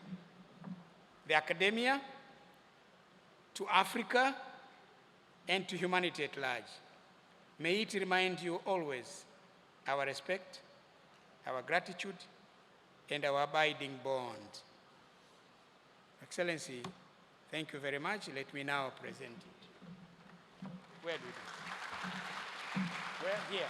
the academia, to Africa, and to humanity at large. May it remind you always our respect, our gratitude, and our abiding bond. Excellency, thank you very much. Let me now present it. Where do we do? Where? Here.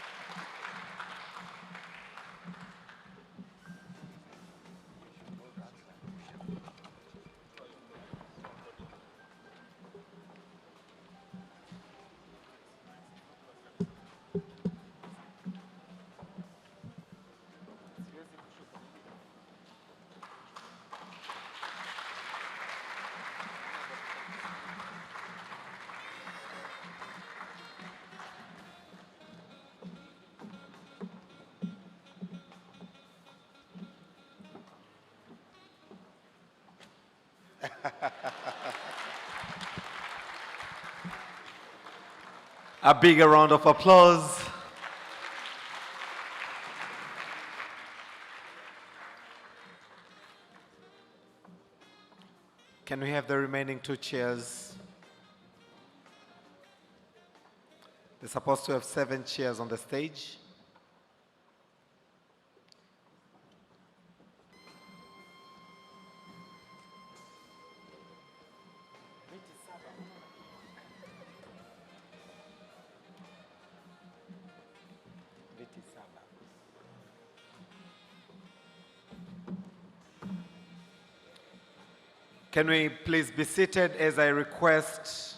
A bigger round of applause. Can we have the remaining two chairs? They're supposed to have 7 chairs on the stage. Can we please be seated as I request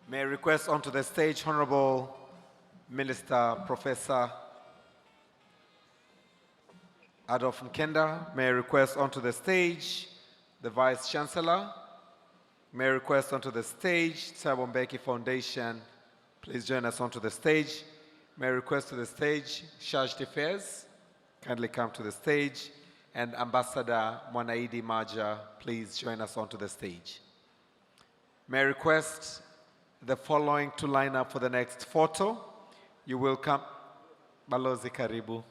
may I request onto the stage Honorable Minister Professor Adolf Mkenda. May I request onto the stage the Vice Chancellor. May I request onto the stage Thabo Mbeki Foundation. Please join us onto the stage. May I request to the stage Charge d'Affaires. Kindly come to the stage. And Ambassador Mwanaidi Maja, please join us onto the stage. May I request the following to line up for the next photo. You will come. Balozi Karibu.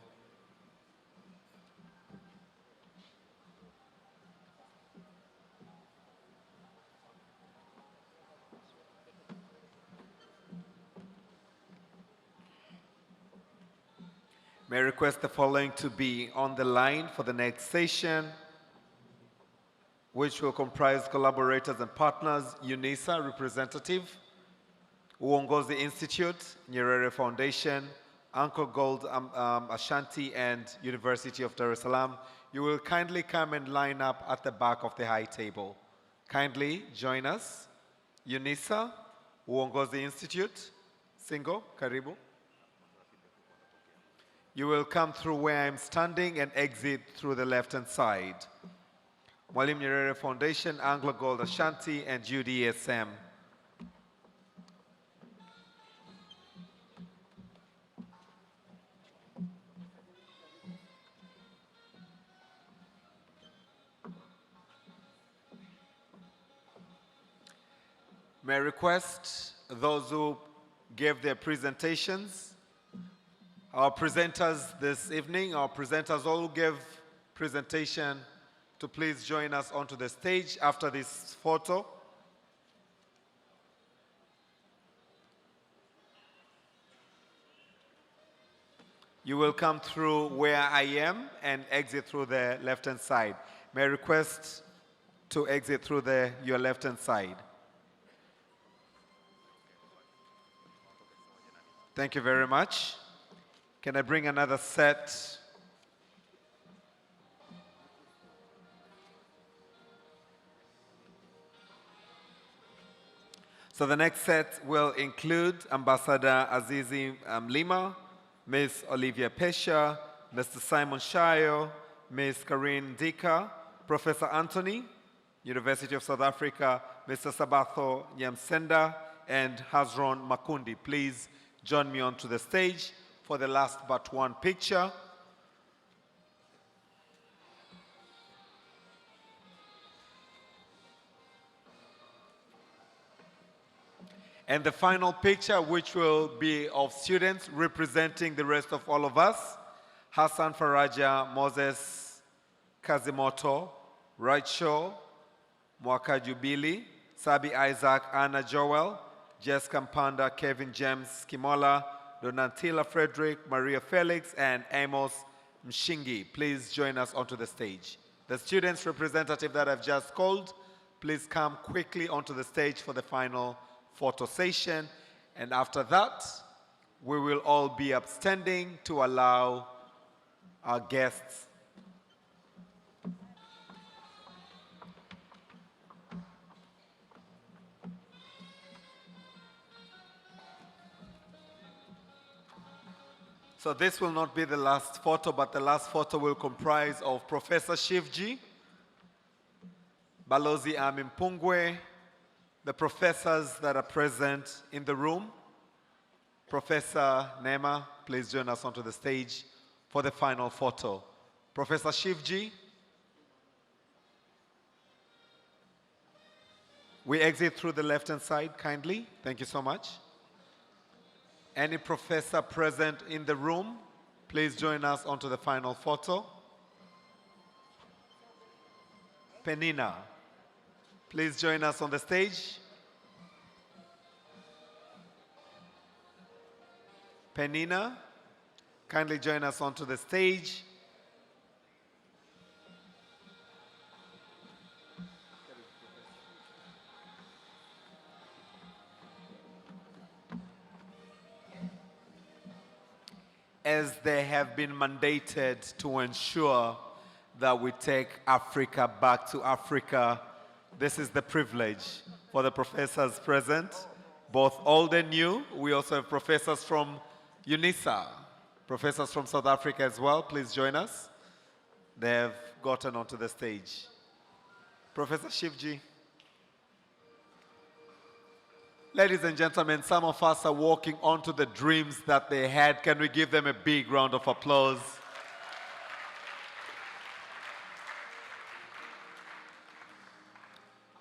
May I request the following to be on the line for the next session, which will comprise collaborators and partners: UNISA representative, Uongozi Institute, Nyerere Foundation, Uncle Gold Ashanti, and University of Dar es Salaam. You will kindly come and line up at the back of the high table. Kindly join us. UNISA, Uongozi Institute, Singo, Karibu. You will come through where I'm standing and exit through the left-hand side. Mwalimu Nyerere Foundation, Anglo Gold Ashanti, and UDSM. May I request those who gave their presentations, our presenters this evening, our presenters all who gave presentation, to please join us onto the stage after this photo. You will come through where I am and exit through the left-hand side. May I request to exit through your left-hand side. Thank you very much. Can I bring another set? So the next set will include Ambassador Azizi Lima, Ms. Olivia Pesha, Mr. Simon Shayo, Ms. Karine Dika, Professor Anthony, University of South Africa, Mr. Sabatho Nyamsenda, and Hazron Makundi. Please join me onto the stage for the last but one picture. And the final picture, which will be of students representing the rest of all of us: Hassan Faraja, Moses Kazimoto, Raicho, Mwaka Jubili, Sabi Isaac, Anna Joel, Jess Kampanda, Kevin James Kimola, Donatilla Frederick, Maria Felix, and Amos Mshingi. Please join us onto the stage. The students representative that I've just called, please come quickly onto the stage for the final photo session. And after that, we will all be upstanding to allow our guests So this will not be the last photo, but the last photo will comprise of Professor Shivji, Balozi Amimpungwe, the professors that are present in the room. Professor Nema, please join us onto the stage for the final photo. Professor Shivji, we exit through the left-hand side, kindly. Thank you so much. Any professor present in the room, please join us onto the final photo. Penina, please join us on the stage. Penina, kindly join us onto the stage. As they have been mandated to ensure that we take Africa back to Africa, this is the privilege for the professors present, both old and new. We also have professors from UNISA, professors from South Africa as well. Please join us. They have gotten onto the stage. Professor Shivji. Ladies and gentlemen, some of us are walking onto the dreams that they had. Can we give them a big round of applause?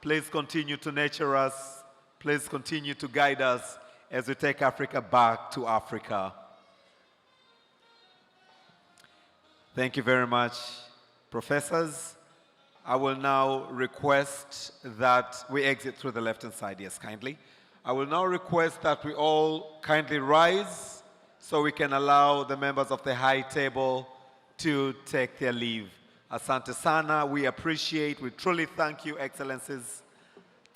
Please continue to nurture us. Please continue to guide us as we take Africa back to Africa. Thank you very much, professors. I will now request that we exit through the left-hand side. Yes, kindly. I will now request that we all kindly rise so we can allow the members of the high table to take their leave. Asante sana, we appreciate, we truly thank you, Excellencies.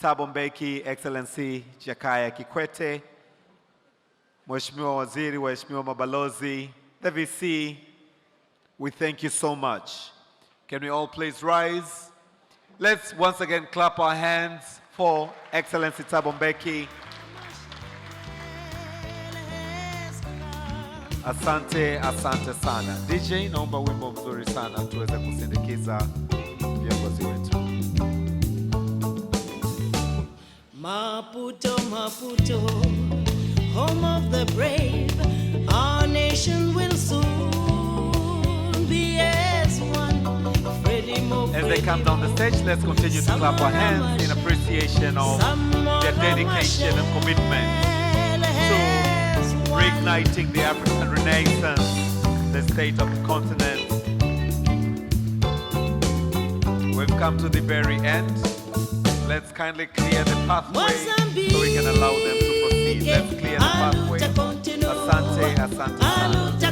Thabo Mbeki, Excellency Jakaya Kikwete, Mheshimiwa Waziri, Mheshimiwa Mabalozi, the VC, we thank you so much. Can we all please rise? Let's once again clap our hands for Excellency Thabo Mbeki. Asante, asante sana. DJ, naomba wimbo mzuri sana tuweze kusindikiza viongozi wetu. Maputo, Maputo, home of the brave, our nation will soon be as one. As they come down the stage, let's continue to clap our hands in appreciation of their dedication and commitment to reigniting the African Renaissance, the state of the continent. We've come to the very end. Let's kindly clear the pathway so we can allow them to proceed. Let's clear the pathway. Asante, asante.